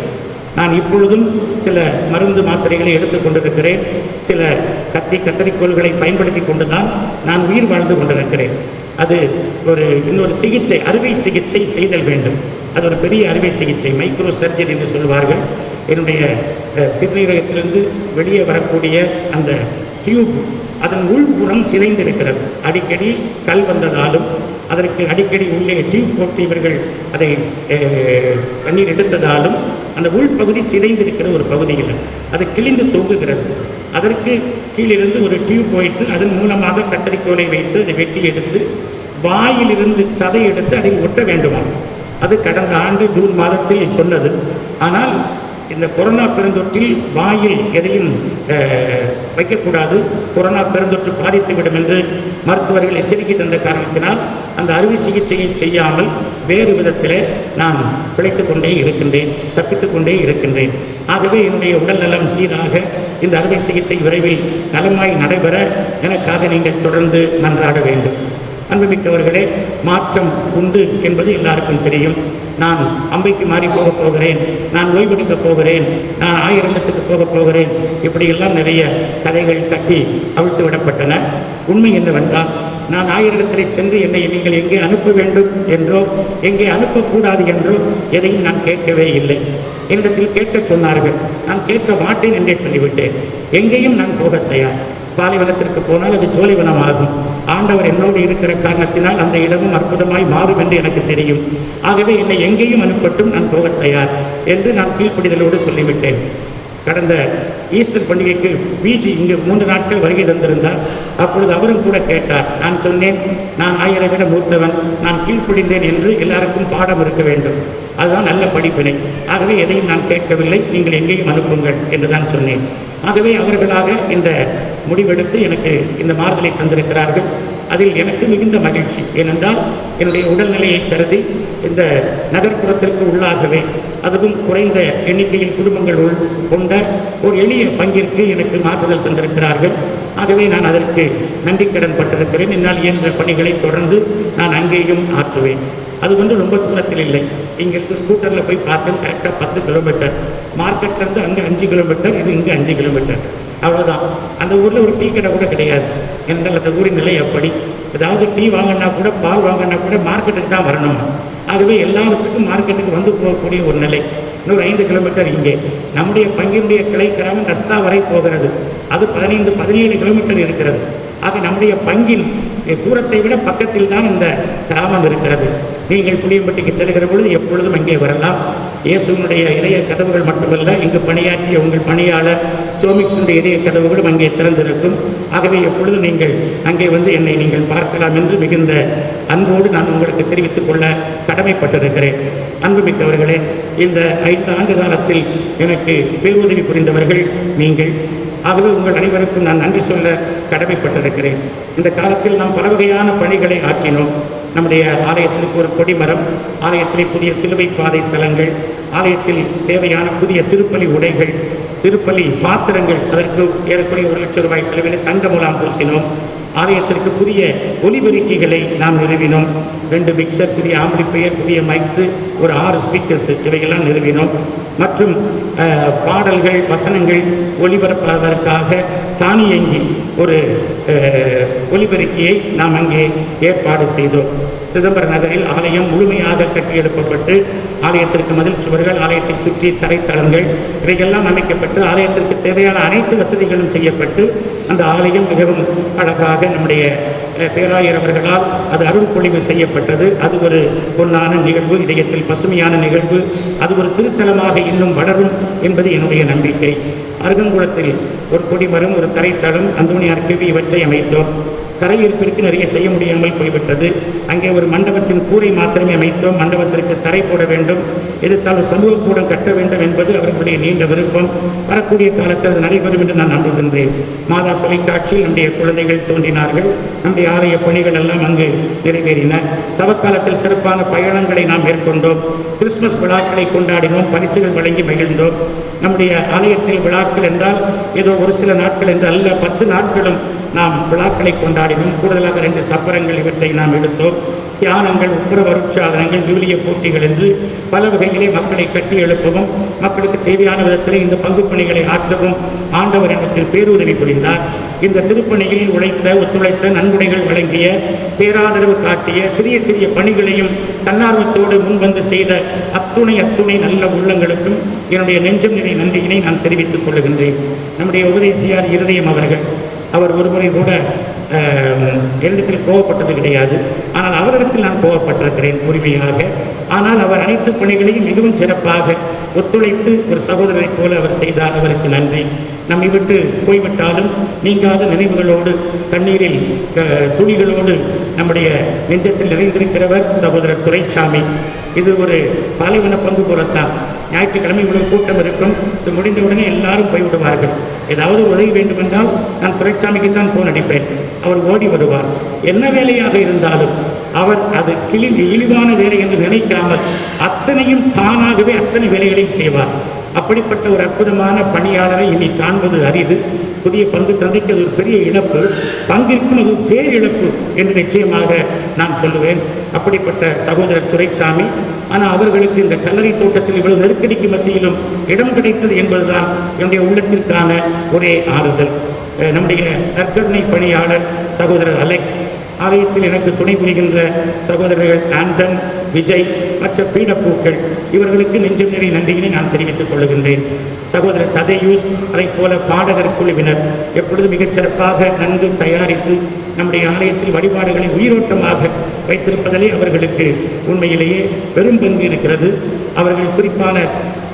நான் இப்பொழுதும் சில மருந்து மாத்திரைகளை எடுத்துக் கொண்டிருக்கிறேன். சில கத்தரிக்கோள்களை பயன்படுத்தி கொண்டுதான் நான் உயிர் வாழ்ந்து கொண்டிருக்கிறேன். அது இன்னொரு சிகிச்சை, அறுவை சிகிச்சை செய்தல் வேண்டும். அது ஒரு பெரிய அறுவை சிகிச்சை, மைக்ரோ சர்ஜரி என்று சொல்வார்கள். என்னுடைய சிறுநீரகத்திலிருந்து வெளியே வரக்கூடிய அந்த டியூப், அதன் உள்புறம் சிதைந்திருக்கிறது. அடிக்கடி கல் வந்ததாலும் அதற்கு அடிக்கடி உள்ளே டியூப் போட்டு இவர்கள் அதை தண்ணீர் எடுத்ததாலும் அந்த உள்பகுதி சிதைந்திருக்கிற ஒரு பகுதியில் அது கிழிந்து தொங்குகிறது. அதற்கு கீழிருந்து ஒரு டியூப் வைத்து அதன் மூலமாக கத்தரிக்கோலை வைத்து அதை வெட்டி எடுத்து வாயிலிருந்து சதை எடுத்து அதை ஒட்ட வேண்டுமா. அது கடந்த ஆண்டு ஜூன் மாதத்தில் சொன்னது. ஆனால் இந்த கொரோனா பெருந்தொற்றில் வாயில் எதையும் வைக்கக்கூடாது, கொரோனா பெருந்தொற்று பாதித்துவிடும் என்று மருத்துவர்கள் எச்சரிக்கை தந்த காரணத்தினால் அந்த அறுவை சிகிச்சையை செய்யாமல் வேறு விதத்திலே நான் பிழைத்து கொண்டே இருக்கின்றேன், தப்பித்து கொண்டே இருக்கின்றேன். ஆகவே என்னுடைய உடல் நலம் சீராக இந்த அறுவை சிகிச்சை விரைவில் நலமாய் நடைபெற எனக்காக நீங்கள் தொடர்ந்து மன்றாட வேண்டும். அன்புமிக்கவர்களே, மாற்றம் உண்டு என்பது எல்லாருக்கும் தெரியும். நான் அம்பைக்கு மாறி போகப் போகிறேன், நான் ஓய்வெடுக்கப் போகிறேன், நான் 1000 இல்லத்துக்கு போகப் போகிறேன், இப்படியெல்லாம் நிறைய கதைகள் கட்டி அவிழ்த்து விடப்பட்டன. உண்மை என்னவென்றால், நான் 1000 இடத்திலே சென்று என்னை நீங்கள் எங்கே அனுப்ப வேண்டும் என்றோ எங்கே அனுப்பக்கூடாது என்றோ எதையும் நான் கேட்கவே இல்லை. என்னிடத்தில் கேட்க சொன்னார்கள், நான் கேட்க மாட்டேன் என்றே சொல்லிவிட்டேன். எங்கேயும் நான் போக தயார். பாலைவனத்திற்கு போனால் அது ஜோலிவனம் ஆகும். ஆண்டவர் என்னோடு இருக்கிற காரணத்தினால் அந்த இடமும் அற்புதமாய் மாறும் என்று எனக்கு தெரியும். ஆகவே என்னை எங்கேயும் அனுப்பட்டும், நான் போக தயார் என்று நான் கீழ்ப்படிதலோடு சொல்லிவிட்டேன். கடந்த ஈஸ்டர் பண்டிகைக்கு பிஜி இங்கு 3 நாட்கள் வருகை தந்திருந்தார். அப்பொழுது அவரும் கூட கேட்டார். நான் சொன்னேன், நான் 1000 விட மூத்தவன், நான் கீழ்ப்படிந்தேன் என்று எல்லாருக்கும் பாடம் இருக்க வேண்டும், அதுதான் நல்ல படிப்பினை. ஆகவே எதையும் நான் கேட்கவில்லை, நீங்கள் எங்கேயும் அனுப்புங்கள் என்று தான் சொன்னேன். ஆகவே அவர்களாக இந்த முடிவெடுத்து எனக்கு இந்த மாறுதலை தந்திருக்கிறார்கள். அதில் எனக்கு மிகுந்த மகிழ்ச்சி. ஏனென்றால் என்னுடைய உடல்நிலையை கருதி இந்த நகர்ப்புறத்திற்கு உள்ளாகவே, அதுவும் குறைந்த எண்ணிக்கையில் குடும்பங்கள் கொண்ட ஒரு எளிய பங்கிற்கு எனக்கு மாற்றுதல் தந்திருக்கிறார்கள். ஆகவே நான் அதற்கு நன்றி கடன் பட்டிருக்கிறேன். என்னால் இயன்ற பணிகளை தொடர்ந்து நான் அங்கேயும் ஆற்றுவேன். அது வந்து ரொம்ப தூரத்தில் இல்லை. இங்கிருந்து ஸ்கூட்டரில் போய் பார்த்தேன், கரெக்டாக 10 கிலோமீட்டர். மார்க்கெட்லேருந்து அங்கே 5 கிலோமீட்டர், இது இங்கே 5 கிலோமீட்டர், அவ்வளோதான். அந்த ஊரில் ஒரு டீ கடை கூட கிடையாது. என்றால் அந்த ஊரின் நிலை அப்படி. ஏதாவது டீ வாங்கினா கூட, பால் வாங்கினா கூட மார்க்கெட்டுக்கு தான் வரணும். ஆகவே எல்லாவற்றுக்கும் மார்க்கெட்டுக்கு வந்து போகக்கூடிய ஒரு நிலை. இன்னொரு 5 கிலோமீட்டர் இங்கே. நம்முடைய பங்கினுடைய கிளை கிராமம் ரஸ்தா வரை போகிறது. அது 15-17 கிலோமீட்டர் இருக்கிறது. ஆக நம்முடைய பங்கின் தூரத்தை விட பக்கத்தில் தான் இந்த கிராமம் இருக்கிறது. நீங்கள் புளியம்பட்டிக்கு செல்கிற பொழுது எப்பொழுதும் அங்கே வரலாம். இயேசுனுடைய இதய கதவுகள் மட்டுமல்ல, இங்கு பணியாற்றிய உங்கள் பணியாளர் சோமிக்ஸுடைய இதய கதவுகளும் அங்கே திறந்திருக்கும். ஆகவே எப்பொழுதும் நீங்கள் அங்கே வந்து என்னை நீங்கள் பார்க்கலாம் என்று மிகுந்த அன்போடு நான் உங்களுக்கு தெரிவித்துக் கொள்ள கடமைப்பட்டிருக்கிறேன். அன்புமிக்கவர்களே, இந்த 5 ஆண்டு காலத்தில் எனக்கு பேருதவி புரிந்தவர்கள் நீங்கள். ஆகவே உங்கள் அனைவருக்கும் நான் நன்றி சொல்ல கடமைப்பட்டிருக்கிறேன். இந்த காலத்தில் நாம் பல வகையான பணிகளை ஆற்றினோம். நம்முடைய ஆலயத்திற்கு ஒரு கொடிமரம், ஆலயத்திலே புதிய சிலுவை பாதை ஸ்தலங்கள், ஆலயத்தில் தேவையான புதிய திருப்பலி உடைகள், திருப்பலி பாத்திரங்கள், அதற்கு ஏறக்குறைய 1 லட்சம் ரூபாய் செலவில் தங்க முலாம் பூசினோம். ஆலயத்திற்கு புதிய ஒலிபெருக்கிகளை நாம் நிறுவினோம். 2 மிக்சர், புதிய ஆம்பிளிஃபையர், புதிய மைக்ஸு, ஒரு 6 ஸ்பீக்கர்ஸ், இவையெல்லாம் நிறுவினோம். மற்றும் பாடல்கள், வசனங்கள் ஒளிபரப்பதற்காக தானியங்கி ஒரு ஒலிபெருக்கியை நாம் அங்கே ஏற்பாடு செய்தோம். சிதம்பர நகரில் ஆலயம் முழுமையாக கட்டியெழுப்பப்பட்டு ஆலயத்திற்கு மதில் சுவர்கள், ஆலயத்தை சுற்றி தரைத்தளங்கள் இவையெல்லாம் அமைக்கப்பட்டு ஆலயத்திற்கு தேவையான அனைத்து வசதிகளும் செய்யப்பட்டு அந்த ஆலயம் மிகவும் அழகாக நம்முடைய பேராயர் அவர்களால் அது அருள் பொழிவு செய்யப்பட்டது. அது ஒரு பொன்னான நிகழ்வு, இதயத்தில் பசுமையான நிகழ்வு. அது ஒரு திருத்தலமாக இன்னும் வளரும் என்பது என்னுடைய நம்பிக்கை. அருகங்குளத்தில் ஒரு கொடிமரம், ஒரு தரைத்தளம், அந்தோணியார் கிவி இவற்றை அமைத்தோம். கரையிருப்பிற்கு நிறைய செய்ய முடியாமல் போய்விட்டது. அங்கே ஒரு மண்டபத்தின் கூரை மாத்திரமே அமைத்தோம். மண்டபத்திற்கு தரை போட வேண்டும், எதிர்த்தால் ஒரு சமூக கூடம் கட்ட வேண்டும் என்பது அவர்களுடைய நீண்ட விருப்பம். வரக்கூடிய காலத்தில் அது நடைபெறும் என்று நான் நம்புகின்றேன். மாதா தொலைக்காட்சியில் நம்முடைய குழந்தைகள் தோன்றினார்கள். நம்முடைய ஆலய பணிகள் எல்லாம் அங்கு நிறைவேறின. தவக்காலத்தில் சிறப்பான பயணங்களை நாம் மேற்கொண்டோம். கிறிஸ்துமஸ் விழாக்களை கொண்டாடினோம், பரிசுகள் வழங்கி மகிழ்ந்தோம். நம்முடைய ஆலயத்தில் விழாக்கள் என்றால் ஏதோ ஒரு சில நாட்கள் என்று அல்ல, 10 நாட்களும் நாம் விழாக்களை கொண்டாடினோம். கூடுதலாக 2 சப்பரங்கள் இவற்றை நாம் எடுத்தோம். தியானங்கள், உப்புரவு அருட்சாதனங்கள், விவிலிய போட்டிகள் என்று பல வகையிலே மக்களை கட்டி எழுப்பவும், மக்களுக்கு தேவையான விதத்திலே இந்த பங்கு பணிகளை ஆற்றவும் ஆண்டவர் எனக்கு பேருதவி புரிந்தார். இந்த திருப்பணியில் ஒத்துழைத்த, நன்கொடைகள் வழங்கிய, பேராதரவு காட்டிய, சிறிய சிறிய பணிகளையும் தன்னார்வத்தோடு முன்வந்து செய்த அத்துணை நல்ல உள்ளங்களுக்கும் என்னுடைய நெஞ்சம் நிறை நன்றியினை நான் தெரிவித்துக் கொள்கின்றேன். நம்முடைய உபதேசியார் இருதயம் அவர்கள் அவர் ஒருமுறை கூட என்னிடத்தில் கோவப்பட்டது கிடையாது. ஆனால் அவரிடத்தில் நான் கோவப்பட்டிருக்கிறேன் உரிமையாக. ஆனால் அவர் அனைத்து பணிகளையும் மிகவும் சிறப்பாக ஒத்துழைத்து ஒரு சகோதரரைப் போல அவர் செய்தார். அவருக்கு நன்றி. நம்மை விட்டு போய்விட்டாலும் நீங்காத நினைவுகளோடு கண்ணீரில் துளிகளோடு நம்முடைய நெஞ்சத்தில் நிறைந்திருக்கிறவர் சகோதரர் துரைசாமி. இது ஒரு பாலைவன பங்கு போலத்தான். ஞாயிற்றுக்கிழமை இவ்வளவு கூட்டம் இருக்கும். இது முடிந்தவுடனே எல்லாரும் போய்விடுவார்கள். ஏதாவது உதவி வேண்டுமென்றால் நான் துரைசாமிக்கு தான் போன் அடிப்பேன். அவர் ஓடி வருவார். என்ன வேலையாக இருந்தாலும் அவர் அது இழிவான வேலை என்று நினைக்காமல் அத்தனையும் தானாகவே அத்தனை வேலைகளையும் செய்வார். அப்படிப்பட்ட ஒரு அற்புதமான பணியாளரை இனி காண்பது அரிது. புதிய பங்கு தந்தைக்கு அது ஒரு பெரிய இழப்பு, பங்கிற்கும் அது பேரிழப்பு என்று நிச்சயமாக நான் சொல்லுவேன். அப்படிப்பட்ட சகோதரர் துரைசாமி. ஆனால் அவர்களுக்கு இந்த கல்லறை தோட்டத்தில் இவ்வளவு நெருக்கடிக்கு மத்தியிலும் இடம் கிடைத்தது என்பதுதான் என்னுடைய உள்ளத்திற்கான ஒரே ஆறுதல். நம்முடைய நற்கருணை பணியாளர் சகோதரர் அலெக்ஸ், ஆலயத்தில் எனக்கு துணை புரிகின்ற சகோதரர்கள் ஆண்டன், விஜய், மற்ற பீடப்பூக்கள், இவர்களுக்கு நெஞ்சம் நிறை நன்றியினை நான் தெரிவித்துக் கொள்கின்றேன். சகோதரர் ததையூஸ், அதை போல பாடகர் குழுவினர் எப்பொழுதும் மிகச்சிறப்பாக நன்கு தயாரித்து நம்முடைய ஆலயத்தில் வழிபாடுகளை உயிரோட்டமாக வைத்திருப்பதிலே அவர்களுக்கு உண்மையிலேயே பெரும் பங்கு இருக்கிறது. அவர்கள் குறிப்பான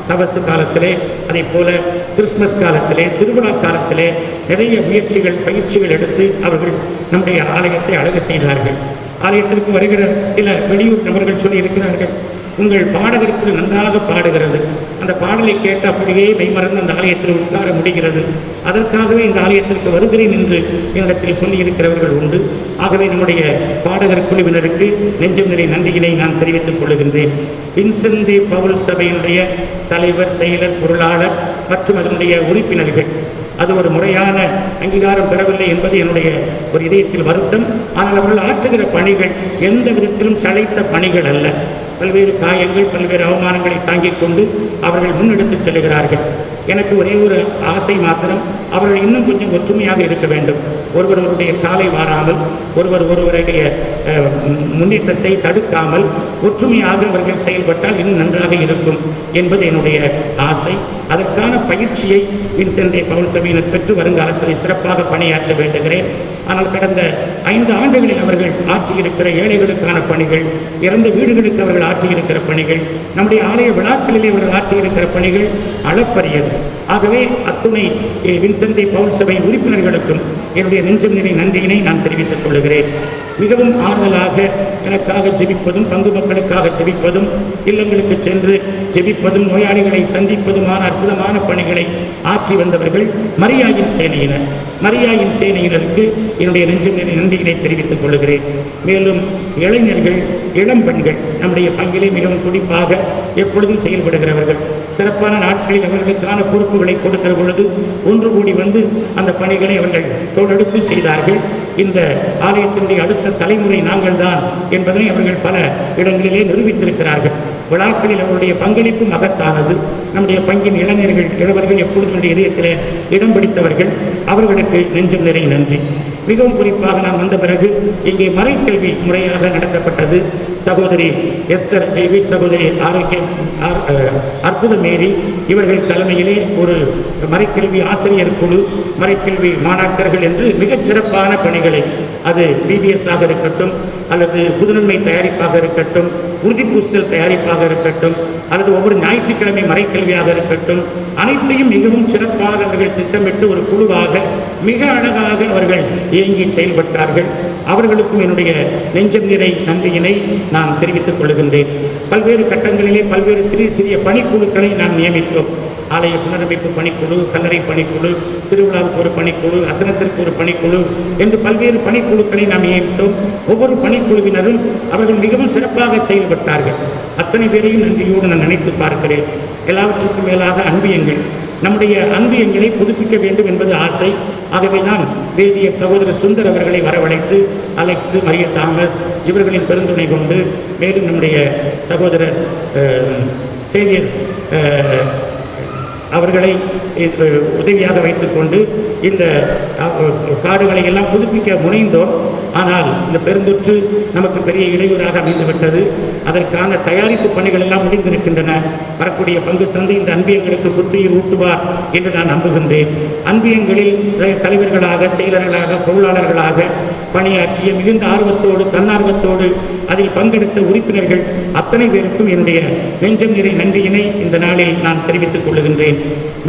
தவசு காலத்திலே, அதே போல கிறிஸ்துமஸ் காலத்திலே, திருவிழா காலத்திலே நிறைய முயற்சிகள், பயிற்சிகள் எடுத்து அவர்கள் நம்முடைய ஆலயத்தை அழகு செய்தார்கள். ஆலயத்திற்கு வருகிற சில வெளியூர் நபர்கள் சொல்லி இருக்கிறார்கள், உங்கள் பாடகருக்கு நன்றாக பாடுகிறது, அந்த பாடலை கேட்டு அப்படியே மெய்மறந்து அந்த ஆலயத்தில் உட்கார முடிகிறது, அதற்காகவே இந்த ஆலயத்திற்கு வருகிறேன் என்று என்னிடத்தில் சொல்லி இருக்கிறவர்கள் உண்டு. ஆகவே நம்முடைய பாடகர் குழுவினருக்கு நெஞ்சம் நிறை நன்றியினை நான் தெரிவித்துக் கொள்கின்றேன். வின்சென்ட் பவுல் சபையினுடைய தலைவர், செயலர், பொருளாளர் மற்றும் அதனுடைய உறுப்பினர்கள் அது ஒரு முறையான அங்கீகாரம் பெறவில்லை என்பது என்னுடைய ஒரு இதயத்தில் வருத்தம். ஆனால் அவர்கள் ஆற்றுகிற பணிகள் எந்த விதத்திலும் சளைத்த பணிகள் அல்ல. பல்வேறு காயங்கள், பல்வேறு அவமானங்களை தாங்கிக் கொண்டு அவர்கள் முன்னெடுத்து செல்கிறார்கள். எனக்கு ஒரே ஒரு ஆசை மாத்திரம், அவர்கள் இன்னும் கொஞ்சம் ஒற்றுமையாக இருக்க வேண்டும். ஒருவருடைய காலை வாராமல், ஒருவருடைய முன்னேற்றத்தை தடுக்காமல் ஒற்றுமையாக அவர்கள் செயல்பட்டால் இன்னும் நன்றாக இருக்கும் என்பது என்னுடைய ஆசை. அதற்கான பயிற்சியை வின்சென்ட் பவுல் சபையினர் பெற்று வருங்காலத்தில் சிறப்பாக பணியாற்ற வேண்டுகிறேன். ஆனால் கடந்த 5 ஆண்டுகளில் அவர்கள் ஆற்றியிருக்கிற ஏழைகளுக்கான பணிகள், இறந்த வீடுகளுக்கு அவர்கள் ஆற்றியிருக்கிற பணிகள், நம்முடைய ஆலய விழாக்களிலே அவர்கள் ஆற்றியிருக்கிற பணிகள் அளப்பரியது. ஆகவே அத்துணை வின்சென்ட் பவுல் சபை உறுப்பினர்களுக்கும் என்னுடைய நெஞ்சம் நிறை நன்றியினை நான் தெரிவித்துக் கொள்கிறேன். மிகவும் ஆறுதலாக எனக்காக ஜெபிப்பதும், பங்கு மக்களுக்காக ஜெபிப்பதும், இல்லங்களுக்கு சென்று ஜெபிப்பதும், நோயாளிகளை சந்திப்பதுமான அற்புதமான பணிகளை ஆற்றி வந்தவர்கள் மரியாயின் சேனையினர். மரியாயின் சேனையினருக்கு என்னுடைய நெஞ்சம் நிறை நன்றியினை தெரிவித்துக் கொள்கிறேன். மேலும் இளைஞர்கள், இளம் பெண்கள் நம்முடைய பங்கிலே மிகவும் துடிப்பாக எப்பொழுதும் செயல்படுகிறவர்கள். சிறப்பான நாட்களில் அவர்களுக்கான பொறுப்புகளை கொடுக்கிற பொழுது ஒன்று கூடி வந்து அந்த பணிகளை அவர்கள் தோளெடுத்து செய்தார்கள். இந்த ஆலயத்தினுடைய அடுத்த தலைமுறை நாங்கள் தான் என்பதனை அவர்கள் பல இடங்களிலே நிரூபித்திருக்கிறார்கள். விழாக்களில் அவருடைய பங்களிப்பு மகத்தானது. நம்முடைய பங்கின் இளைஞர்கள், இளவர்கள் எப்பொழுதும் என்னுடைய இதயத்திலே இடம் பிடித்தவர்கள். அவர்களுக்கு நெஞ்சம் நிறை நன்றி. மிகவும் குறிப்பாக நான் வந்த பிறகு இங்கே மறைக்கல்வி முறையாக நடத்தப்பட்டது. சகோதரி எஸ்தர் டேவிட், சகோதரி அற்புதமேரி இவர்கள் தலைமையிலே ஒரு மறைக்கல்வி ஆசிரியர் குழு, மறைக்கல்வி மாணாக்கர்கள் என்று மிகச் சிறப்பான பணிகளை, அது பிபிஎஸ் ஆக இருக்கட்டும், அல்லது புதுநன்மை தயாரிப்பாக இருக்கட்டும், உறுதிப்பூசுதல் தயாரிப்பாக இருக்கட்டும், அல்லது ஒவ்வொரு ஞாயிற்றுக்கிழமை மறைக்கல்வியாக இருக்கட்டும், அனைத்தையும் மிகவும் சிறப்பாக அவர்கள் திட்டமிட்டு ஒரு குழுவாக மிக அழகாக அவர்கள் இயங்கி செயல்பட்டார்கள். அவர்களுக்கும் என்னுடைய நெஞ்சம் நிறை நன்றியினை நான் தெரிவித்துக் கொள்கின்றேன். பல்வேறு கட்டங்களிலே பல்வேறு சிறிய பணிக்குழுக்களை நாம் நியமித்தோம். ஆலய புனரமைப்பு பணிக்குழு, கல்லறை பணிக்குழு, திருவிழாவுக்கு ஒரு பணிக்குழு, அசனத்திற்கு ஒரு பணிக்குழு என்று பல்வேறு பணிக்குழுக்களை நாம் நியமித்தோம். ஒவ்வொரு பணிக்குழுவினரும் அவர்கள் மிகவும் சிறப்பாக செயல்பட்டார்கள். அத்தனை பேரையும் நன்றியோடு நான் நினைத்து பார்க்கிறேன். எல்லாவற்றுக்கும் மேலாக அன்பியங்கள், நம்முடைய அன்பியங்களை புதுப்பிக்க வேண்டும் என்பது ஆசை. ஆகவே தான் வேதியர் சகோதரர் சுந்தர் அவர்களை வரவழைத்து அலெக்ஸ், மரிய தாமஸ் இவர்களின் பெருந்துணை கொண்டு, மேலும் நம்முடைய சகோதரர் சேவியர் அவர்களை உதவியாக வைத்துக்கொண்டு இந்த காடுகளை எல்லாம் புதுப்பிக்க முனைந்தோம். ஆனால் இந்த பெருந்தொற்று நமக்கு பெரிய இடையூறாக அமைந்துவிட்டது. அதற்கான தயாரிப்பு பணிகள் எல்லாம் முடிந்திருக்கின்றன. வரக்கூடிய பங்கு தந்தை இந்த அன்பியங்களுக்கு புத்துயிர் ஊட்டுவார் என்று நான் நம்புகின்றேன். அன்பியங்களில் தலைவர்களாக, செயலர்களாக, பொருளாளர்களாக பணியாற்றிய மிகுந்த ஆர்வத்தோடு, தன்னார்வத்தோடு அதில் பங்கெடுத்த உறுப்பினர்கள் அத்தனை பேருக்கும் என்னுடைய நெஞ்சம் நிறை நன்றியினை இந்த நாளில் நான் தெரிவித்துக் கொள்ளுகின்றேன்.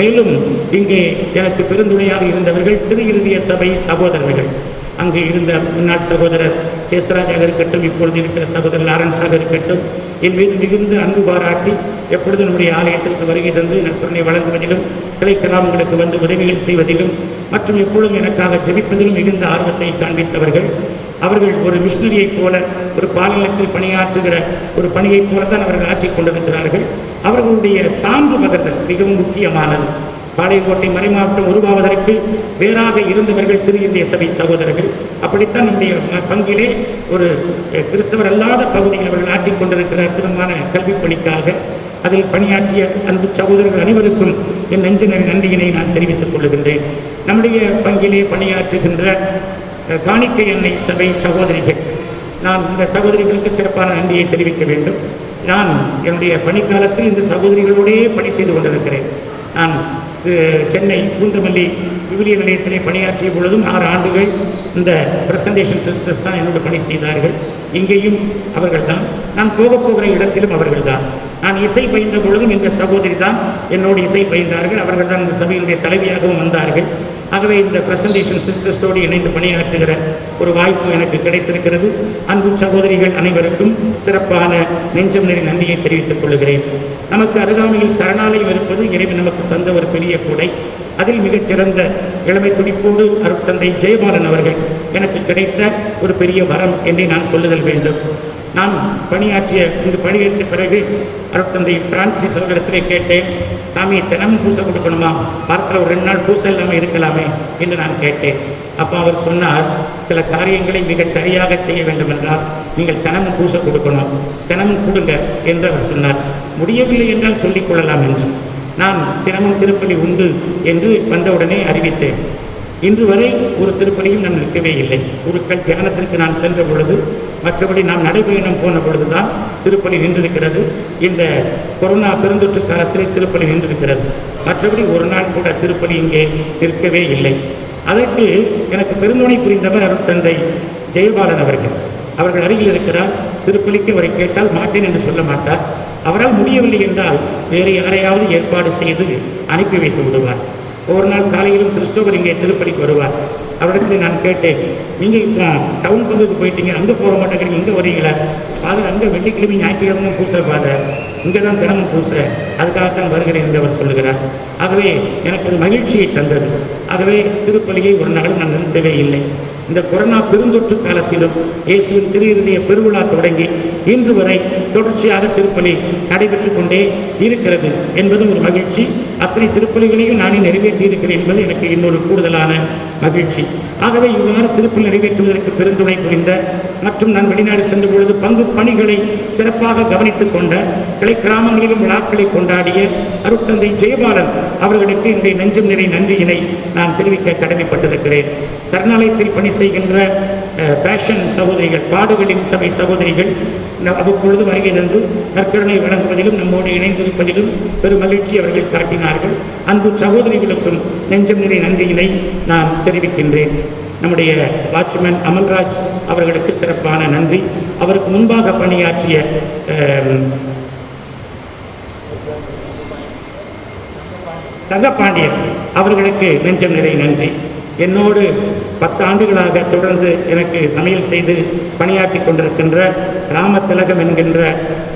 மேலும் இங்கே எனக்கு பெருந்துணையாக இருந்தவர்கள் திரு இருதய சபை சகோதரர்கள். அங்கு இருந்த முன்னாள் சகோதரர் சேஸ்வராஜாக இருக்கட்டும், இப்பொழுது இருக்கிற சகோதரர் லாரன்ஸாக இருக்கட்டும், என் மீது மிகுந்த அன்பு பாராட்டி எப்பொழுது நம்முடைய ஆலயத்திற்கு வருகை தந்து நட்புறனை வழங்குவதிலும், கிளை கிராமங்களுக்கு வந்து உதவிகள் செய்வதிலும் மற்றும் எப்பொழுதும் எனக்காக ஜெபிப்பதிலும் மிகுந்த ஆர்வத்தை காண்பித்தவர்கள். அவர்கள் ஒரு மிஷினரியைப் போல, ஒரு பாலினத்தில் பணியாற்றுகிற ஒரு பணியைப் போல தான் அவர்கள் ஆற்றிக் கொண்டிருக்கிறார்கள். அவர்களுடைய சான்று பகர்தல் மிகவும் முக்கியமானது. பாளையங்கோட்டை மறைமாவட்டம் உருவாவதற்கு வேறாக இருந்தவர்கள் திரு இருதய சபை சகோதரர்கள். அப்படித்தான் நம்முடைய பங்கிலே ஒரு கிறிஸ்தவர் அல்லாத பகுதியில் அவர்கள் ஆற்றிக் கொண்டிருக்கிற அற்புதமான கல்வி பணிக்காக அதில் பணியாற்றிய அன்பு சகோதரர்கள் அனைவருக்கும் என் நெஞ்சின நன்றியினை நான் தெரிவித்துக் கொள்ளுகின்றேன். நம்முடைய பங்கிலே பணியாற்றுகின்ற காணிக்கை அன்னை சபை சகோதரிகள், நான் இந்த சகோதரிகளுக்கு சிறப்பான நன்றியை தெரிவிக்க வேண்டும். நான் என்னுடைய பணிக்காலத்தில் இந்த சகோதரிகளோடே பணி செய்து கொண்டிருக்கிறேன். நான் சென்னை பூந்தமல்லி விவிலிய நிலையத்திலே பணியாற்றிய பொழுதும் 6 ஆண்டுகள் இந்த பிரசன்டேஷன் சிஸ்டர்ஸ் தான் என்னோட பணி செய்தார்கள். இங்கேயும் அவர்கள் தான். நான் போகிற இடத்திலும் அவர்கள் தான். நான் இசை பயின்ற பொழுதும் இந்த சகோதரி தான் என்னோடு இசை பயின்றார்கள். அவர்கள் தான் இந்த சபையினுடைய தலைவியாகவும் வந்தார்கள். ஆகவே இந்த பிரசன்டேஷன் சிஸ்டர்ஸோடு இணைந்து பணியாற்றுகிற ஒரு வாய்ப்பு எனக்கு கிடைத்திருக்கிறது. அன்பு சகோதரிகள் அனைவருக்கும் சிறப்பான நெஞ்சம் நிறை நன்றியை தெரிவித்துக் கொள்கிறேன். நமக்கு அருகாமையில் சரணாலயம் இருப்பது இறைவன் நமக்கு தந்த ஒரு பெரிய கொடை. அதில் மிகச்சிறந்த இளமை துடிப்போடு அருட்தந்தை ஜெயபாலன் அவர்கள் எனக்கு கிடைத்த ஒரு பெரிய வரம் என்றே நான் சொல்லுதல் வேண்டும். நான் பணியாற்றிய இந்த பணியேற்ற பிறகு அருட்தந்தை பிரான்சிஸ் அவர்களிடத்திலே கேட்டேன், சாமி தினமும் பூசை கொடுக்கணுமா, வாரத்தில் ஒரு 2 நாள் பூசை இல்லாமல் இருக்கலாமே என்று நான் கேட்டேன். அப்போ அவர் சொன்னார், சில காரியங்களை மிகச் சரியாக செய்ய வேண்டும் என்றால் நீங்கள் தினமும் பூசை கொடுக்கணும், தினமும் கொடுங்க என்று அவர் சொன்னார். முடியவில்லை என்றால் சொல்லிக் கொள்ளலாம் என்று நான் தினமும் திருப்பலி உண்டு என்று வந்தவுடனே அறிவித்தேன். இன்று வரை ஒரு திருப்பலியும் நான் நிற்கவே இல்லை. குருக்கள் தியானத்திற்கு நான் சென்ற பொழுது, மற்றபடி நாம் நடைபயணம் போன பொழுதுதான் திருப்பலி நின்றிருக்கிறது. இந்த கொரோனா பெருந்தொற்று காலத்திலே திருப்பலி நின்றிருக்கிறது. மற்றபடி ஒரு நாள் கூட திருப்பலி இங்கே நிற்கவே இல்லை. அதற்கு எனக்கு பெருந்துணை புரிந்தவர் அருட்தந்தை ஜெயபாலன் அவர்கள். அவர்கள் அருகில் இருக்கிறார். திருப்பலிக்கு அவரை கேட்டால் மாட்டேன் என்று சொல்ல மாட்டார். அவரால் முடியவில்லை என்றால் வேறு யாரையாவது ஏற்பாடு செய்து அனுப்பி வைத்து விடுவார். ஒவ்வொரு நாள் காலையிலும் கிறிஸ்தோபர் இங்கே திருப்பலிக்கு வருவார். அவரிடத்தில் நான் கேட்டேன், நீங்கள் இப்போ டவுன் பங்குக்கு போயிட்டீங்க, அங்கே போக மாட்டேங்கிறீங்க, இங்கே வரீங்களா? ஃபாதர் அங்கே வெள்ளிக்கிழமை ஞாயிற்றுக்கிழமை பூசை ஃபாதர், இங்கே தான் தினமும் பூசை, அதுக்காகத்தான் வருகிறேன் என்று அவர் சொல்லுகிறார். ஆகவே எனக்கு ஒரு மகிழ்ச்சியை தந்தது. ஆகவே திருப்பலியை ஒரு நாளும் நான் நிறுத்தவே இல்லை. இந்த கொரோனா பெருந்தொற்று காலத்திலும் இயேசுவின் திரு இருதய பெருவிழா தொடங்கி இன்று வரை தொடர்ச்சியாக திருப்பலி நடைபெற்று கொண்டே இருக்கிறது என்பது ஒரு மகிழ்ச்சி. அத்தனை திருப்பலிகளையும் நானே நிறைவேற்றி இருக்கிறேன் என்பது எனக்கு இன்னொரு கூடுதலான மகிழ்ச்சி. ஆகவே இவ்வாறு திருப்பலி நிறைவேற்றுவதற்கு பெருந்துணை புரிந்த மற்றும் நான் வெளிநாடு சென்ற பொழுது பங்கு பணிகளை சிறப்பாக கவனித்துக் கொண்ட, கிளை கிராமங்களிலும் விழாக்களை கொண்டாடிய அருட்தந்தை ஜெயபாலன் அவர்களுக்கு என்னுடைய நெஞ்சம் நிறை நன்றியினை நான் தெரிவிக்க கடமைப்பட்டிருக்கிறேன். சரணாலயத்தில் பணி செய்கின்ற பேஷன் சகோதரிகள், பாடுகளின் சபை சகோதரிகள் அவ்வப்பொழுது வருகை தந்து நற்கருணை வழங்குவதிலும் நம்மோடு இணைந்திருப்பதிலும் பெரும் மகிழ்ச்சி அவர்கள் காட்டினார்கள். அன்பு சகோதரிகளுக்கும் நெஞ்சம் நிறை நன்றியினை நான் தெரிவிக்கின்றேன். நம்முடைய வாட்ச்மேன் அமல்ராஜ் அவர்களுக்கு சிறப்பான நன்றி. அவருக்கு முன்பாக பணியாற்றிய தங்கப்பாண்டியன் அவர்களுக்கு நெஞ்சம் நிறை நன்றி. என்னோடு 10 ஆண்டுகளாக தொடர்ந்து எனக்கு சமையல் செய்து பணியாற்றி கொண்டிருக்கின்ற ராமதிலகம் என்கின்ற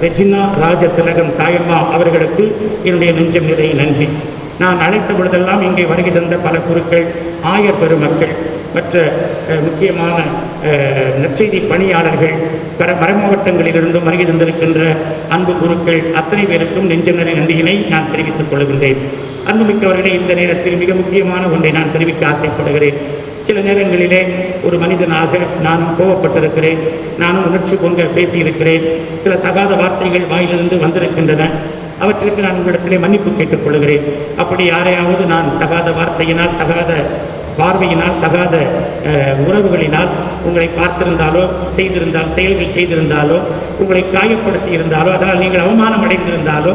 ரெஜினா ராஜ திலகம் தாயம்மா அவர்களுக்கு என்னுடைய நெஞ்சம் நிறை நன்றி. நான் அழைத்த பொழுதெல்லாம் இங்கே வருகை தந்த பல குருக்கள், ஆயர் பெருமக்கள், மற்ற முக்கியமான நற்செய்தி பணியாளர்கள், மறைமாவட்டங்களிலிருந்தும் வருகை தந்திருக்கின்ற அன்பு குருக்கள் அத்தனை பேருக்கும் நெஞ்சம் நிறை நன்றியினை நான் தெரிவித்துக் கொள்கின்றேன். அன்புமிக்கவர்களே, இந்த நேரத்தில் மிக முக்கியமான ஒன்றை நான் தெரிவிக்க ஆசைப்படுகிறேன். சில நேரங்களிலே ஒரு மனிதனாக நானும் கோபப்பட்டிருக்கிறேன், நானும் உணர்ச்சி கொண்டு பேசியிருக்கிறேன். சில தகாத வார்த்தைகள் வாயிலிருந்து வந்திருக்கின்றன. அவற்றிற்கு நான் உங்களிடத்திலே மன்னிப்பு கேட்டுக்கொள்கிறேன். அப்படி யாரையாவது நான் தகாத வார்த்தையினால், தகாத பார்வையினால், தகாத உறவுகளினால் உங்களை பார்த்திருந்தாலோ, செயல்கள் செய்திருந்தாலோ, உங்களை காயப்படுத்தி இருந்தாலோ, அதனால் நீங்கள் அவமானம் அடைந்திருந்தாலோ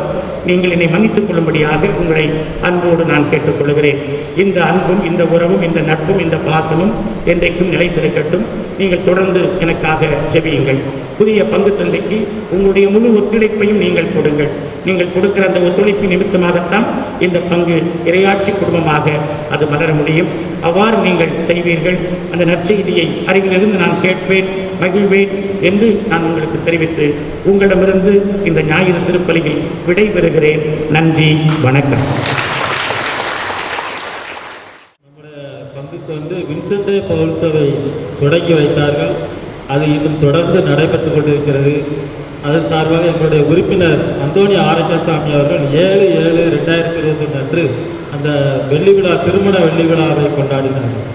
நீங்கள் என்னை மன்னித்துக் கொள்ளும்படியாக உங்களை அன்போடு நான் கேட்டுக்கொள்கிறேன். இந்த அன்பும், இந்த உறவும், இந்த நட்பும், இந்த பாசமும் என்றைக்கும் நிலைத்திருக்கட்டும். நீங்கள் தொடர்ந்து எனக்காக ஜெபியுங்கள். புதிய பங்கு தந்தைக்கு உங்களுடைய முழு ஒத்துழைப்பையும் நீங்கள் கொடுங்கள். நீங்கள் கொடுக்கிற அந்த ஒத்துழைப்பு நிமித்தமாகத்தான் இந்த பங்கு இறையாட்சி குடும்பமாக அது மலர முடியும். அவ்வாறு நீங்கள் செய்வீர்கள். அந்த நற்செய்தியை அருகிலிருந்து நான் கேட்பேன், மகிழ்வேன் என்று நான் உங்களுக்கு தெரிவித்து உங்களிடமிருந்து இந்த ஞாயிறு திருப்பலியில் விடைபெறுகிறேன். நன்றி, வணக்கம். நம்முடைய பங்குக்கு வின்சென்ட் பவுல் சபை தொடங்கி வைத்தார்கள். அது இன்னும் தொடர்ந்து நடைபெற்றுக் கொண்டிருக்கிறது. அதன் சார்பாக எங்களுடைய உறுப்பினர் அந்தோணி ஆரோக்கியசாமி அவர்கள் 7/7/2021 அன்று அந்த வெள்ளி விழா, திருமண வெள்ளி விழாவை கொண்டாடினார்கள்.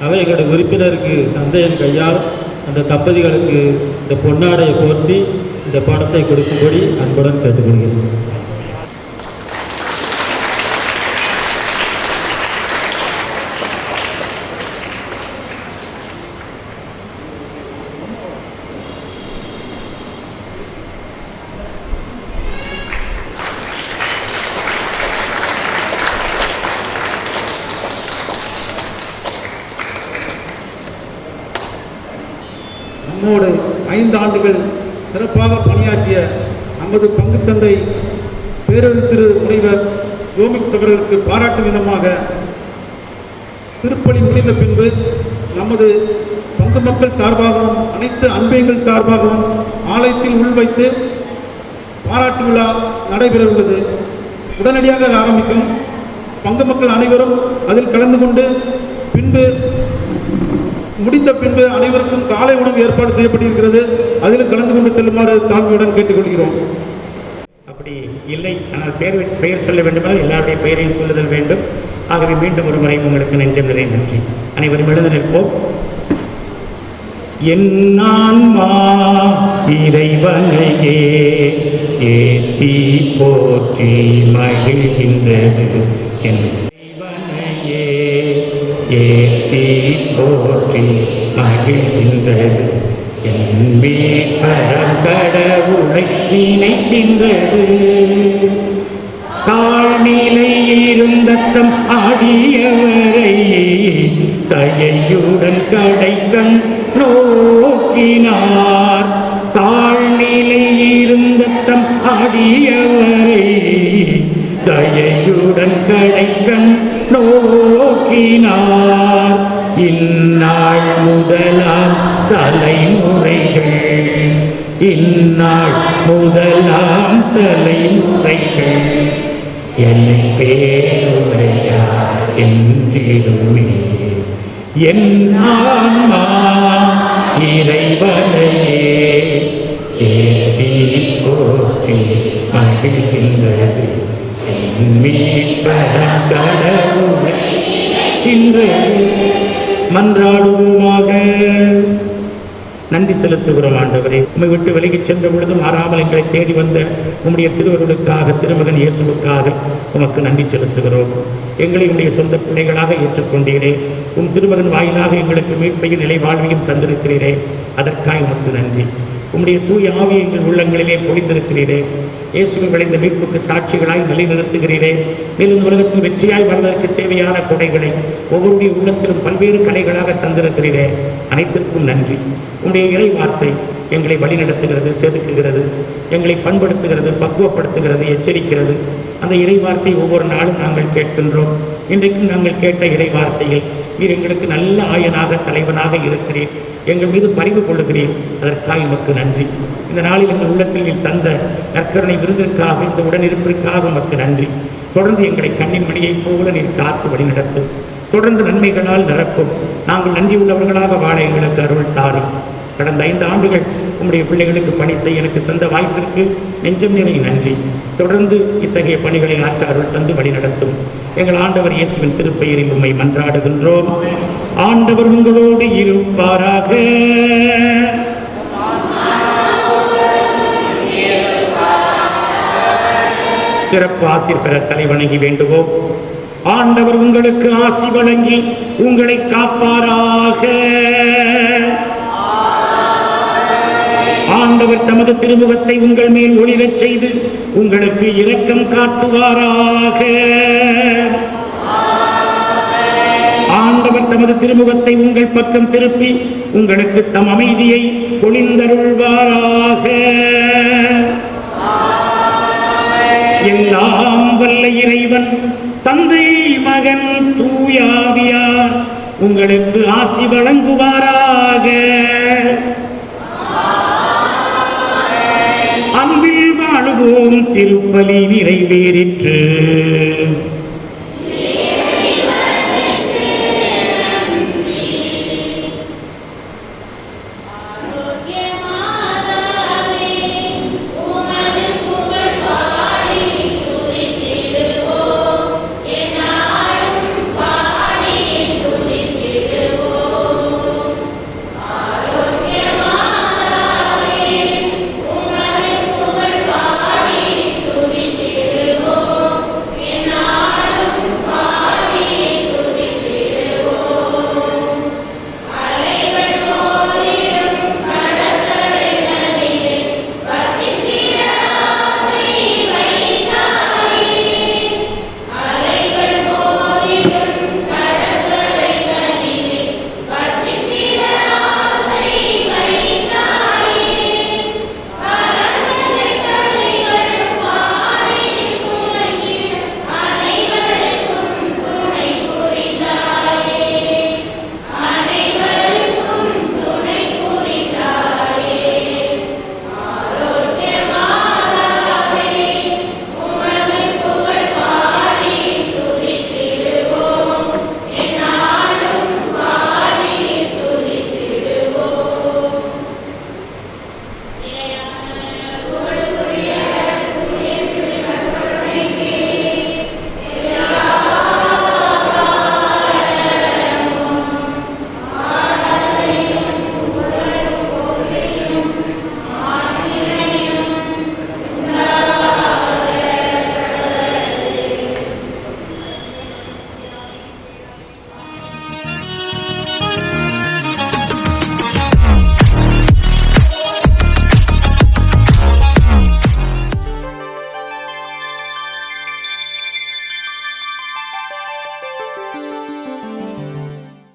அவை எங்களுடைய உறுப்பினருக்கு தந்தையின் கையால் அந்த தம்பதிகளுக்கு இந்த பொன்னாடையை போர்த்தி இந்த பணத்தை கொடுக்கும்படி அன்புடன் கேட்டுக்கொள்கிறேன். நம்மோடு 5 ஆண்டுகள் சிறப்பாக பணியாற்றிய நமது பங்கு தந்தை பேரொளி திரு முனைவர் ஜோமிக்ஸ் அவர்களுக்கு பாராட்டும் விதமாக திருப்பலி முடிந்த பின்பு நமது பங்கு மக்கள் சார்பாகவும் அனைத்து அன்பைகள் சார்பாகவும் ஆலயத்தில் உள்வைத்து பாராட்டு விழா நடைபெற உள்ளது. உடனடியாக ஆரம்பிக்கும். பங்கு மக்கள் அனைவரும் அதில் கலந்து கொண்டு முடிந்த பின்பு அனைவருக்கும் காலை உணவு ஏற்பாடு செய்யப்பட்டிருக்கிறது. அதில் கலந்து கொண்டு செல்லுமாறு தாழ்மையுடன் கேட்டுக்கொள்கிறோம். அப்படி இல்லை, ஆனால் பெயர் சொல்ல வேண்டுமானால் எல்லாருடைய பெயரையும் சொல்லுதல் வேண்டும். ஆகவே மீண்டும் ஒரு முறை உங்களுக்கு நெஞ்சம் நிறை நன்றி. அனைவரும் எழுந்து நிற்போம். என்னான்மா இறைவனையே ஏத்தி போற்றி மகிழ்கின்றது. என் இறைவனையே ஏத்தி போற்றி மகிழ்கின்றது. என் கடவுளை நினைக்கின்றது. தாழ்நிலை இருந்தத்தம் ஆடியவரை தயையுடன் கடைக்கண் நோக்கினார். தாழ்நிலை இருந்தத்தம் ஆடியவரை தயையுடன் கடைக்கண் நோக்கினார். இந்நாள் முதலாம் தலைமுறைகள், இந்நாள் முதலாம் தலைமுறைகள் என்னை பேருடையார் என்றிடுமே. என் ஆன்மா இறைவனையே ஏத்தி போற்றி மகிழ்கின்றது. கடவுளை இன்று மன்றாடுவோமாக. நன்றி செலுத்துகிறோம் ஆண்டவரே. உம்மை விட்டு விலகிச் சென்ற பொழுதும் மாறாமல் எங்களை தேடி வந்த உம்முடைய திருவருளுக்காக, திருமகன் இயேசுவுக்காக உமக்கு நன்றி செலுத்துகிறோம். எங்களை உடைய சொந்த பிள்ளைகளாக ஏற்றுக்கொண்டீரே. உம் திருமகன் வாயிலாக எங்களுக்கு மீட்பையும் நிலை வாழ்வையும் தந்திருக்கிறீரே. அதற்காக உமக்கு நன்றி. உம்முடைய தூய ஆவியை எங்கள் உள்ளங்களிலே பொழிந்திருக்கிறீரே. இயேசுவை விளைந்த மீட்புக்கு சாட்சிகளாய் நிலைநிறுத்துகிறீரே. மேலும் உலகத்தில் வெற்றியாய் வருவதற்கு தேவையான கொடைகளை ஒவ்வொருடைய உள்ளத்திலும் பல்வேறு கலைகளாக தந்திருக்கிறீரே. அனைத்திற்கும் நன்றி. உம்முடைய இறை வார்த்தை எங்களை வழிநடத்துகிறது, செதுக்குகிறது, எங்களை பண்படுத்துகிறது, பக்குவப்படுத்துகிறது, எச்சரிக்கிறது. அந்த இறை வார்த்தை ஒவ்வொரு நாளும் நாங்கள் கேட்கின்றோம். இன்றைக்கும் நாங்கள் கேட்ட இறை வார்த்தையில் நீர் எங்களுக்கு நல்ல ஆயனாக, தலைவனாக இருக்கிறீர். எங்கள் மீது பரிவு கொள்ளுகிறீர். அதற்காக உமக்கு நன்றி. இந்த நாளில் எங்கள் உள்ளத்தில் நீர் தந்த நற்கருணை விருதிற்காக, இந்த உடனிருப்பிற்காக உமக்கு நன்றி. தொடர்ந்து எங்களை கண்ணின் மணியைப் போல நீர் காத்து வழிநடத்தும். தொடர்ந்து நன்மைகளால் நிரப்பும். நாங்கள் நன்றி உள்ளவர்களாக வாழ எங்களுக்கு அருள் தாரும். கடந்த 5 ஆண்டுகள் உம்முடைய பிள்ளைகளுக்கு பணி செய்ய எனக்கு தந்த வாய்ப்பிற்கு நெஞ்சம் நிறை நன்றி. தொடர்ந்து இத்தகைய பணிகளை ஆற்ற அருள் தந்து வழிநடத்தும். எங்கள் ஆண்டவர் இயேசுவின் திருப்பெயரில் உம்மை மன்றாடுகின்றோம். ஆண்டவர் உங்களோடு இருப்பாராக. சிறப்பு ஆசீர் பெற தலை வணங்கி வேண்டுவோம். ஆண்டவர் உங்களுக்கு ஆசி வழங்கி உங்களை காப்பாராக. ஆண்டவர் தமது திருமுகத்தை உங்கள் மேல் ஒளிரச் செய்து உங்களுக்கு இரக்கம் காட்டுவாராக. ஆண்டவர் தமது திருமுகத்தை உங்கள் பக்கம் திருப்பி உங்களுக்கு தம் அமைதியை பொழிந்தருள்வாராக. எல்லாம் வல்ல இறைவன் தந்தை மகன் தூயாவியார் உங்களுக்கு ஆசி வழங்குவாராக. அன்பில் வாழுவோம். திருப்பலி நிறைவேறிற்று.